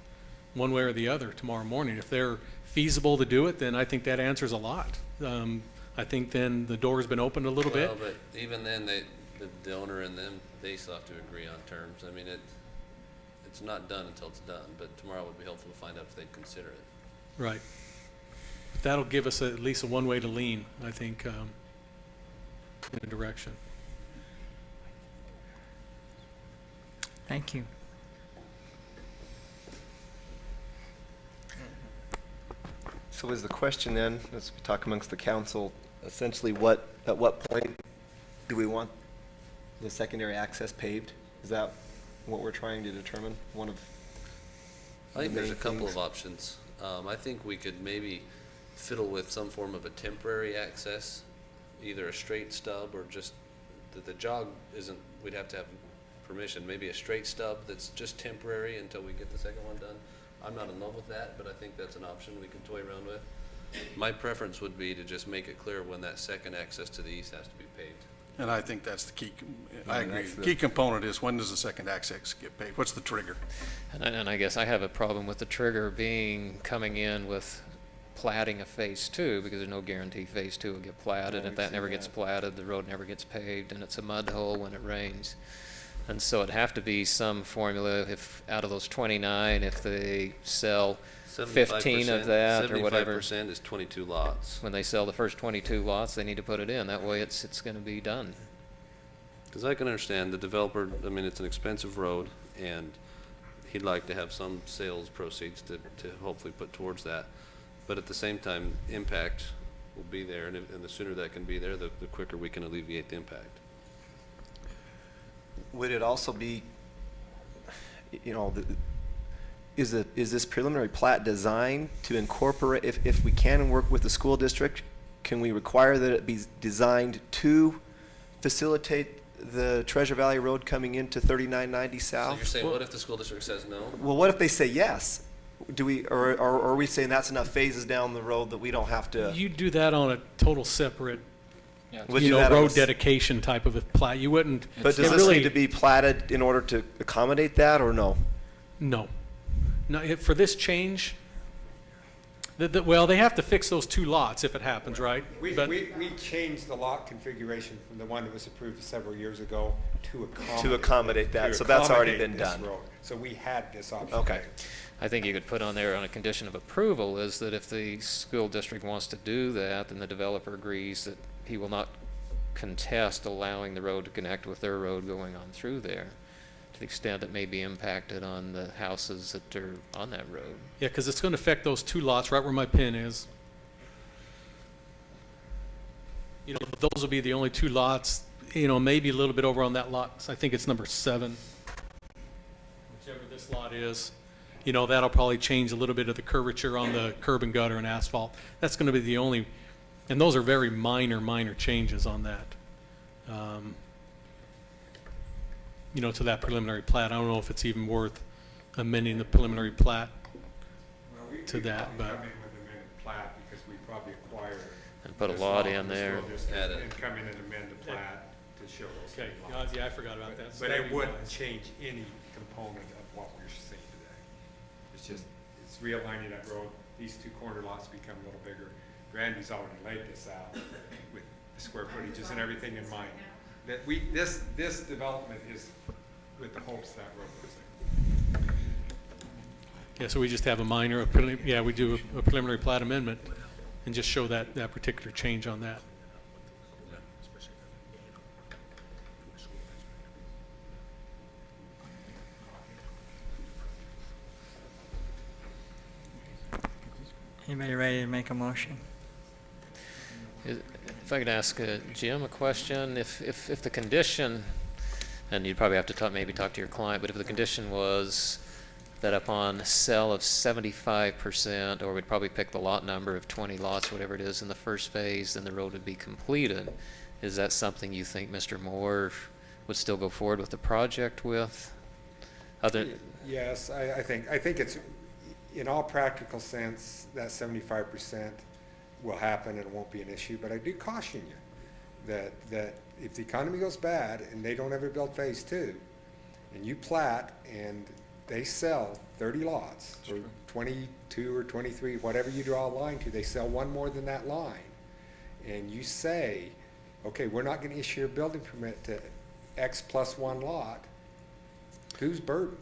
one way or the other tomorrow morning. If they're feasible to do it, then I think that answers a lot. I think then the door's been opened a little bit. Well, but even then, the owner and them, they still have to agree on terms. I mean, it's not done until it's done, but tomorrow would be helpful to find out if they'd consider it. Right. But that'll give us at least a one way to lean, I think, in a direction. Thank you. So is the question then, as we talk amongst the council, essentially at what point do we want the secondary access paved? Is that what we're trying to determine? One of I think the there's a main couple things? of options. I think we could maybe fiddle with some form of a temporary access, either a straight stub or just, the jog isn't, we'd have to have permission, maybe a straight stub that's just temporary until we get the second one done. I'm not in love with that, but I think that's an option we can toy around with. My preference would be to just make it clear when that second access to the east has to be paved. And I think that's the key, I agree. that's The the- key component is when does the second access get paid? What's the trigger? And I guess I have a problem with the trigger being coming in with platting of phase two, because there's no guarantee phase two will get platted. Yeah, If that we've never seen gets that. platted, the road never gets paved, and it's a mud hole when it rains. And so it'd have to be some formula, if out of those 29, if they sell 15 of that or whatever. 75% is 22 lots. When they sell the first 22 lots, they need to put it in. That way it's going to be done. Because I can understand the developer, I mean, it's an expensive road, and he'd like to have some sales proceeds to hopefully put towards that. But at the same time, impact will be there, and the sooner that can be there, the quicker we can alleviate the impact. Would it also be, is this preliminary plat designed to incorporate, if we can work with the school district, can we require that it be designed to facilitate the Treasure Valley Road coming into 3990 So South? you're saying, what if the school district says no? Well, what if they say yes? Do we, or are we saying that's enough phases down the road that we don't have to? You do that on a total separate, Would do that on road a s- dedication type of a plat. You wouldn't. But does it this really, need to be platted in order to accommodate that, or no? No. No, for this change, well, they have to fix those two lots if it happens, right? We But- changed the lot configuration from the one that was approved several years ago to accommodate that. to So that's already accommodate been this done. road. So we had this option. Okay. I think you could put on there on a condition of approval is that if the school district wants to do that, then the developer agrees that he will not contest allowing the road to connect with their road going on through there, to the extent it may be impacted on the houses that are on that road. Yeah, because it's going to affect those two lots right where my pin is. Those will be the only two lots, maybe a little bit over on that lot. I think it's number 7. Whichever this lot is, that'll probably change a little bit of the curvature on the curb and gutter and asphalt. That's going to be the only, and those are very minor changes on that. To that preliminary plat. I don't know if it's even worth amending the preliminary plat to that, but. Come in with amended plat because we probably acquired. And put a this lot lot in from the there. school district Add it. And come in and amend the plat to show those Okay, three lots. yeah, I forgot about that. But it wouldn't change any component of what we're seeing today. It's just, it's realigning that road. These two corner lots become a little bigger. Randy's already laid this out with the square footages and everything in mind. That this development is with the hopes that road goes in. Yeah, so we just have a minor, we do a preliminary plat amendment and just show that particular change on that. Anybody ready to make a motion? If I could ask Jim a question, if the condition, and you'd probably have to maybe talk to your client, but if the condition was that upon sell of 75%, or we'd probably pick the lot number of 20 lots, whatever it is in the first phase, then the road would be completed. Is that something you think Mr. Moore would still go forward with the project with? Yes, I think it's, in all practical sense, that 75% will happen and it won't be an issue, but I do caution you that if the economy goes bad and they don't ever build phase 2, and you plat and they sell 30 lots, or 22 or 23, whatever you draw a line to, they sell one more than that line, and you say, okay, we're not gonna issue a building permit to X plus one lot, who's burdened?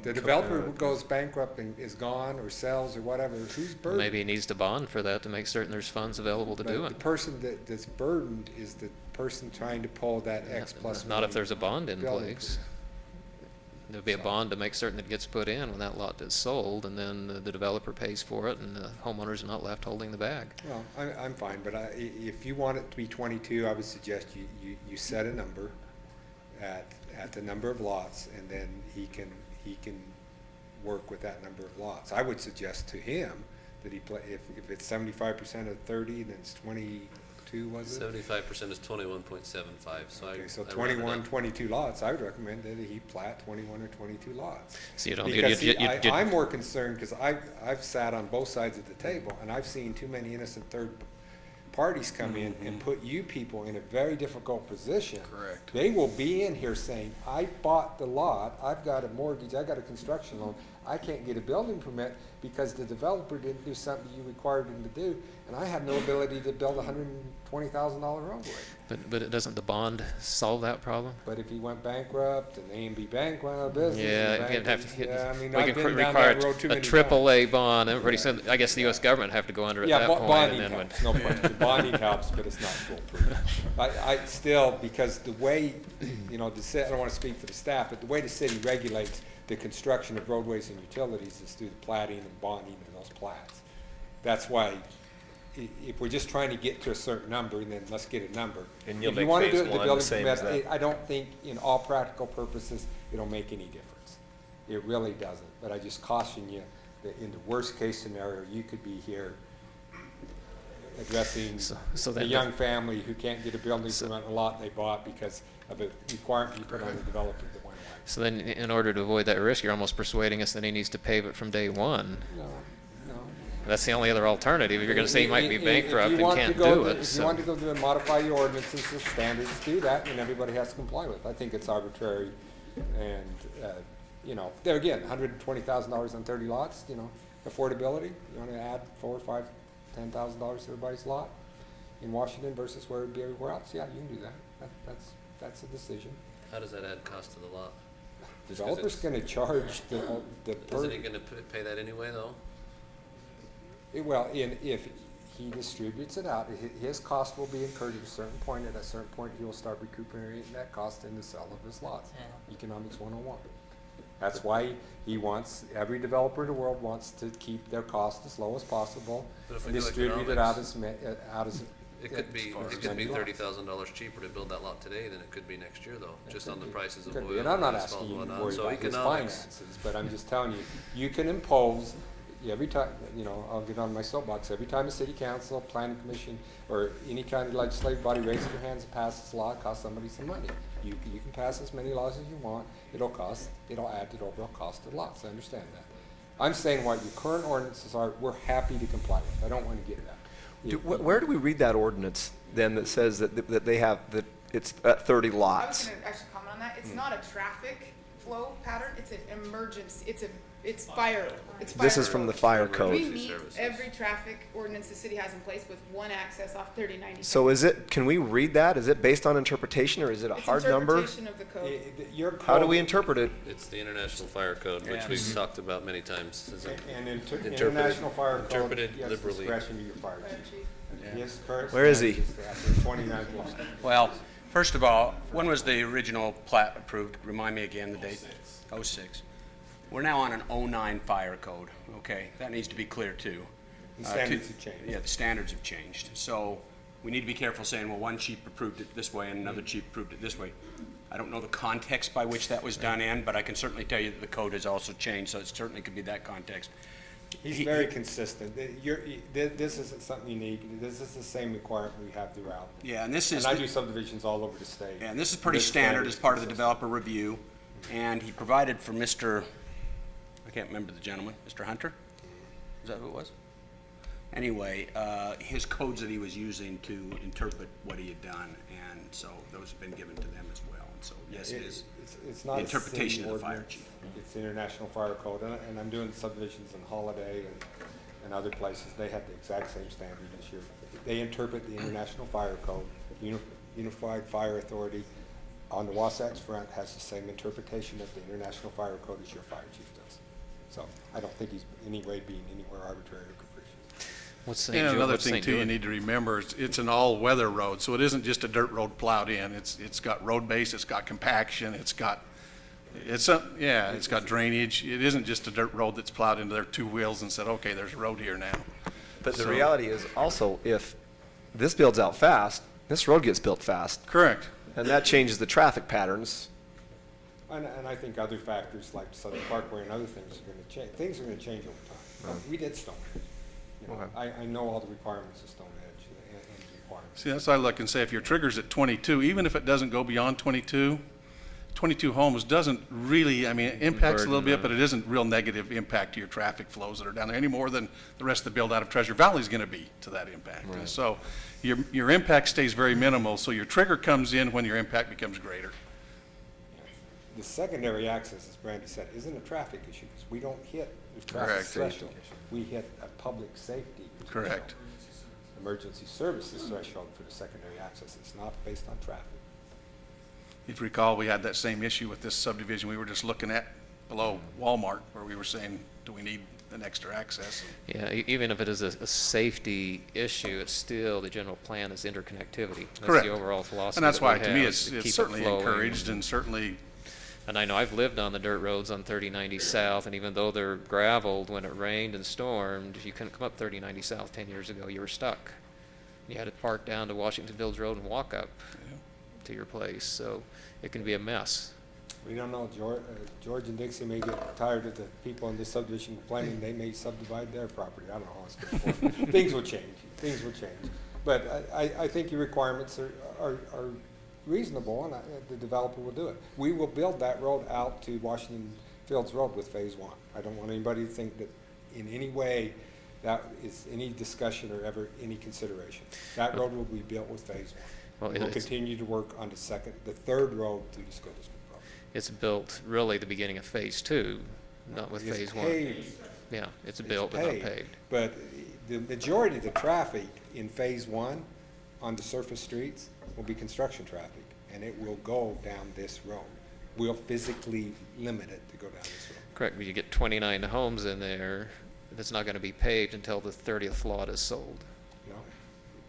The developer who goes bankrupt and is gone or sells or whatever, who's burdened? Maybe he needs to bond for that to make certain there's funds available to do But it. the person that's burdened is the person trying to pull that X plus one. Not if there's a bond in building place. There'd be a bond to make certain it gets put in when that lot is sold, and then the developer pays for it, and the homeowner's not left holding the bag. Well, I'm fine, but if you want it to be 22, I would suggest you set a number at the number of lots, and then he can work with that number of lots. I would suggest to him that if it's 75% of 30, then it's 22, was it? 75% is 21.75, so Okay, so I rounded 21, up. 22 lots, I would recommend that he plat 21 or 22 lots. So you don't, Because see, I'm more concerned, because I've sat on both sides of the table, and I've seen too many innocent third parties come in and put you people in a very difficult position. Correct. They will be in here saying, I bought the lot, I've got a mortgage, I got a construction loan, I can't get a building permit because the developer didn't do something you required him to do, and I have no ability to build a $120,000 roadway. but it doesn't the bond solve that problem? But if he went bankrupt and A&B Bank went out of business. Yeah, and you'd have bank- to, yeah, I mean, we I've can been down require that road too a many triple times. A bond, and pretty soon, I guess the US government have to go under at Yeah, that point. bonding and then helps, no question, bonding helps, but it's not foolproof. I still, because the way, I don't want to speak for the staff, but the way the city regulates the construction of roadways and utilities is through the platting and bonding of those plats. That's why, if we're just trying to get to a certain number, then let's get a number. And you'll If you make want to do phase it in the one the building same as permit, that. I don't think, in all practical purposes, it'll make any difference. It really doesn't, but I just caution you that in the worst-case scenario, you could be here addressing so a then young family who can't get a building permit on a lot they bought because of a requirement you put on the developer that went away. So then, in order to avoid that risk, you're almost persuading us that he needs to pave it from day one. No. That's the only other alternative. If you're gonna say he might be If bankrupt you and want can't to go do to- it, If so. you want to go to modify your ordinances and standards, do that, and everybody has to comply with. I think it's arbitrary, and, there again, $120,000 on 30 lots, affordability. You want to add $4,000, $5,000, $10,000 to everybody's lot in Washington versus where it'd be everywhere else? Yeah, you can do that. That's a decision. How does that add cost to the lot? Developer's going to charge the Isn't he gonna pay that anyway, though? Well, if he distributes it out, his cost will be incurred at a certain point. At a certain point, he will start recuperating that cost in the sale of his lots. Economics 101. That's why every developer in the world wants to keep their cost as low as possible But if and we do distribute it out as It could be as many lots. $30,000 cheaper to build that lot today than it could be next year, though, just on the prices of Could oil be, and I'm not and asking asphalt you and to whatnot. worry So about his economics, finances, but I'm just telling you, you can impose, every time, I'll get on my soapbox, every time a city council, planning commission, or any kind of legislative body raises their hands and passes a law, it costs somebody some money. You can pass as many laws as you want, it'll add to the overall cost of the lots, I understand that. I'm saying what your current ordinances are, we're happy to comply with, I don't want to get that. Where do we read that ordinance then that says that they have, that it's at 30 I was lots? gonna actually comment on that. It's not a traffic flow pattern, it's an emergency, it's fire. This is from the fire code. We meet every traffic ordinance the city has in place with one access off 3090. So can we read that? Is it based on interpretation or is it a hard number? It's interpretation of the code. How do we interpret it? it's the International Fire Code, which we've talked about many times. As And interpreted- International Fire Code, interpreted he has liberally. discretion to your fire chief. His current Where is he? statute is 29 blocks. Well, first of all, when was the original plat approved? Remind me again the date. 06. We're now on an 09 fire code, okay? That needs to be clear too. The standards have changed. Yeah, the standards have changed. So we need to be careful saying, well, one chief approved it this way and another chief approved it this way. I don't know the context by which that was done in, but I can certainly tell you that the code has also changed, so it certainly could be that context. He's very consistent. This isn't something unique. This is the same requirement we have throughout. Yeah, and this is. And I do subdivisions all over the state. Yeah, and this is pretty This standard as is part of the consistent. developer review. And he provided for Mr., I can't remember the gentleman, Mr. Hunter? Is that who it was? Anyway, his codes that he was using to interpret what he had done, and so those have been given to them as well. And so, yes, it is It's the not a interpretation city of the fire ordinance. chief. It's the International Fire Code, and I'm doing subdivisions in Holiday and other places. They have the exact same standard as you. They interpret the International Fire Code. Unified Fire Authority on the Wasatch Front has the same interpretation of the International Fire Code as your fire chief does. So I don't think he's in any way being anywhere arbitrary or capricious. What's And another thing too, you need to remember, it's an all-weather road, so it isn't just a dirt road plowed in. It's got road base, it's got compaction, it's got drainage. It isn't just a dirt road that's plowed into their two wheels and said, okay, there's a road here now. But the So- reality is also, if this builds out fast, this road gets built fast. Correct. And that changes the traffic patterns. And I think other factors like Southern Parkway and other things are going to change. Things are going to change over time. We did Stonehenge. You know, I know all the requirements of Stonehenge and the requirements. See, that's why I look and say, if your trigger's at 22, even if it doesn't go beyond 22, 22 homes doesn't really, I mean, it impacts a little bit, but it isn't real negative impact to your traffic flows that are down there any more than the rest of the build out of Treasure Valley is going to be to that impact. Right. So your impact stays very minimal, so your trigger comes in when your impact becomes greater. The secondary access, as Brandy said, isn't a traffic issue because we don't hit the traffic Correct. threshold. We hit a public safety. Correct. Emergency services threshold for the secondary access. It's not based on traffic. If you recall, we had that same issue with this subdivision we were just looking at below Walmart, where we were saying, do we need an extra access? Yeah, even if it is a safety issue, it's still, the general plan is interconnectivity. That's Correct. the overall philosophy. And that's that we why, to me, have, it's to keep it's it certainly flowing. encouraged and certainly, And I know I've lived on the dirt roads on 3090 South, and even though they're graveled, when it rained and stormed, you couldn't come up 3090 South 10 years ago. You were stuck. You had to park down to Washington Village Road and walk up to your place. So it can be a mess. We don't know. George and Dixie may get tired of the people in this subdivision complaining. They may subdivide their property. I don't know how it's going to work. Things will change. Things will change. But I think your requirements are reasonable, and the developer will do it. We will build that road out to Washington Fields Road with Phase 1. I don't want anybody to think that in any way that is any discussion or ever any consideration. That road will be built with Phase 1. Well, We'll continue to work on the third road through the school district property. It's built really the beginning of Phase 2, not with It's Phase 1. paved. Yeah, it's built but not paved. But the majority of the traffic in Phase 1 on the surface streets will be construction traffic, and it will go down this road. We'll physically limit it to go down this road. Correct, but you get 29 homes in there that's not going to be paved until the 30th lot is sold. No,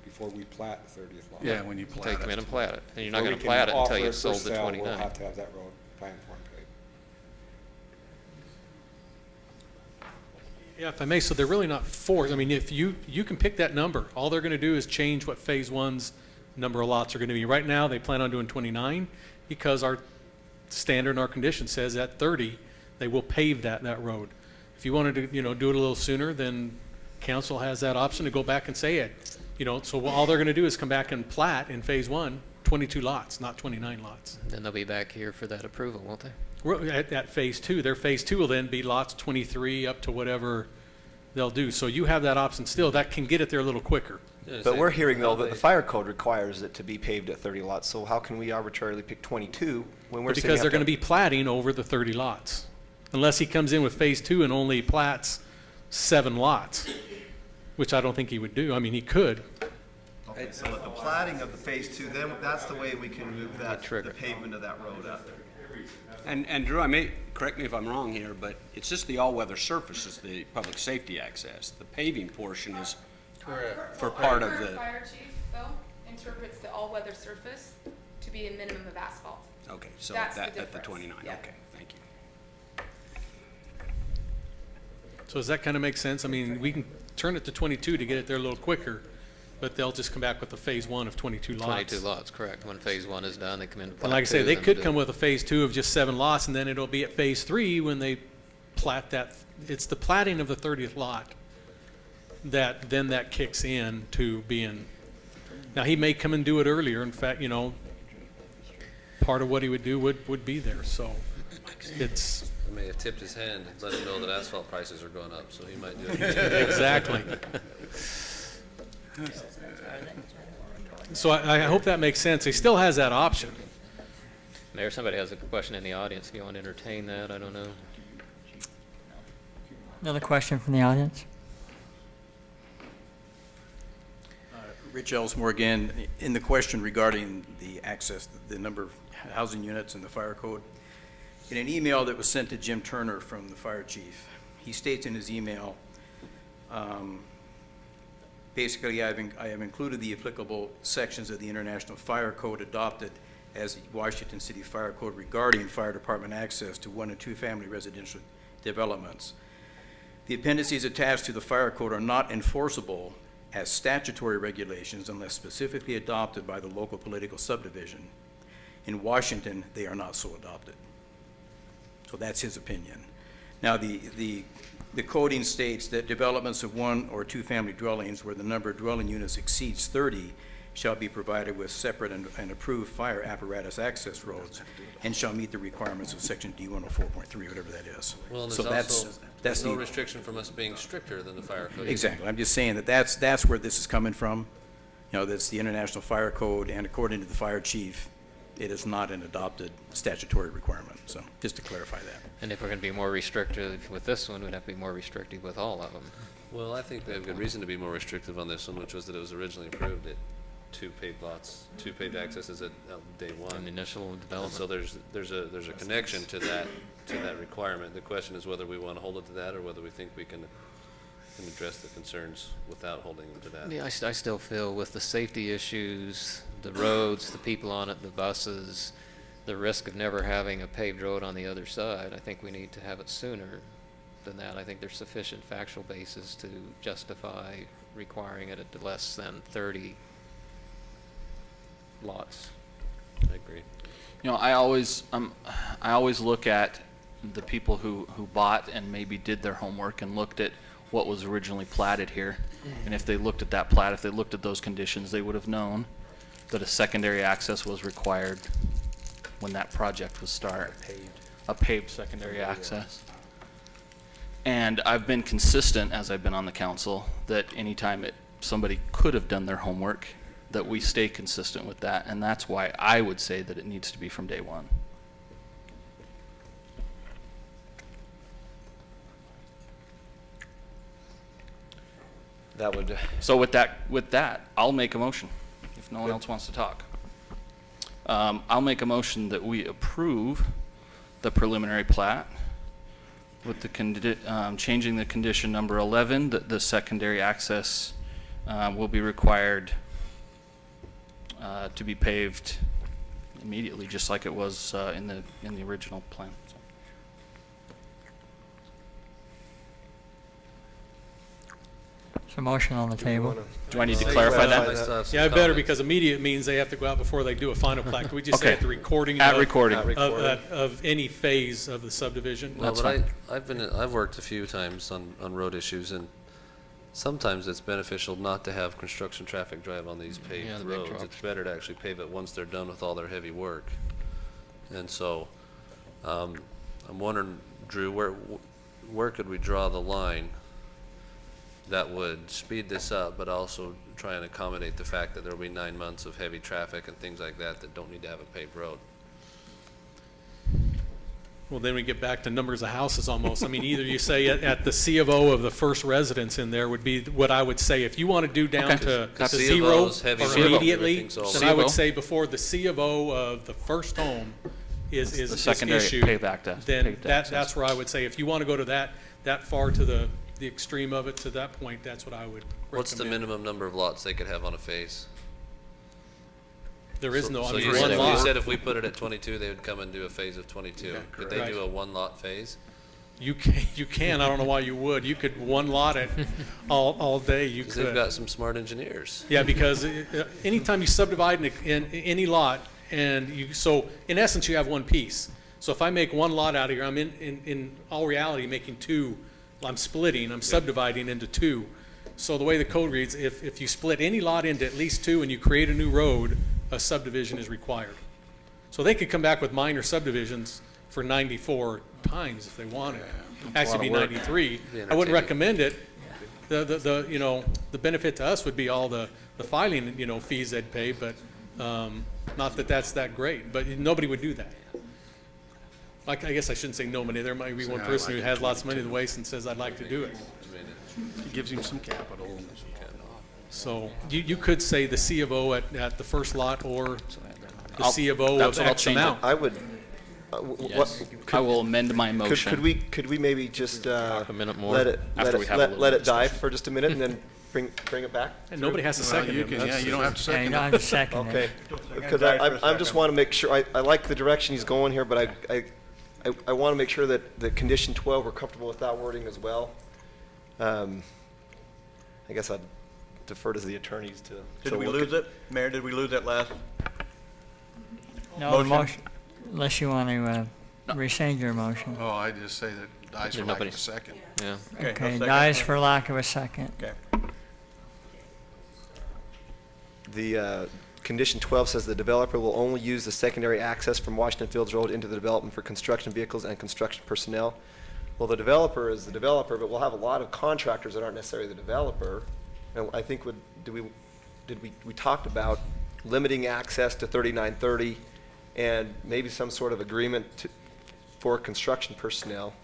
before we plat the 30th lot. yeah, when you plat Take them in it. and plat it. And you're not Before going we to can plat it until offer you've it for sold the sale, 29. We'll have to have that road planned for and paved. Yeah, if I may, so they're really not forced. I mean, if you can pick that number. All they're going to do is change what Phase 1's number of lots are going to be. Right now, they plan on doing 29 because our standard and our condition says at 30, they will pave that road. If you wanted to, do it a little sooner, then council has that option to go back and say it. So all they're going to do is come back and plat in Phase 1, 22 lots, not 29 lots. Then they'll be back here for that approval, won't they? At Phase 2, their Phase 2 will then be lots 23 up to whatever they'll do. So you have that option still. That can get it there a little quicker. But we're hearing, though, that the fire code requires it to be paved at 30 lots, so how can we arbitrarily pick 22 when we're saying Because they're going to be platting over the 30 lots. Unless he comes in with Phase 2 and only plats 7 lots, which I don't think he would do. I mean, he could. Okay, so at the platting of the Phase 2, then that's the way we can move that, the pavement of that road out there. And Drew, I may, correct me if I'm wrong here, but it's just the all-weather surface is the public safety access. The paving portion is for part of Our the, fire chief, though, interprets the all-weather surface to be a minimum of asphalt. okay, so That's the at the difference. 29, Yeah. okay, thank you. So does that kind of make sense? I mean, we can turn it to 22 to get it there a little quicker, but they'll just come back with a Phase 1 of 22 lots. 22 lots, correct. When Phase 1 is done, they come in and plat And like I say, 2, they then could do- come with a Phase 2 of just 7 lots, and then it'll be at Phase 3 when they plat that. It's the platting of the 30th lot that kicks in to being. Now, he may come and do it earlier. In fact, part of what he would do would be there. So it's. I may have tipped his hand and let him know that asphalt prices are going up, so he might do it. Exactly. So I hope that makes sense. He still has that option. Mayor, somebody has a question in the audience. If you want to entertain that, I don't know. Another question from the audience? Rich Ellsmore again. In the question regarding the access, the number of housing units and the fire code, in an email that was sent to Jim Turner from the fire chief, he states in his email, basically, I have included the applicable sections of the International Fire Code adopted as the Washington City Fire Code regarding fire department access to 1- and 2-family residential developments. The appendices attached to the fire code are not enforceable as statutory regulations unless specifically adopted by the local political subdivision. In Washington, they are not so adopted. So that's his opinion. Now, the coding states that developments of 1- or 2-family dwellings where the number of dwelling units exceeds 30 shall be provided with separate and approved fire apparatus access roads and shall meet the requirements of section D104.3, whatever that is. Well, and So there's no restriction from us being stricter than the fire code. Exactly. I'm just saying that that's where this is coming from. You know, that's the International Fire Code, and according to the fire chief, it is not an adopted statutory requirement. So just to clarify that. And if we're going to be more restrictive with this one, we'd have to be more restrictive with all of them. Well, I think we have good reason to be more restrictive on this one, which was that it was originally approved at 2 paved lots, 2 paved accesses at day 1. And initial And development. so there's a connection to that requirement. The question is whether we want to hold it to that or whether we think we can address the concerns without holding them to that. Yeah, I still feel with the safety issues, the roads, the people on it, the buses, the risk of never having a paved road on the other side, I think we need to have it sooner than that. I think there's sufficient factual basis to justify requiring it at less than 30 lots. I agree. You know, I always look at the people who bought and maybe did their homework and looked at what was originally platted here. And if they looked at that plat, if they looked at those conditions, they would have known that a secondary access was required when that project was started. A paved secondary access. And I've been consistent as I've been on the council that anytime somebody could have done their homework, that we stay consistent with that, and that's why I would say that it needs to be from day 1. That would, So with that, I'll make a motion, if no one else wants to talk. I'll make a motion that we approve the preliminary plat with the changing the condition number 11, that the secondary access will be required to be paved immediately, just like it was in the original plan. So. There's a motion on the table. Do I need to clarify that? Yeah, I better, because immediate means they have to go out before they do a final plat. Can we just say Okay. at the recording? At of- recording. Of any phase of the subdivision? Well, That's but fine. I've worked a few times on road issues, and sometimes it's beneficial not to have construction traffic drive on these Yeah, paved the big roads. trucks. It's better to actually pave it once they're done with all their heavy work. And so, I'm wondering, Drew, where could we draw the line that would speed this up, but also try and accommodate the fact that there will be 9 months of heavy traffic and things like that that don't need to have a paved road? Well, then we get back to numbers of houses almost. I mean, either you say at the C of O of the first residence in there would be what I would say. If you want to do down Okay. to That's to C of 0 O's, heavy or work, immediately, everything's all- then C I of O. would say before the C of O of the first home is The secondary issued, paved access. then paved access. that's where I would say, if you want to go to that far to the extreme of it, to that point, that's what I would recommend. What's the minimum number of lots they could have on a phase? There is no, I So mean, you one said, you lot. said if we put it at 22, they would come and do a phase of 22. Could they Right. do a 1-lot phase? You can, I don't know why you would. You could one lot it all day, you Because could. they've got some smart engineers. Yeah, because anytime you subdivide in any lot, and so in essence, you have one piece. So if I make one lot out of here, I'm in all reality making two. I'm splitting, I'm subdividing into two. So the way the code reads, if you split any lot into at least two and you create a new road, a subdivision is required. So they could come back with minor subdivisions for 94 times if they wanted. a lot Actually, be of work. 93. Be I wouldn't entertaining. recommend it. You know, the benefit to us would be all the filing, you know, fees they'd pay, but not that that's that great. But nobody would do that. Like, I guess I shouldn't say nobody. There might be one I person like who it has lots of money to waste and says, I'd like to do it. It gives him some capital. So you could say the C of O at the first lot or the I'll- C of O that's of what I'll X change it. amount. I would, Yes. I will amend my motion. could we maybe just, A minute more. let it, After we have a little let bit it of die discussion. for just a minute and then bring it back? And nobody has to Well, second you it. can, yeah, you don't have to Yeah, you second don't it. have to second it. Okay, because die for a I just second. want to make sure, I like the direction he's going here, but I want to make sure that the condition 12, we're comfortable with that wording as well. I guess I'd defer to the attorneys to. Did we lose it? Mayor, did we lose that last? No, the Motion. motion, unless you want to rescind your motion. Oh, I just say that dies for There's lack of nobody- a second. Yeah. Okay, no Okay, second. dies for lack of a second. Okay. The condition 12 says the developer will only use the secondary access from Washington Fields Road into the development for construction vehicles and construction personnel. Well, the developer is the developer, but we'll have a lot of contractors that aren't necessarily the developer. And I think we talked about limiting access to 3930 and maybe some sort of agreement for construction personnel.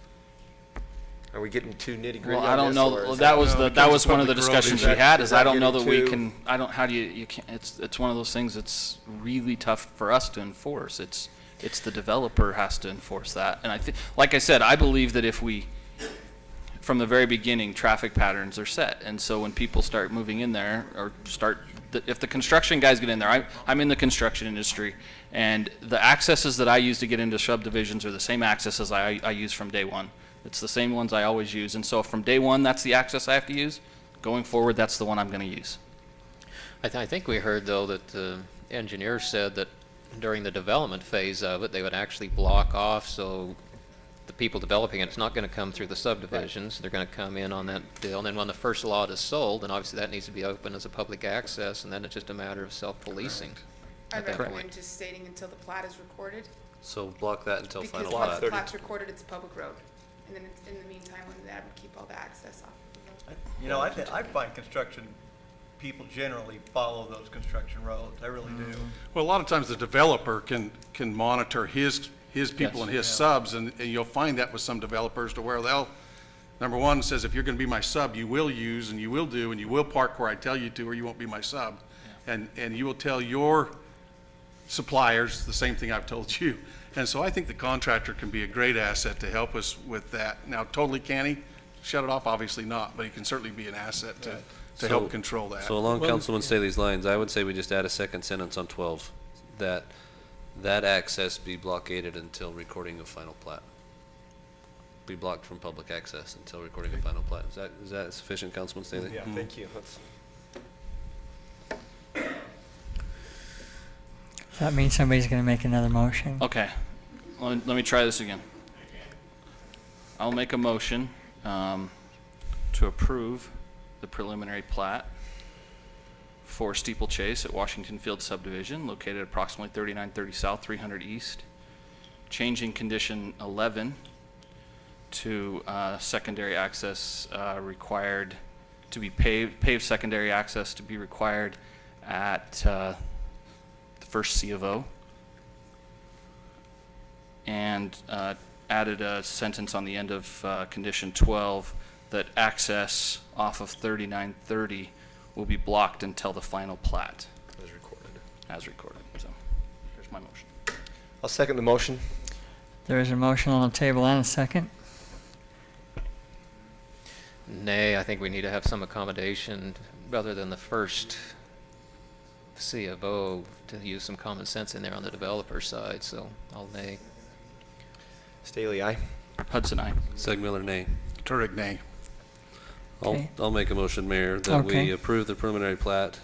Are we getting too nitty gritty Well, on I don't this, know. or is that that- was No, the because that of was one of the public road, discussions is we that- had. is Is that I don't know that getting we too- can. I don't. How do you can't. It's one of those things that's really tough for us to enforce. It's the developer has to enforce that. And I think, like I said, I believe that if we, from the very beginning, traffic patterns are set, and so when people start moving in there or if the construction guys get in there, I'm in the construction industry, and the accesses that I use to get into subdivisions are the same accesses I use from day one. It's the same ones I always use, and so from day one, that's the access I have to use. Going forward, that's the one I'm going to use. I think we heard, though, that the engineer said that during the development phase of it, they would actually block off so the people developing it, it's not going to come through the subdivisions. They're going to come in on that deal. And then when the first lot is sold, then obviously that needs to be open as a public access, and then it's just a matter of self-policing I at that recommend point. just stating until the plat is recorded. So block that until Because final once plat. the plat's recorded, it's a public road. And then in the meantime, when that would keep all the access off of the road. You know, I find construction people generally follow those construction roads. I really do. Well, a lot of times the developer can monitor his people and his subs, and you'll find that with some developers to where they'll, number one, says if you're gonna be my sub, you will use and you will do and you will park where I tell you to, or you won't be my sub. And you will tell your suppliers the same thing I've told you. And so I think the contractor can be a great asset to help us with that. Now, totally can he shut it off? Obviously not, but he can certainly be an asset to help control that. So along Councilman Staley's lines, I would say we just add a second sentence on 12, that access be blockaded until recording of final plat. Be blocked from public access until recording of final plat. Is that sufficient, Councilman Staley? Yeah, thank you. That's- That means somebody's going to make another motion. Okay, let me try this again. I'll make a motion to approve the preliminary plat for Steeplechase at Washington Field subdivision located approximately 3930 South, 300 East, changing condition 11 to secondary access required to be paved secondary access to be required at the first C of O, and added a sentence on the end of condition 12 that access off of 3930 will be blocked until the final plat. As recorded. So, here's my motion. I'll second the motion. There is a motion on the table and a second. Nay, I think we need to have some accommodation rather than the first C of O to use some common sense in there on the developer side, so I'll nay. Staley, aye. Hudson, aye. Segmiller, nay. Turek, nay. Okay. I'll make a motion, Mayor, that Okay. we approve the preliminary plat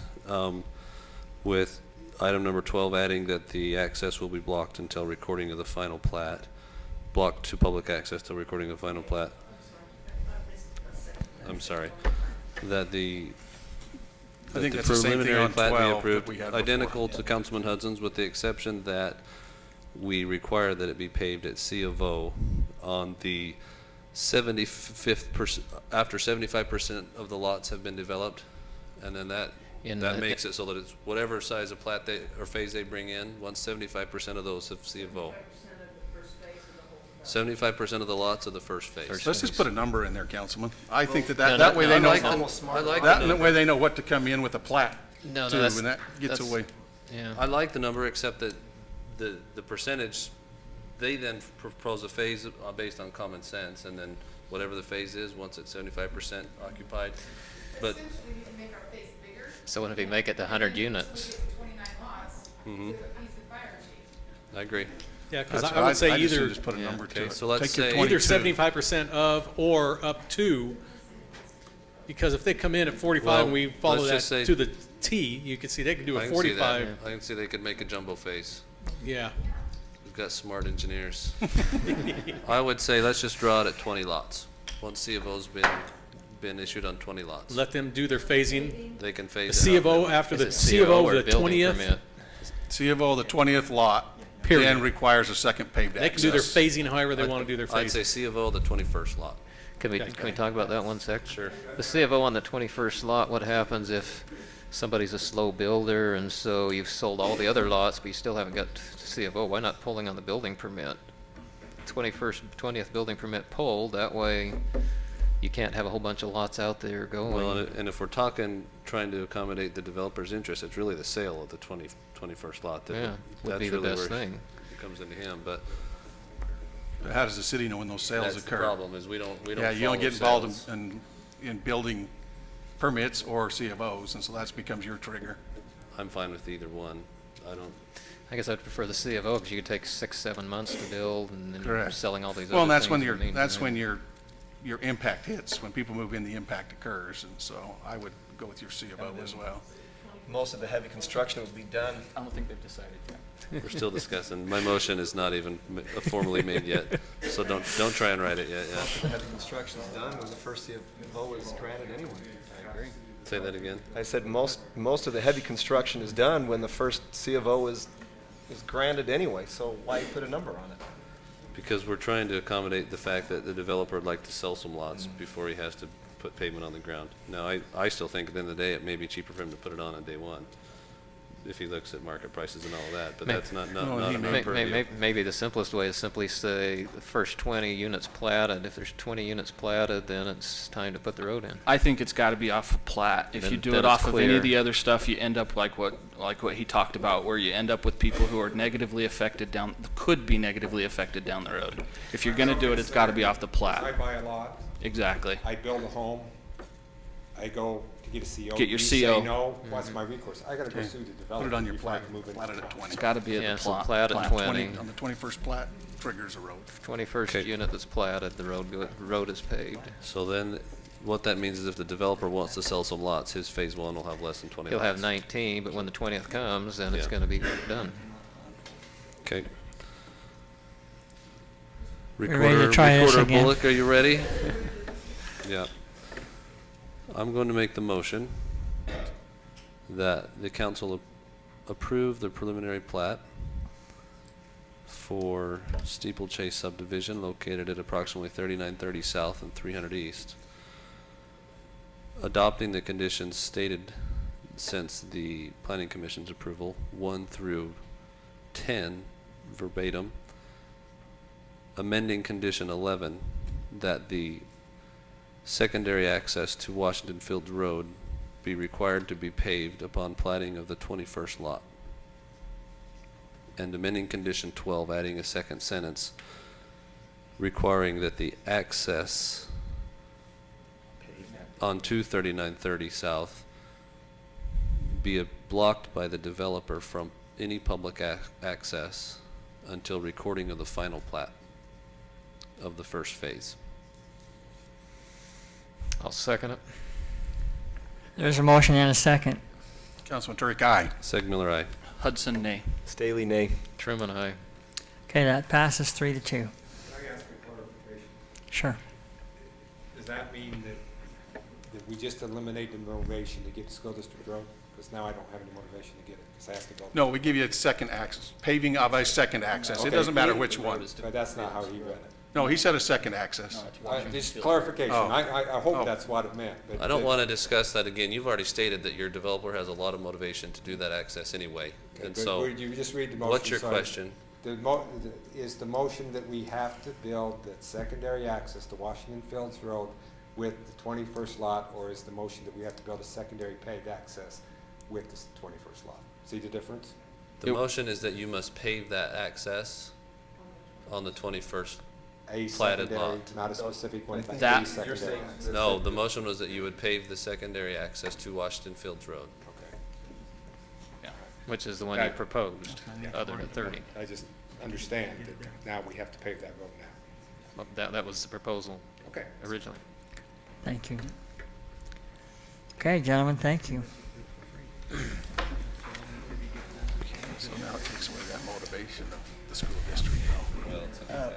with item number 12 adding that the access will be blocked until recording of the final plat. Blocked to public access till recording of final plat. I'm sorry. That the I think that's the same thing preliminary on plat be 12 that approved, we had before. identical to Councilman Hudson's, with the exception that we require that it be paved at C of O on the 75th after 75% of the lots have been developed, and then that makes it so that it's whatever size of plat or phase they bring in, once 75% of those have C of O. 75% of the lots of the first phase. Let's just put a number in there, Councilman. I think No, that way no, they I know, like the that number. way they know what to come in with a plat No, too, that's- and that gets that's- away. Yeah. I like the number, except that the percentage, they then propose a phase based on common sense, and then whatever the phase is, once it's 75% occupied. But Essentially, we can make our phase bigger. So what if we make it to 100 units? We get to 29 lots Mhm. with a piece of fire chief. I agree. Yeah, because That's I would say I just either, just put a number to Okay, it. so let's Take your say- either 22. 75% of or up to, because if they come in at 45 Well, and we follow let's that just say- to the T, you could see they could do I a can see that. 45. I can see they could make a jumbo phase. Yeah. We've got smart engineers. I would say let's just draw it at 20 lots. Once C of O's been issued on 20 lots, Let them do their phasing. they can The phase C it of out. O after Is the it C of O or of the building 20th. permit? C of O, the 20th lot, Period. then requires a second paved They can do their access. phasing however they want to do their I'd say phasing. C of O, the 21st lot. Can we, Okay. can we talk about that one sec? Sure. The C of O on the 21st lot, what happens if somebody's a slow builder and so you've sold all the other lots, but you still haven't got C of O? Why not pulling on the building permit? 20th building permit pulled, that way you can't have a whole bunch of lots out there going. Well, and if we're talking, trying to accommodate the developer's interest, it's really the sale of the 21st lot. That Yeah, would that's be the really best where thing. It comes into him, but How does the city know when those sales that's the occur? problem, is we don't Yeah, you follow don't get involved sales. in building permits or C of Os, and so that becomes your trigger. I'm fine with either one. I guess I'd prefer the C of O because you could take 6-7 months to build and then Correct. selling all these Well, and other that's when things in the meantime. your impact hits. When people move in, the impact occurs, and so I would go with your C of O as well. Most of the heavy construction will be done. I don't think they've decided yet. We're still discussing. My motion is not even formally made yet, so don't try and write it yet, Most of yeah. the heavy construction is done when the first C of O is granted anyway. I agree. Say that again. I said most of the heavy construction is done when the first C of O is granted anyway, so why put a number on it? Because we're trying to accommodate the fact that the developer would like to sell some lots before he has to put pavement on the ground. Now, I still think at the end of the day, it may be cheaper for him to put it on day one, if he looks at market prices and all that, but that's not in our purview. Maybe the simplest way is simply say the first 20 units platted. If there's 20 units platted, then it's time to put the road in. I think it's got to be off of plat. If you do it off of any of the other stuff, you end up like what he talked about, where you end up with people who are could be negatively affected down the road. If you're going to do it, it's got to be off the I plat. buy a lot, Exactly. I build a home, I go to get a CO. Get your You CO. say no, what's my recourse? I gotta go Okay. sue the Put developer. it on your before I plat, can move in. platted at 20. It's got to be at Yeah, the so plat. plat at 20. On the 21st plat, triggers a road. 21st Okay. unit that's platted, the road is paved. So then, what that means is if the developer wants to sell some lots, his phase one will have less than 20 He'll lots. have 19, but when the 20th comes, then it's Yeah. going to be done. Okay. We're ready to try this Recorder again. Bullock, are you ready? Yeah. I'm going to make the motion that the council approve the preliminary plat for Steeplechase subdivision located at approximately 3930 South and 300 East, adopting the conditions stated since the Planning Commission's approval, 1 through 10 verbatim, amending condition 11 that the secondary access to Washington Field Road be required to be paved upon plating of the 21st lot, and amending condition 12, adding a second sentence requiring that the access onto 3930 South be blocked by the developer from any public access until recording of the final plat of the first phase. I'll second it. There's a motion and a second. Councilman Turek, aye. Segmiller, aye. Hudson, nay. Staley, nay. Truman, aye. Okay, that passes 3-2. Can I ask a clarification? Sure. Does that mean that we just eliminate the motivation to get to school district road? Because now I don't have any motivation to get it, because I have to go. No, we give you a second access, paving of a second access. It Okay. doesn't matter which one. But that's not how he read it. No, he said a second access. Just clarification, Oh. I hope Oh. that's what it meant. but I don't want to discuss that again. You've already stated that your developer has a lot of motivation to do that access anyway. And but so, would you just read the motion? what's your Sorry. question? Is the motion that we have to build that secondary access to Washington Fields Road with the 21st lot, or is the motion that we have to build a secondary paved access with the 21st lot? See the difference? The motion is that you must pave that access on the 21st A platted secondary, lot. not a specific one, but That- a secondary access. No, the motion was that you would pave the secondary access to Washington Fields Road. Okay. Which is the one you Right. proposed, other than 30. I just understand that now we have to pave that road now. Well, that was the proposal Okay. originally. Thank you. Okay, gentlemen, thank you. So now it takes away that motivation of the school district.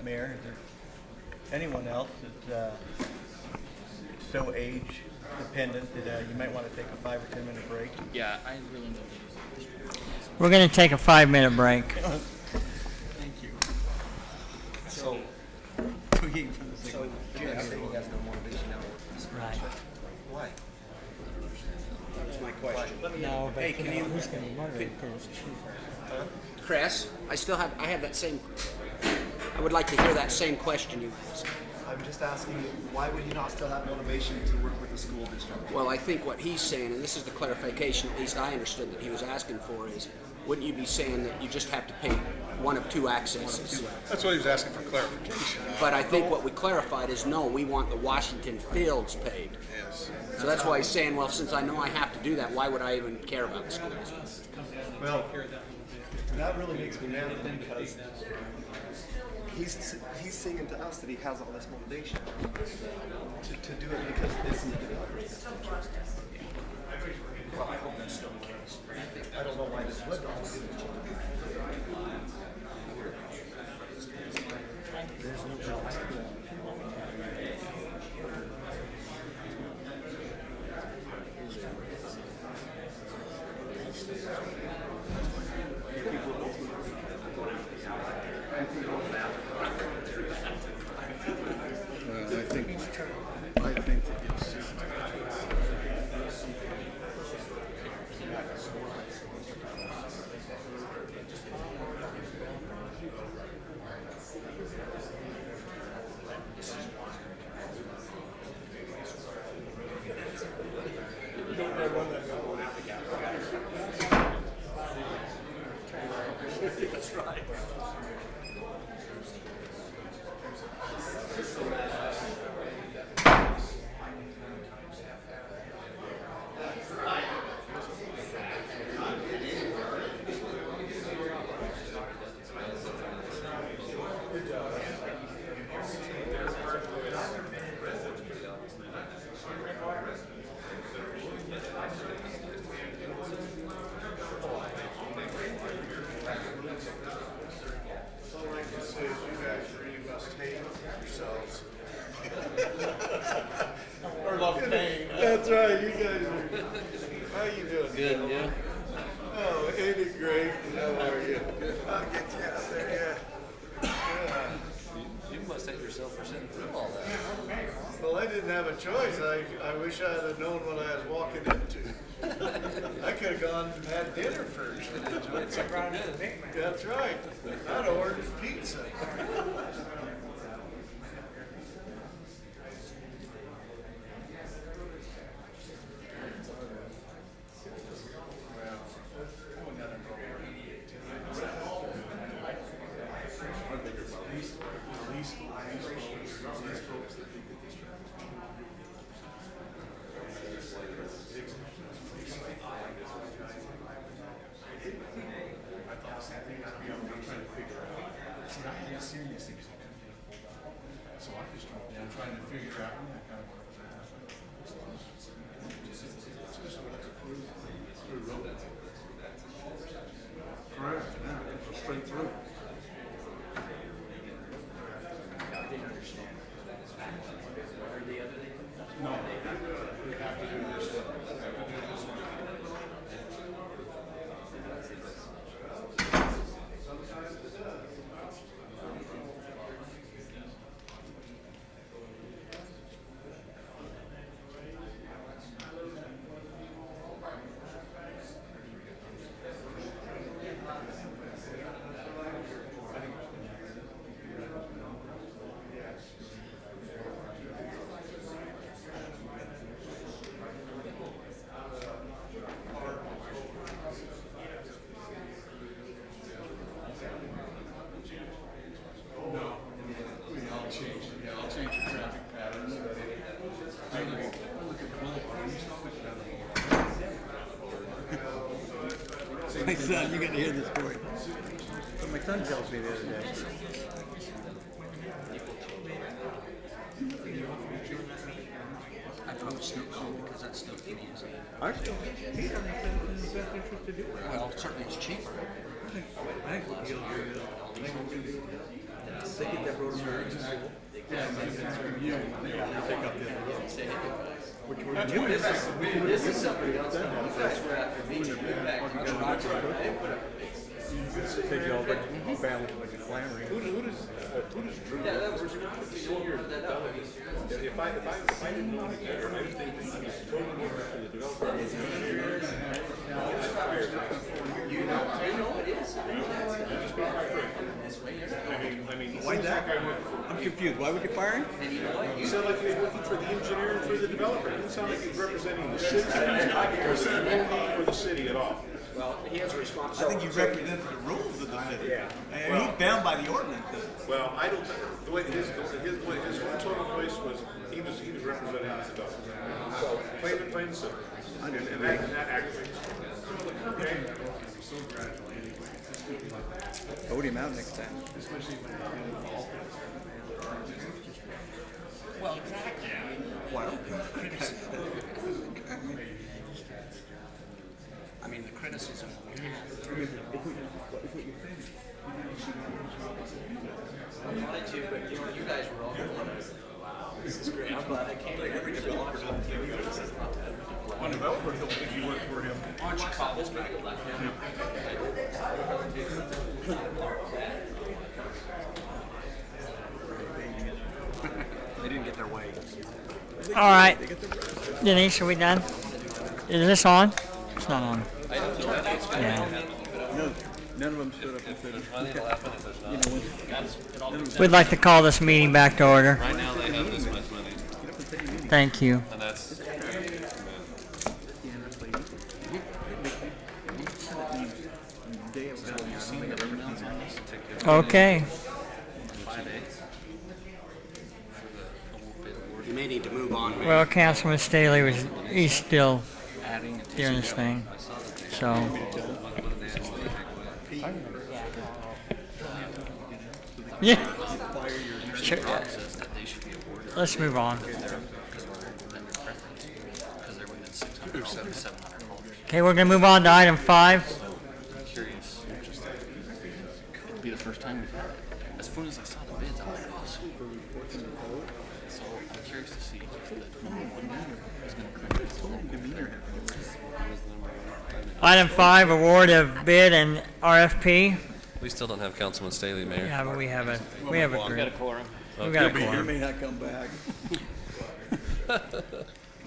Mayor, is there anyone else that's so age dependent that you might want to take a 5 or 10 minute break? Yeah, I really need to use this. We're going to take a 5-minute break. Thank you. So, Tweaking for the so Jim said he has no motivation now. Right. Why? That was my question. No, but Hey, can you, who's going to motivate because it's cheaper? Chris, I have that same, I would like to hear that same question you asked. I'm just asking, why would he not still have motivation to work with the school district? Well, I think what he's saying, and this is the clarification, at least I understood that he was asking for, is wouldn't you be saying that you just have to pay one of two accesses? That's what he was asking for clarification. But I think what we clarified is no, we want the Washington Fields paved. Yes. So that's why he's saying, well, since I know I have to do that, why would I even care about the school district? Well, that really makes me mad because he's singing to us that he has all this motivation to do it because it's in the developer's best interest. Well, I hope that's still the case. I don't know why this would. Well, I think that you'll see. That's right. All I can say is you guys really must hate yourselves. Or love pain. That's right, you guys are. How you doing? Good, yeah. Oh, ain't it great? How are you? I'll get you out there, yeah. You must hate yourself for sitting through all that. Well, I didn't have a choice. I wish I had known what I was walking into. I could have gone and had dinner first. That's right. I'd have ordered pizza. Trying to figure out. Correct, yeah, go straight through. No, we have to do this. I'll change your traffic patterns. My son, you gotta hear this story. What my son tells me the other day. I drove snow cone because that stuff can be used. He doesn't think it's in his best interest to do it. Well, certainly it's cheaper. I think what he'll do is, they get that road moving. Take up the other road. Which we're doing. This is something else. That's where after being a big back. Take you all back to balance like a clamoring. Who does Drew? Yeah, that was Drew. If I didn't know any better, I would think that he was totally for the developer. You know it is. I mean, why that? I'm confused. Why would you fire him? You sound like he was working for the engineer and for the developer. It didn't sound like he was representing the citizens or the community or the city at all. Well, he has a I responsibility. think he represented the rules of the city. Yeah. And he's bound by the ordinance. Well, I don't, the way his whole total voice was, he was representing the developer. So, plain and simple. And that aggravates me. Okay? Vote him out next time. Well, exactly. I mean, the criticism we have. I wanted to, but you guys were all wow, this is great. I'm glad I came. Every developer One developer don't think you work for him. Why don't you call this back? They didn't get their way. All right. Denise, are we done? Is this on? It's not on. Yeah. None of them stood up and said, We'd like to call this meeting back to order. Right now they have this much money, Thank you. and that's, Okay. You may need to move on. Well, Councilman Staley he's still Adding it to doing his thing. So, yeah. Sure. Let's move on. Okay, we're going to move on to item 5. Curious. It'd be the first time we've had it. As soon as I saw the bids, I'm like, oh, sweet. So I'm curious to see if the number one bidder is going to correct this whole Item 5, award of bid and RFP. we still don't have Councilman Staley, Mayor. Yeah, but we have a group. We got a quorum. he may not come back.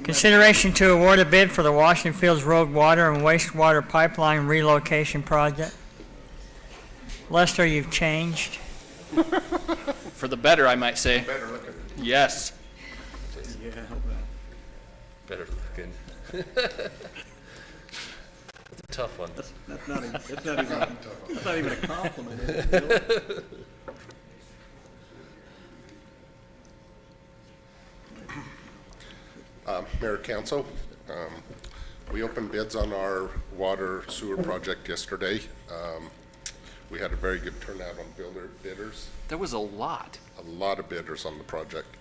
Consideration to award a bid for the Washington Fields Road Water and Wastewater Pipeline Relocation Project. Lester, you've changed. For the better, I might say. Better looking. Yes. Yeah, Better looking. Tough one. that's not even a compliment. Is it? Mayor, Council, we opened bids on our water sewer project yesterday. We had a very good turnout on bidders. There was a lot. A lot of bidders on the project.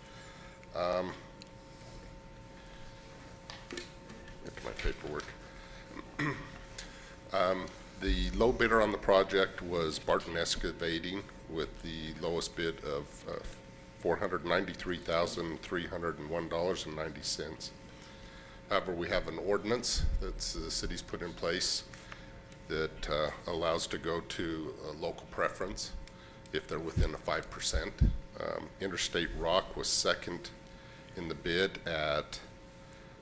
Into my paperwork. The low bidder on the project was Barton Excavating with the lowest bid of $493,301.90. However, we have an ordinance that the city's put in place that allows to go to a local preference if they're within a 5%. Interstate Rock was second in the bid at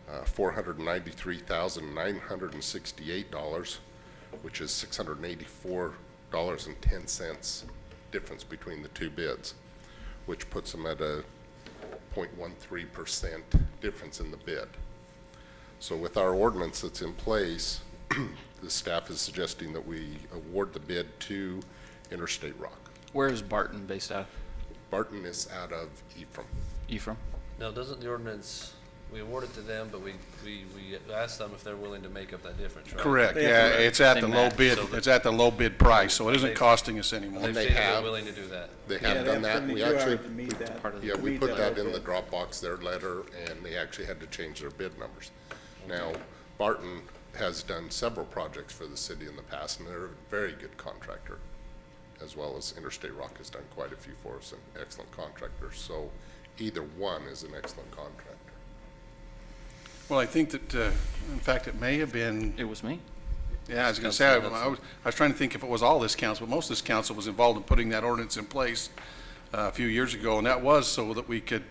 $493,968, which is $684.10 difference between the two bids, which puts them at a 0.13% difference in the bid. So with our ordinance that's in place, the staff is suggesting that we award the bid to Interstate Rock. Where is Barton based out? Barton is out of Ephraim. Ephraim? Now, doesn't the ordinance, we award it to them, but we ask them if they're willing to make up that difference, right? Correct, yeah, it's at the They low match. bid, So it's at the low bid price, so it isn't They- costing us anymore. They've they stated they're have. willing to do that. They have done that. We actually, Part of the- yeah, we put that in the Dropbox, their letter, and they actually had to change their bid numbers. Now, Barton has done several projects for the city in the past, and they're a very good contractor, as well as Interstate Rock has done quite a few for us, and excellent contractors. So either one is an excellent contractor. Well, I think that, in fact, it may have been, It was me. yeah, I was gonna say, I was trying to think if it was all this council, but most of this council was involved in putting that ordinance in place a few years ago, and that was so that we could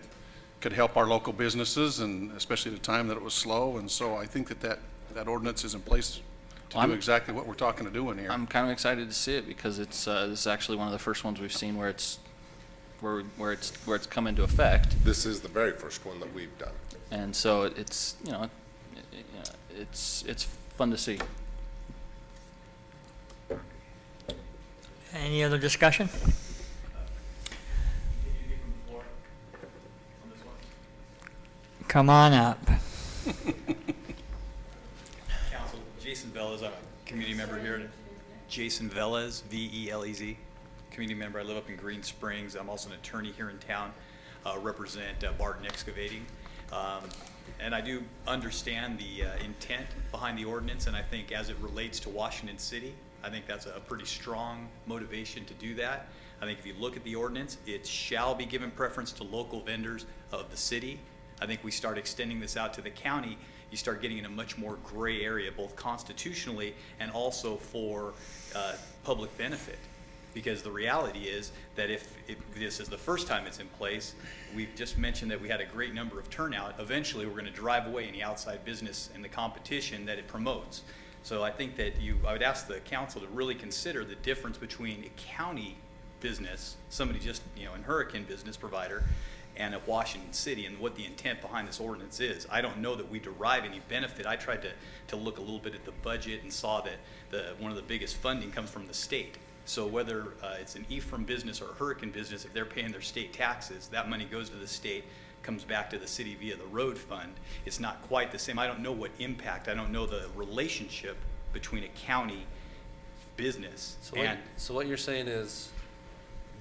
help our local businesses, and especially at a time that it was slow, and so I think that ordinance is in place to do exactly what we're talking to doing here. I'm kind of excited to see it because it's this is actually one of the first ones we've seen where it's come into effect, This is the very first one that we've done. and so it's it's fun to see. Any other discussion? Come on up. Council, Jason Velez, I'm a community member here. Jason Velez, V-E-L-E-Z, community member. I live up in Green Springs. I'm also an attorney here in town, represent Barton Excavating. And I do understand the intent behind the ordinance, and I think as it relates to Washington City, I think that's a pretty strong motivation to do that. I think if you look at the ordinance, it shall be given preference to local vendors of the city. I think we start extending this out to the county, you start getting in a much more gray area, both constitutionally and also for public benefit. Because the reality is that if this is the first time it's in place, we've just mentioned that we had a great number of turnout. Eventually, we're going to drive away any outside business and the competition that it promotes. So I think that I would ask the council to really consider the difference between a county business, somebody just, in hurricane business provider, and of Washington City, and what the intent behind this ordinance is. I don't know that we derive any benefit. I tried to look a little bit at the budget and saw that one of the biggest funding comes from the state. So whether it's an Ephraim business or a hurricane business, if they're paying their state taxes, that money goes to the state, comes back to the city via the road fund. It's not quite the same. I don't know what impact, I don't know the relationship between a county business and. So what you're saying is,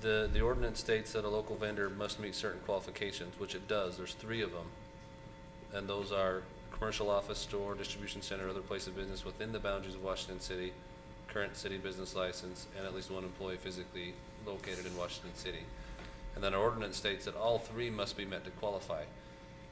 the ordinance states that a local vendor must meet certain qualifications, which it does. There's 3 of them. And those are commercial office, store, distribution center, other place of business within the boundaries of Washington City, current city business license, and at least 1 employee physically located in Washington City. And then our ordinance states that all 3 must be met to qualify.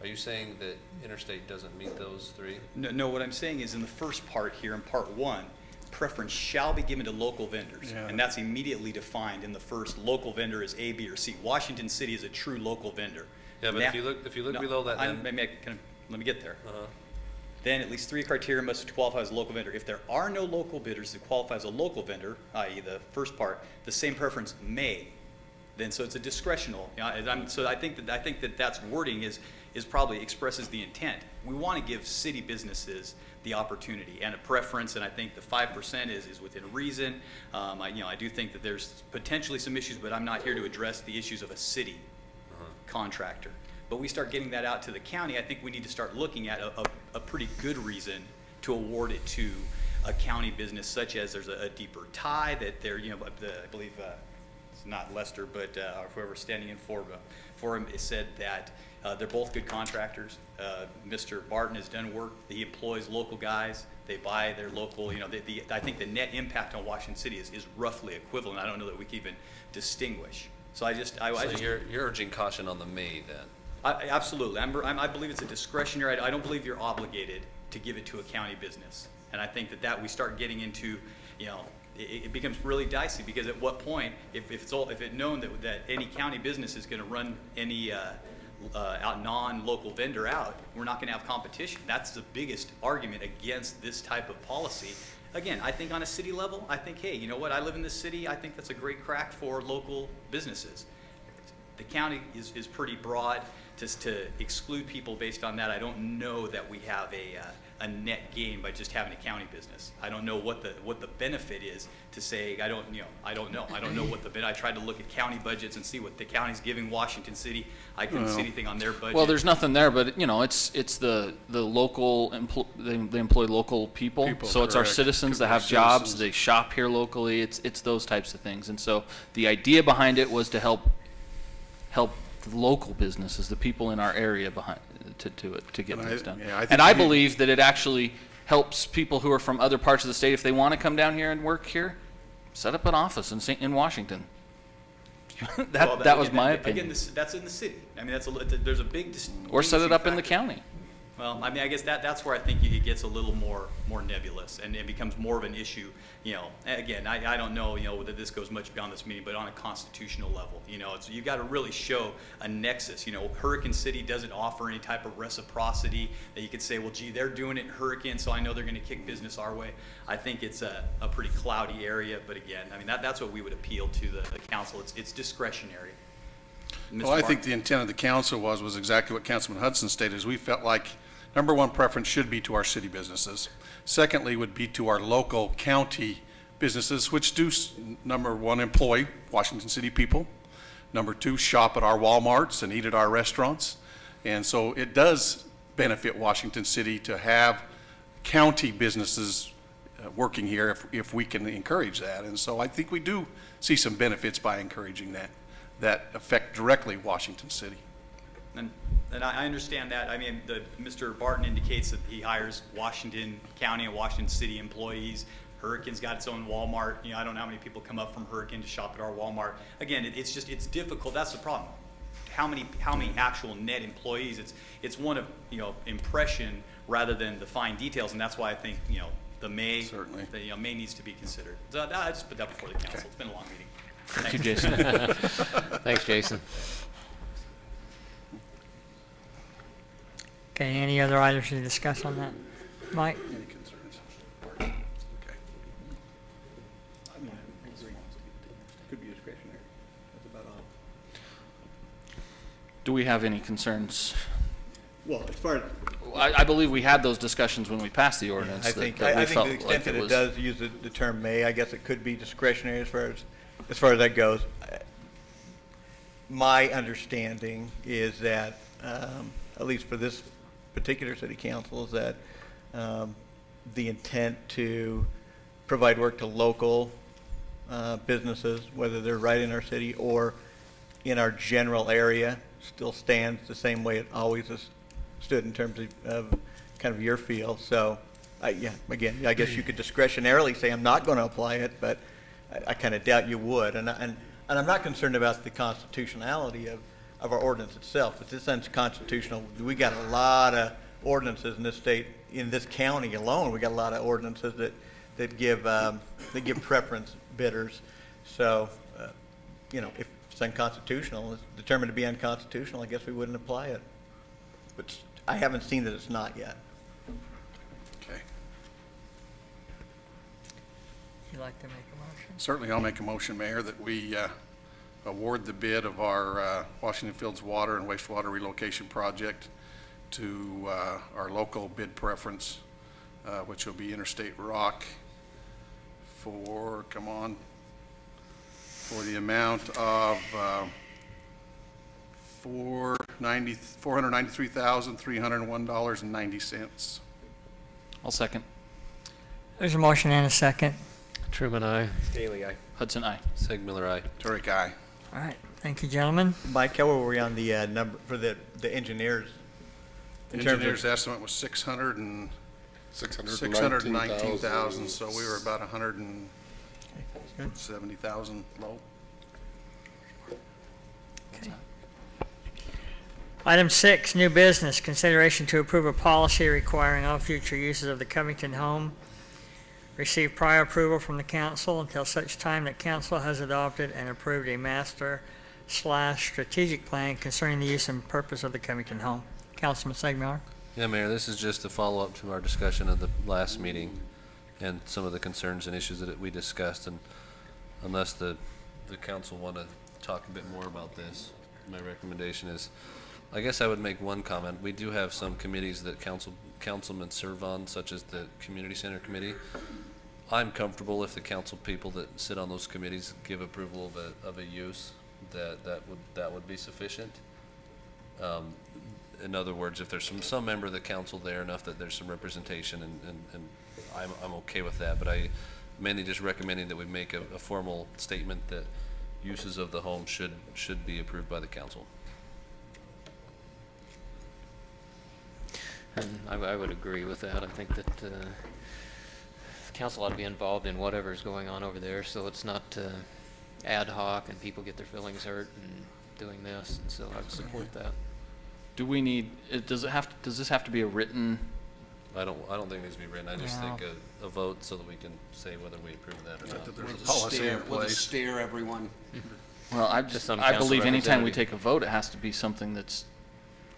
Are you saying that Interstate doesn't meet those 3? No, what I'm saying is in the first part here, in part 1, preference shall be given to local vendors. Yeah. And that's immediately defined in the first. Local vendor is A, B, or C. Washington City is a true local vendor. Yeah, but Now- if you look No, below that, then let me get there. uh-huh. Then at least 3 criteria must qualify as a local vendor. If there are no local bidders that qualify as a local vendor, i.e. the first part, the same preference may. Then so it's a discretional. So I think that that's wording is probably expresses the intent. We want to give city businesses the opportunity and a preference, and I think the 5% is within reason. I do think that there's potentially some issues, but I'm not here to address the issues of a city contractor. But we start getting that out to the county, I think we need to start looking at a pretty good reason to award it to a county business, such as there's a deeper tie that they're, I believe it's not Lester, but whoever's standing in for him said that they're both good contractors. Mr. Barton has done work. He employs local guys. They buy their local, I think the net impact on Washington City is roughly equivalent. I don't know that we can even distinguish. So you're urging caution on the may then? Absolutely. I believe it's a discretionary. I don't believe you're obligated to give it to a county business. And I think that we start getting into, it becomes really dicey, because at what point, if it's known that any county business is going to run any non-local vendor out, we're not going to have competition. That's the biggest argument against this type of policy. Again, I think on a city level, I think, hey, you know what? I live in this city. I think that's a great crack for local businesses. The county is pretty broad. Just to exclude people based on that, I don't know that we have a net gain by just having a county business. I don't know what the benefit is to say, I don't know what the I tried to look at county budgets and see what the county's giving Washington City. I couldn't see anything on their budget. Well, there's nothing there, but it's the local they employ local people, so it's our correct. citizens Could that be have jobs. citizens. They shop here locally. It's those types of things, and so the idea behind it was to help the local businesses, the people in our area behind to get And things done. yeah, I think and I you need- believe that it actually helps people who are from other parts of the state if they want to come down here and work here, set up an office in Washington. that was my opinion. Again, that's in the city. I mean, there's a big Or set it up in the factor. county. Well, I mean, I guess that's where I think it gets a little more nebulous, and it becomes more of an issue. Again, I don't know, whether this goes much beyond this meeting, but on a constitutional level, you've got to really show a nexus. Hurricane City doesn't offer any type of reciprocity that you could say, well, gee, they're doing it in Hurricane, so I know they're going to kick business our way. I think it's a pretty cloudy area, but again, I mean, that's what we would appeal to the council. It's discretionary. Mr. Well, I think Martin? the intent of the council was exactly what Councilman Hudson stated, is we felt like number one preference should be to our city businesses. Secondly would be to our local county businesses, which do, number one, employ Washington City people. Number two, shop at our Walmarts and eat at our restaurants. And so it does benefit Washington City to have county businesses working here if we can encourage that. And so I think we do see some benefits by encouraging that affect directly Washington City. And I understand that. I mean, Mr. Barton indicates that he hires Washington County and Washington City employees. Hurricane's got its own Walmart. I don't know how many people come up from Hurricane to shop at our Walmart. Again, it's difficult. That's the problem. How many actual net employees? It's one of impression rather than the fine details, and that's why I think the may Certainly. May needs to be considered. So I just put that before the council. It's been a long meeting. Thank you, Jason. Thanks, Jason. Okay, any other items to discuss on that? Mike? Any concerns? Okay. Could be discretionary. That's about all. Do we have any concerns? Well, as far as, I believe we had those discussions when we passed the ordinance. I think, that we I think felt to the extent like that it was- does use the term may, I guess it could be discretionary as far as that goes. My understanding is that, at least for this particular city council, is that the intent to provide work to local businesses, whether they're right in our city or in our general area, still stands the same way it always has stood in terms of kind of your feel. So, again, I guess you could discretionarily say I'm not going to apply it, but I kind of doubt you would. And I'm not concerned about the constitutionality of our ordinance itself. If it's unconstitutional, we got a lot of ordinances in this state, in this county alone. We got a lot of ordinances that give preference bidders. So, if it's unconstitutional, it's determined to be unconstitutional, I guess we wouldn't apply it. But I haven't seen that it's not yet. Okay. Would you like to make a motion? Certainly, I'll make a motion, Mayor, that we award the bid of our Washington Fields Water and Wastewater Relocation Project to our local bid preference, which will be Interstate Rock for the amount of $493,301.90. I'll second. There's a motion and a second. Truman, aye. Staley, aye. Hudson, aye. Sigmiller, aye. Turek, aye. All right, thank you, gentlemen. Mike, how were we on the number for the engineers? In terms of- Engineer's estimate was 619,000, so we were about 170,000 low. Item 6, new business, consideration to approve a policy requiring all future uses of the Covington home receive prior approval from the council until such time that council has adopted and approved a master/strategic plan concerning the use and purpose of the Covington home. Councilman Segmar. Yeah, Mayor, this is just a follow-up to our discussion of the last meeting and some of the concerns and issues that we discussed, and unless the council want to talk a bit more about this, my recommendation is, I guess I would make one comment. We do have some committees that councilmen serve on, such as the Community Center Committee. I'm comfortable if the council people that sit on those committees give approval of a use, that would be sufficient. In other words, if there's some member of the council there enough that there's some representation, and I'm okay with that, but I mainly just recommending that we make a formal statement that uses of the home should be approved by the council. And I would agree with that. I think that council ought to be involved in whatever's going on over there, so it's not ad hoc and people get their feelings hurt and doing this, and so I would support that. Do we need, does this have to be a written? I don't think it needs to be written. I just No. think a vote so that we can say whether we approve that or not. That there's a With a policy stare, in with a place. stare, everyone. Well, Just some I council believe anytime we representative. take a vote, it has to be something that's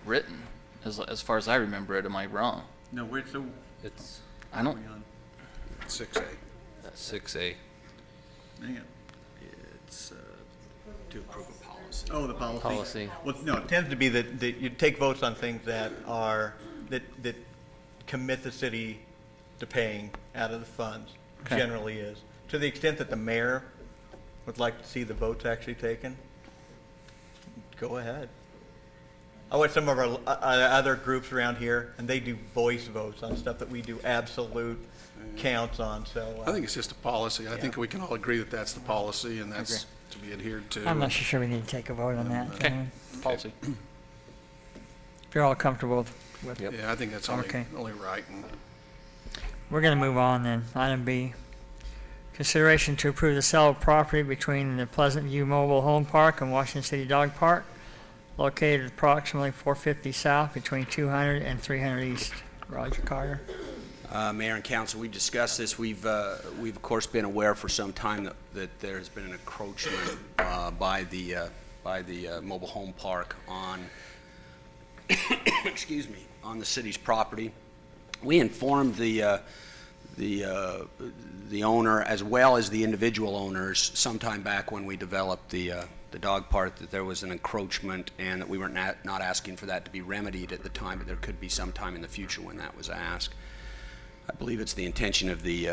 written, as far as I remember it. Am I wrong? No, we're so. It's I don't, 6A. 6A. Hang on. It's to approve a policy. Oh, the policy. Policy. Well, no, it tends to be that you take votes on things that commit the city to paying out of the funds, Okay. generally is. To the extent that the mayor would like to see the votes actually taken, go ahead. I watch some of our other groups around here, and they do voice votes on stuff that we do absolute counts on, so. I think it's just a policy. I think we can all agree that that's the policy, and that's to be adhered to. I'm not so sure we need to take a vote on that. okay, policy. If you're all comfortable with it. Yeah, I think that's Okay. only right. And We're going to move on then. Item B, consideration to approve the sale of property between the Pleasant View Mobile Home Park and Washington City Dog Park, located approximately 450 south between 200 and 300 east. Roger Carter. Mayor and council, we discussed this. We've of course been aware for some time that there has been an encroachment by the mobile home park on, excuse me, on the city's property. We informed the owner as well as the individual owners sometime back when we developed the dog park that there was an encroachment and that we were not asking for that to be remedied at the time, but there could be some time in the future when that was asked. I believe it's the intention of the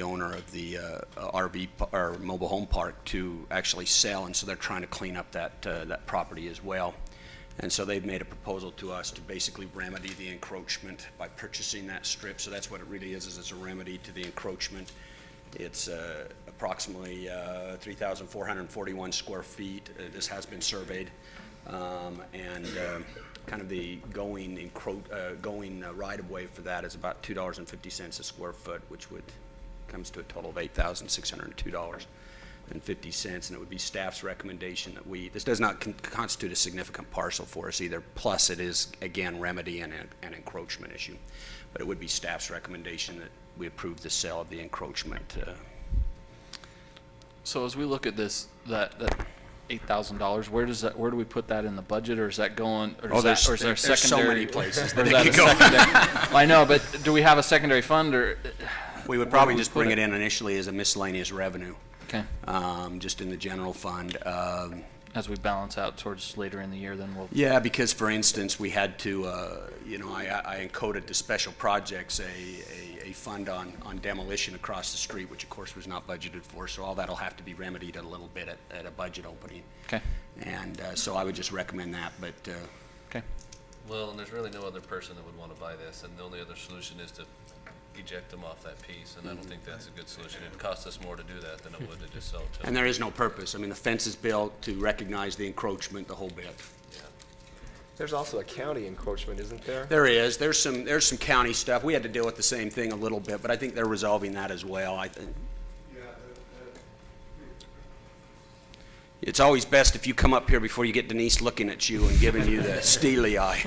owner of the RV or mobile home park to actually sell, and so they're trying to clean up that property as well. And so they've made a proposal to us to basically remedy the encroachment by purchasing that strip. So that's what it really is it's a remedy to the encroachment. It's approximately 3,441 square feet. This has been surveyed. And kind of the going right-of-way for that is about $2.50 a square foot, which comes to a total of $8,602.50. And it would be staff's recommendation that this does not constitute a significant parcel for us either. Plus, it is, again, remedy and an encroachment issue. But it would be staff's recommendation that we approve the sale of the encroachment. So as we look at this, that $8,000, where do we put that in the budget, or is that going, or is there there's secondary? so many places Or that is it that could a go. secondary? I know, but do we have a secondary fund, or? We would where probably do we just put bring it in initially as a miscellaneous revenue. Okay. Just in the general fund. As we balance out towards later in the year, then we'll. Yeah, because for instance, we had to, I encoded to special projects a fund on demolition across the street, which of course was not budgeted for, so all that'll have to be remedied a little bit at a budget opening. Okay. And so I would just recommend that, but. Okay. Well, and there's really no other person that would want to buy this, and the only other solution is to eject them off that piece, and I don't think that's a good solution. It'd cost us more to do that than it would to just sell it to them. And there is no purpose. I mean, the fence is built to recognize the encroachment, the whole bit. Yeah. There's also a county encroachment, isn't there? There is. There's some county stuff. We had to deal with the same thing a little bit, but I think they're resolving that as well. I think. It's always best if you come up here before you get Denise looking at you and giving you the steely eye.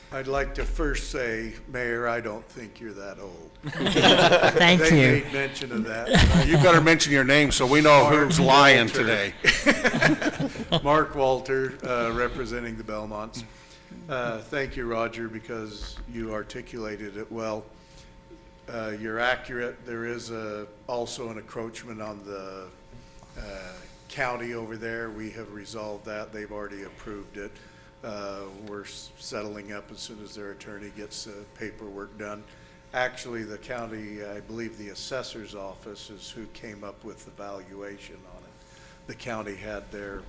I'd like to first say, Mayor, I don't think you're that old. Thank you. They made mention of that. You better mention your name so we know who's lying Walter. today. Mark Walter, representing the Belmonts. Thank you, Roger, because you articulated it well. You're accurate. There is also an encroachment on the county over there, we have resolved that. They've already approved it. We're settling up as soon as their attorney gets paperwork done. Actually, the county, I believe the assessor's office is who came up with the valuation on it. The county had their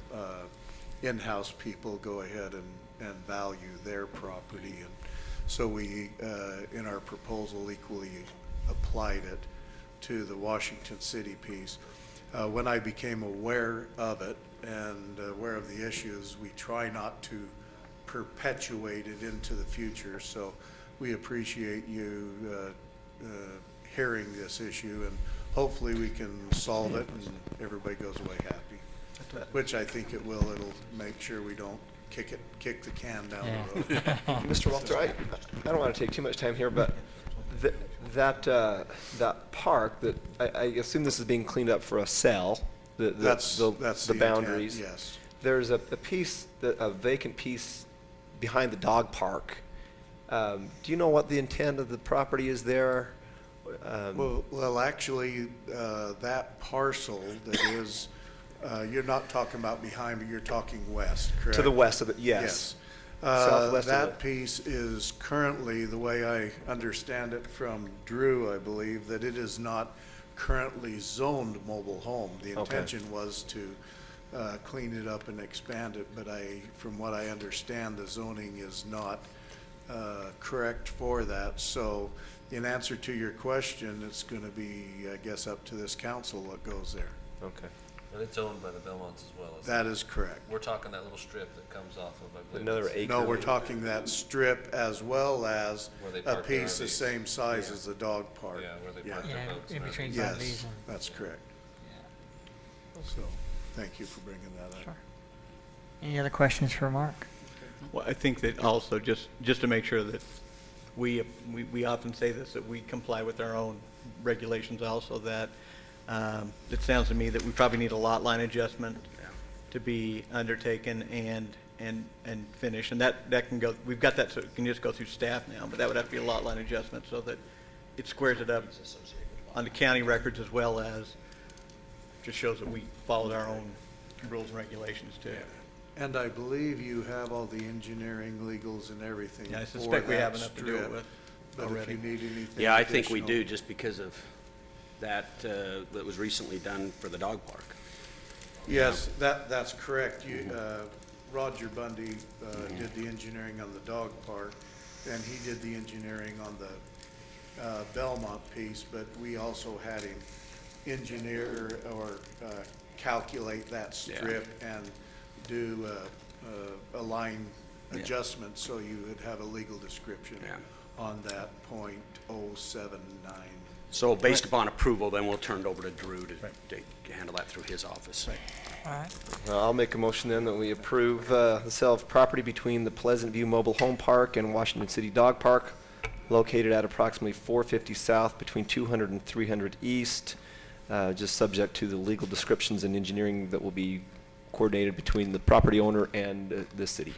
in-house people go ahead and value their property. And so we, in our proposal, equally applied it to the Washington City piece. When I became aware of it and aware of the issues, we try not to perpetuate it into the future. So we appreciate you hearing this issue, and hopefully we can solve it and everybody goes away happy, which I think it will. It'll make sure we don't kick the can down the road. Mr. Walter, I don't want to take too much time here, but that park, that I assume this is being cleaned up for a sell, That's the intent, boundaries. yes. There's a piece, a vacant piece behind the dog park. Do you know what the intent of the property is there? Well, actually, that parcel that is, you're not talking about behind, but you're talking west, correct? To the west of it, yes. Yes. Southwest of That it. piece is currently, the way I understand it from Drew, I believe, that it is not currently zoned mobile home. The Okay. intention was to clean it up and expand it, but from what I understand, the zoning is not correct for that. So in answer to your question, it's going to be, I guess, up to this council what goes there. Okay. And it's owned by the Belmonts as well, isn't That it? is correct. We're talking that little strip that comes off of, I believe. Another it's- acre. No, we're talking that strip as well as Where they a park their piece the RVs. same size Yeah. as the dog park. Yeah, where they Yeah. park their Yeah, boats in and between everything. RVs Yes, and- that's correct. So, thank you for bringing that up. Sure. Any other questions for Mark? Well, I think that also, just to make sure that we often say this, that we comply with our own regulations also, that it sounds to me that we probably need a lot line adjustment to be undertaken and finished. And that can go, we've got that, so it can just go through staff now, but that would have to be a lot line adjustment so that it squares it up on the county records as well as just shows that we followed our own rules and regulations too. And I believe you have all the engineering, legals, and everything Yeah, I for suspect we that have enough to do it strip. with But if already. you need anything Yeah, I think we do, additional- just because of that, that was recently done for the dog park. Yes, that's correct. Roger Bundy did the engineering on the dog park, and he did the engineering on the Belmont piece, but we also had him engineer or calculate that strip and do a line adjustment, so you would have a legal description on that .079. So based upon approval, then we'll turn it over to Drew to handle that through his office. All right. I'll make a motion then that we approve the sale of property between the Pleasant View Mobile Home Park and Washington City Dog Park, located at approximately 450 south between 200 and 300 east, just subject to the legal descriptions and engineering that will be coordinated between the property owner and the city.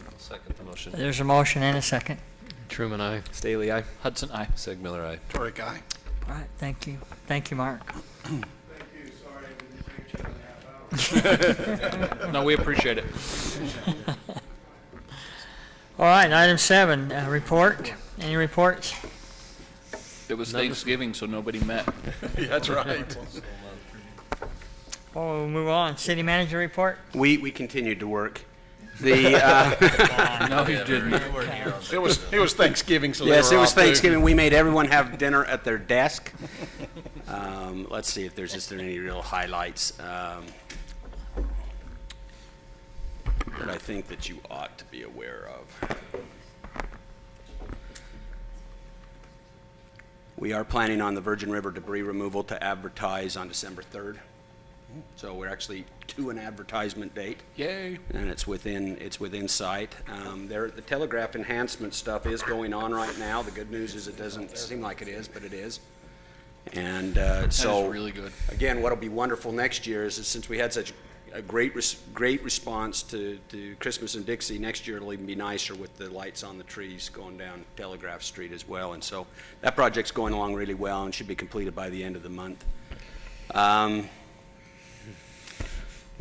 I'll second the motion. There's a motion and a second. Truman, I. Staley, aye. Hudson, aye. Sig Miller, aye. Torrey guy. All right, thank you. Thank you, Mark. Thank you, sorry I didn't take 2.5 hours. No, we appreciate it. All right, item 7, report. Any reports? It was Thanksgiving, so nobody met. That's right. Oh, we'll move on. City manager report? We continued to work. The, No, he didn't. It was Thanksgiving, so they yes, were it was off, too. Thanksgiving. We made everyone have dinner at their desk. Let's see if there's just any real highlights that I think that you ought to be aware of. We are planning on the Virgin River debris removal to advertise on December 3rd. So we're actually to an advertisement date. Yay. And it's within sight. The telegraph enhancement stuff is going on right now. The good news is it doesn't seem like it is, but it is. And so, is really good. Again, what'll be wonderful next year is that since we had such a great response to Christmas in Dixie, next year it'll even be nicer with the lights on the trees going down Telegraph Street as well. And so that project's going along really well and should be completed by the end of the month.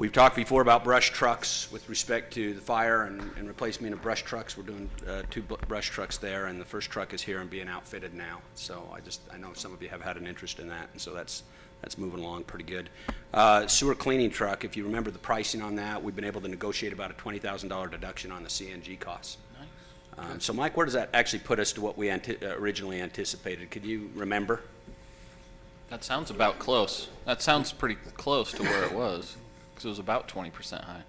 We've talked before about brush trucks with respect to the fire and replacement of brush trucks. We're doing 2 brush trucks there, and the first truck is here and being outfitted now. So I know some of you have had an interest in that, and so that's moving along pretty good. Sewer cleaning truck, if you remember the pricing on that, we've been able to negotiate about a $20,000 deduction on the CNG costs. Nice. So Mike, where does that actually put us to what we originally anticipated? Could you remember? That sounds about close. That sounds pretty close to where it was, because it was about 20% high.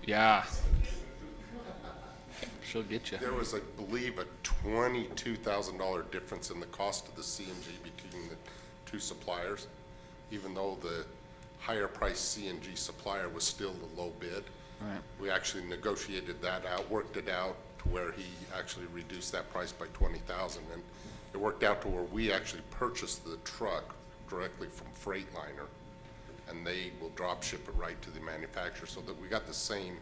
Yeah. She'll get you. There was, I believe, a $22,000 difference in the cost of the CNG between the 2 suppliers, even though the higher priced CNG supplier was still the low bid. Right. We actually negotiated that out, worked it out to where he actually reduced that price by $20,000, and it worked out to where we actually purchased the truck directly from Freightliner, and they will drop ship it right to the manufacturer, so that we got the same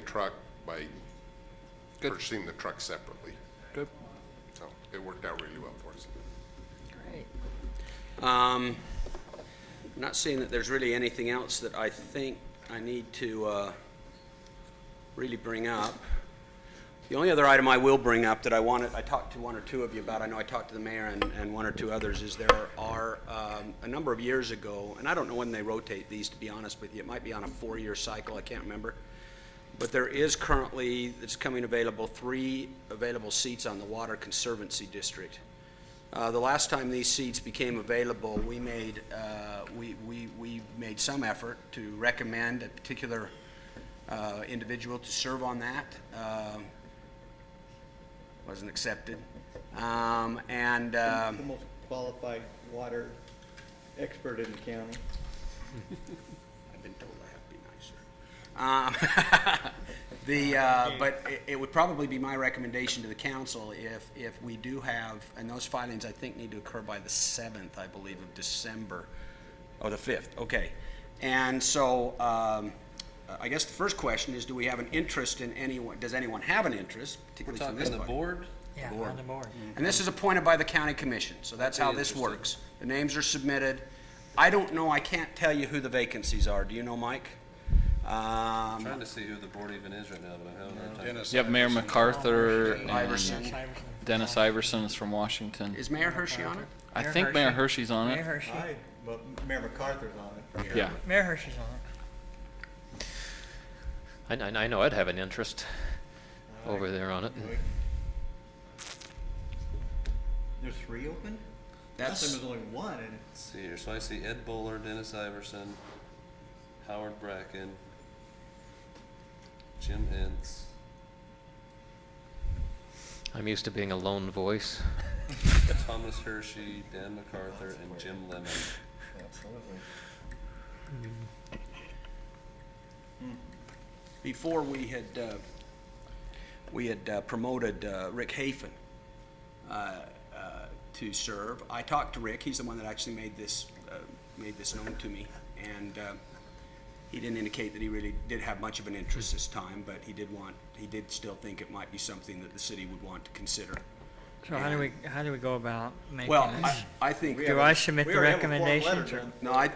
truck by purchasing the truck separately. Good. So it worked out really well for us. Great. I'm not seeing that there's really anything else that I think I need to really bring up. The only other item I will bring up that I talked to 1 or 2 of you about, I know I talked to the mayor and 1 or 2 others, is there are a number of years ago, and I don't know when they rotate these, to be honest with you, it might be on a 4-year cycle, I can't remember, but there is currently, that's coming available, 3 available seats on the Water Conservancy District. The last time these seats became available, we made some effort to recommend a particular individual to serve on that. Wasn't accepted. The most qualified water expert in the county. I've been told I have to be nicer. But it would probably be my recommendation to the council if we do have, and those filings I think need to occur by the 7th, I believe, of December, or the 5th, okay. And so I guess the first question is, do we have an interest in anyone, does anyone have an interest, We're particularly from talking this the body? board? Yeah, Board. on the board. And this is appointed by the county commission, so that's how this Interesting. works. The names are submitted. I don't know, I can't tell you who the vacancies are. Do you know, Mike? I'm trying to see who the board even is right now, but I'm having a hard time. Dennis You have Mayor MacArthur and Iverson. Dennis Iverson is from Washington. Is Mayor Hershey on it? I think Mayor Hershey's on Mayor it. Hershey. Well, Mayor MacArthur's on it. Yeah. Mayor Hershey's on it. I know I'd have an interest over there on it. There's 3 open? That's- Last time there was only 1, and Let's see here, so I see Ed Bowler, Dennis Iverson, Howard Bracken, Jim Entz. I'm used to being a lone voice. Thomas Hershey, Dan MacArthur, and Jim Lemon. Absolutely. Before we had promoted Rick Hafen to serve. I talked to Rick. He's the one that actually made this known to me, and he didn't indicate that he really did have much of an interest this time, but he did still think it might be something that the city would want to consider. So how do we go about making Well, this? I think. Do I submit the recommendations? No, I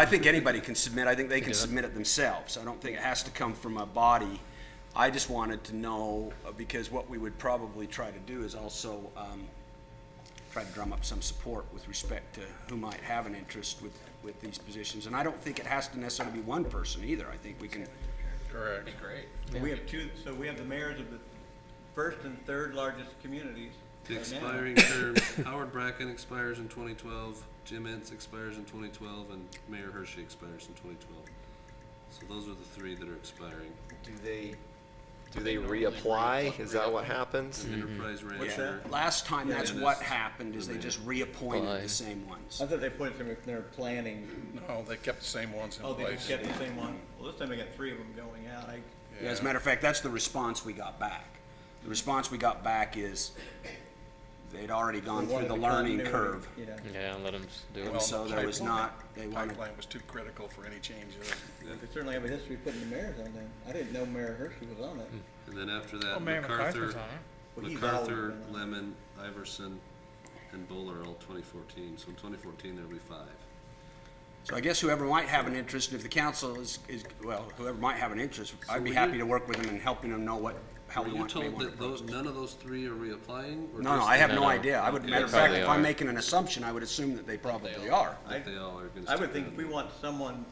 think anybody can submit. I think they can submit it themselves. I don't think it has to come from a body. I just wanted to know, because what we would probably try to do is also try to drum up some support with respect to who might have an interest with these positions. And I don't think it has to necessarily be one person either. I think we can. Correct. Great. so we have 2, so we have the mayors of the 1st and 3rd largest communities. The right now. expiring terms, Howard Bracken expires in 2012, Jim Entz expires in 2012, and Mayor Hershey expires in 2012. So those are the 3 that are expiring. Do they reapply? Is that what happens? Enterprise Rancher. Last time, that's Dennis, what happened, is they the just reappointed Why? the same ones. I thought they put them if they're planning. No, they kept the same ones in Oh, they place. kept the same one. Well, this time they got 3 of them going out. Yeah, as a matter of fact, that's the response we got back. The response we got back is they'd already gone through the learning curve. Yeah, let them do it. And so there was not, they wanted, Pipeline was too critical for any changes. They certainly have a history of putting the mayors on there. I didn't know Mayor Hershey was on it. And then after Well, that, Mayor MacArthur, MacArthur's on it. Well, he's always MacArthur, been on it. Lemon, Iverson, and Bowler all 2014, so in 2014 there'll be 5. So I guess whoever might have an interest, if the council is, well, whoever might have an interest, I'd be were happy you- to work with them in helping them know how Were we you want to told that approach this. none of those 3 are reapplying? Or No, no, just I have that- no idea. I would, Okay. matter of They fact, probably if I'm are. making an assumption, I would assume that they probably are. That they all are gonna I stick would think if around. we want someone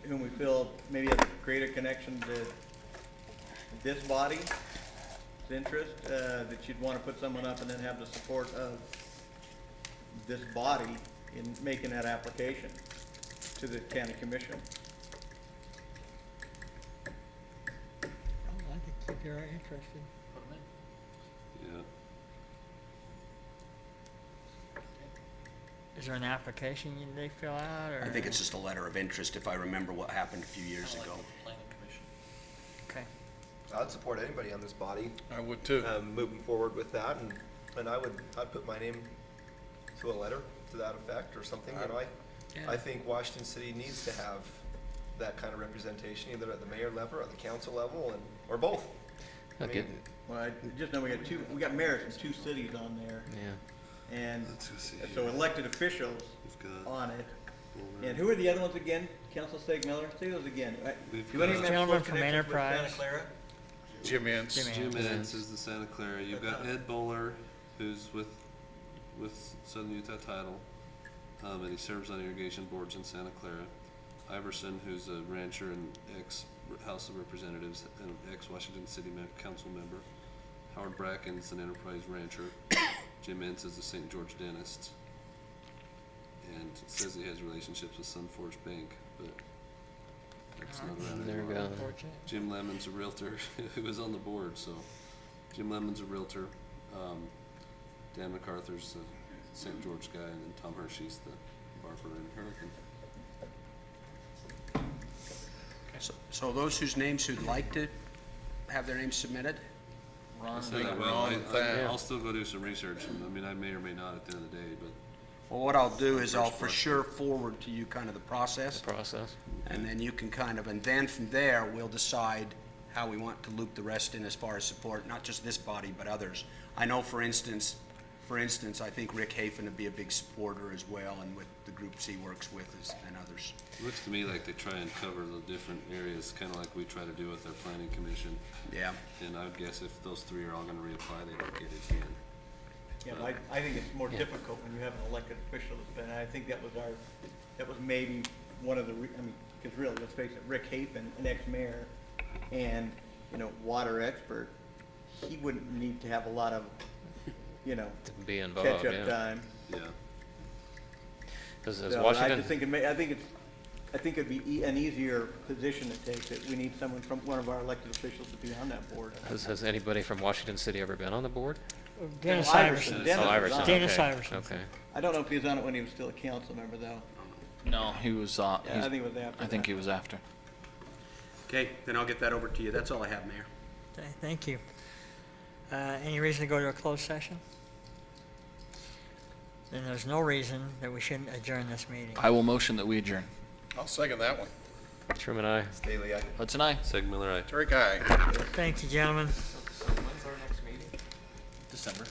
whom we feel maybe has a greater connection to this body's interest, that you'd want to put someone up and then have the support of this body in making that application to the county commission. I think you're interested. Yeah. Is there an application they fill out, or? I think it's just a letter of interest if I remember what happened a few years ago. Okay. I'd support anybody on this body, I would too. moving forward with that, and I'd put my name to a letter to that effect or something, you know, I think Washington City needs to have that kind of representation, either at the mayor level or at the council level, or both. I Okay. mean, Well, I just know we got mayors from 2 cities on there. Yeah. And Let's go see so here. elected officials We've got on it. Bowler. And who are the other ones again? Council State Miller? Say those again. We've Do any of got- them have Gentleman close from connections with Enterprise. Santa Clara? Jim Ince. Jim Jim Ents is the Santa Clara. You've got Ed Bowler, who's with Southern Utah Title, and he serves on irrigation boards in Santa Clara. Iverson, who's a rancher and ex-House of Representatives and ex-Washington City Council member. Howard Bracken's an Enterprise rancher. Jim Ince is a St. George dentist. And it says he has relationships with Sun Forest Bank, but that's not around There we anymore. go. Jim Lemon's a realtor who was on the board, so Jim Lemon's a realtor. Dan MacArthur's a St. George guy, and then Tom Hershey's the barber in Hurricane. So those whose names who'd like to have their names submitted? I said I will. I'll still go do some research, and I mean, I may or may not at the end of the day, but Well, what I'll do is I'll for sure forward to you kind of the process. The process. And then you can kind of, and then from there, we'll decide how we want to loop the rest in as far as support, not just this body, but others. I know, for instance, I think Rick Hafen would be a big supporter as well, and with the groups he works with and others. it looks to me like they try and cover the different areas, kind of like we try to do with our planning commission. Yeah. And I would guess if those 3 are all gonna reapply, they don't get it again. Yeah, but I think it's more difficult when you have an elected official, and I think that was maybe one of the, because really, let's face it, Rick Hafen, an ex-mayor, and, water expert, he wouldn't need to have a lot of, To be involved, catch-up yeah. time. Yeah. Does So I Washington, just think I think it'd be an easier position to take, that we need someone from one of our elected officials to be on that board. has anybody from Washington City ever been on the board? Dennis Iverson. Iverson. Dennis Oh, was Iverson, on it. Dennis okay, Iverson. Okay. I don't know if he was on it when he was still a council member, though. No, he was, Yeah, I think it was after I think that. he was after. Okay, then I'll get that over to you. That's all I have, Mayor. Okay, thank you. Any reason to go to a closed session? Then there's no reason that we shouldn't adjourn this meeting. I will motion that we adjourn. I'll second that one. Truman, I. Staley, Hudson, aye. Seg Miller, aye. Terry Guy. Thank you, gentlemen. When's our next meeting? December.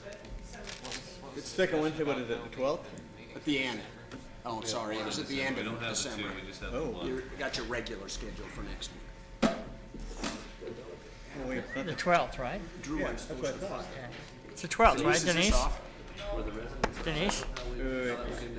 It's second Wednesday, what is it, the 12th? At the end. Oh, sorry, it was at the end We of don't have the 2, December. we just have the Oh. 1. You got your regular schedule for next week. Well, we have The something. 12th, right? Drew, Yeah, I'm that's supposed what I to thought. find. It's the 12th, right, Denise, is this Denise? off? Denise? Wait, wait, wait.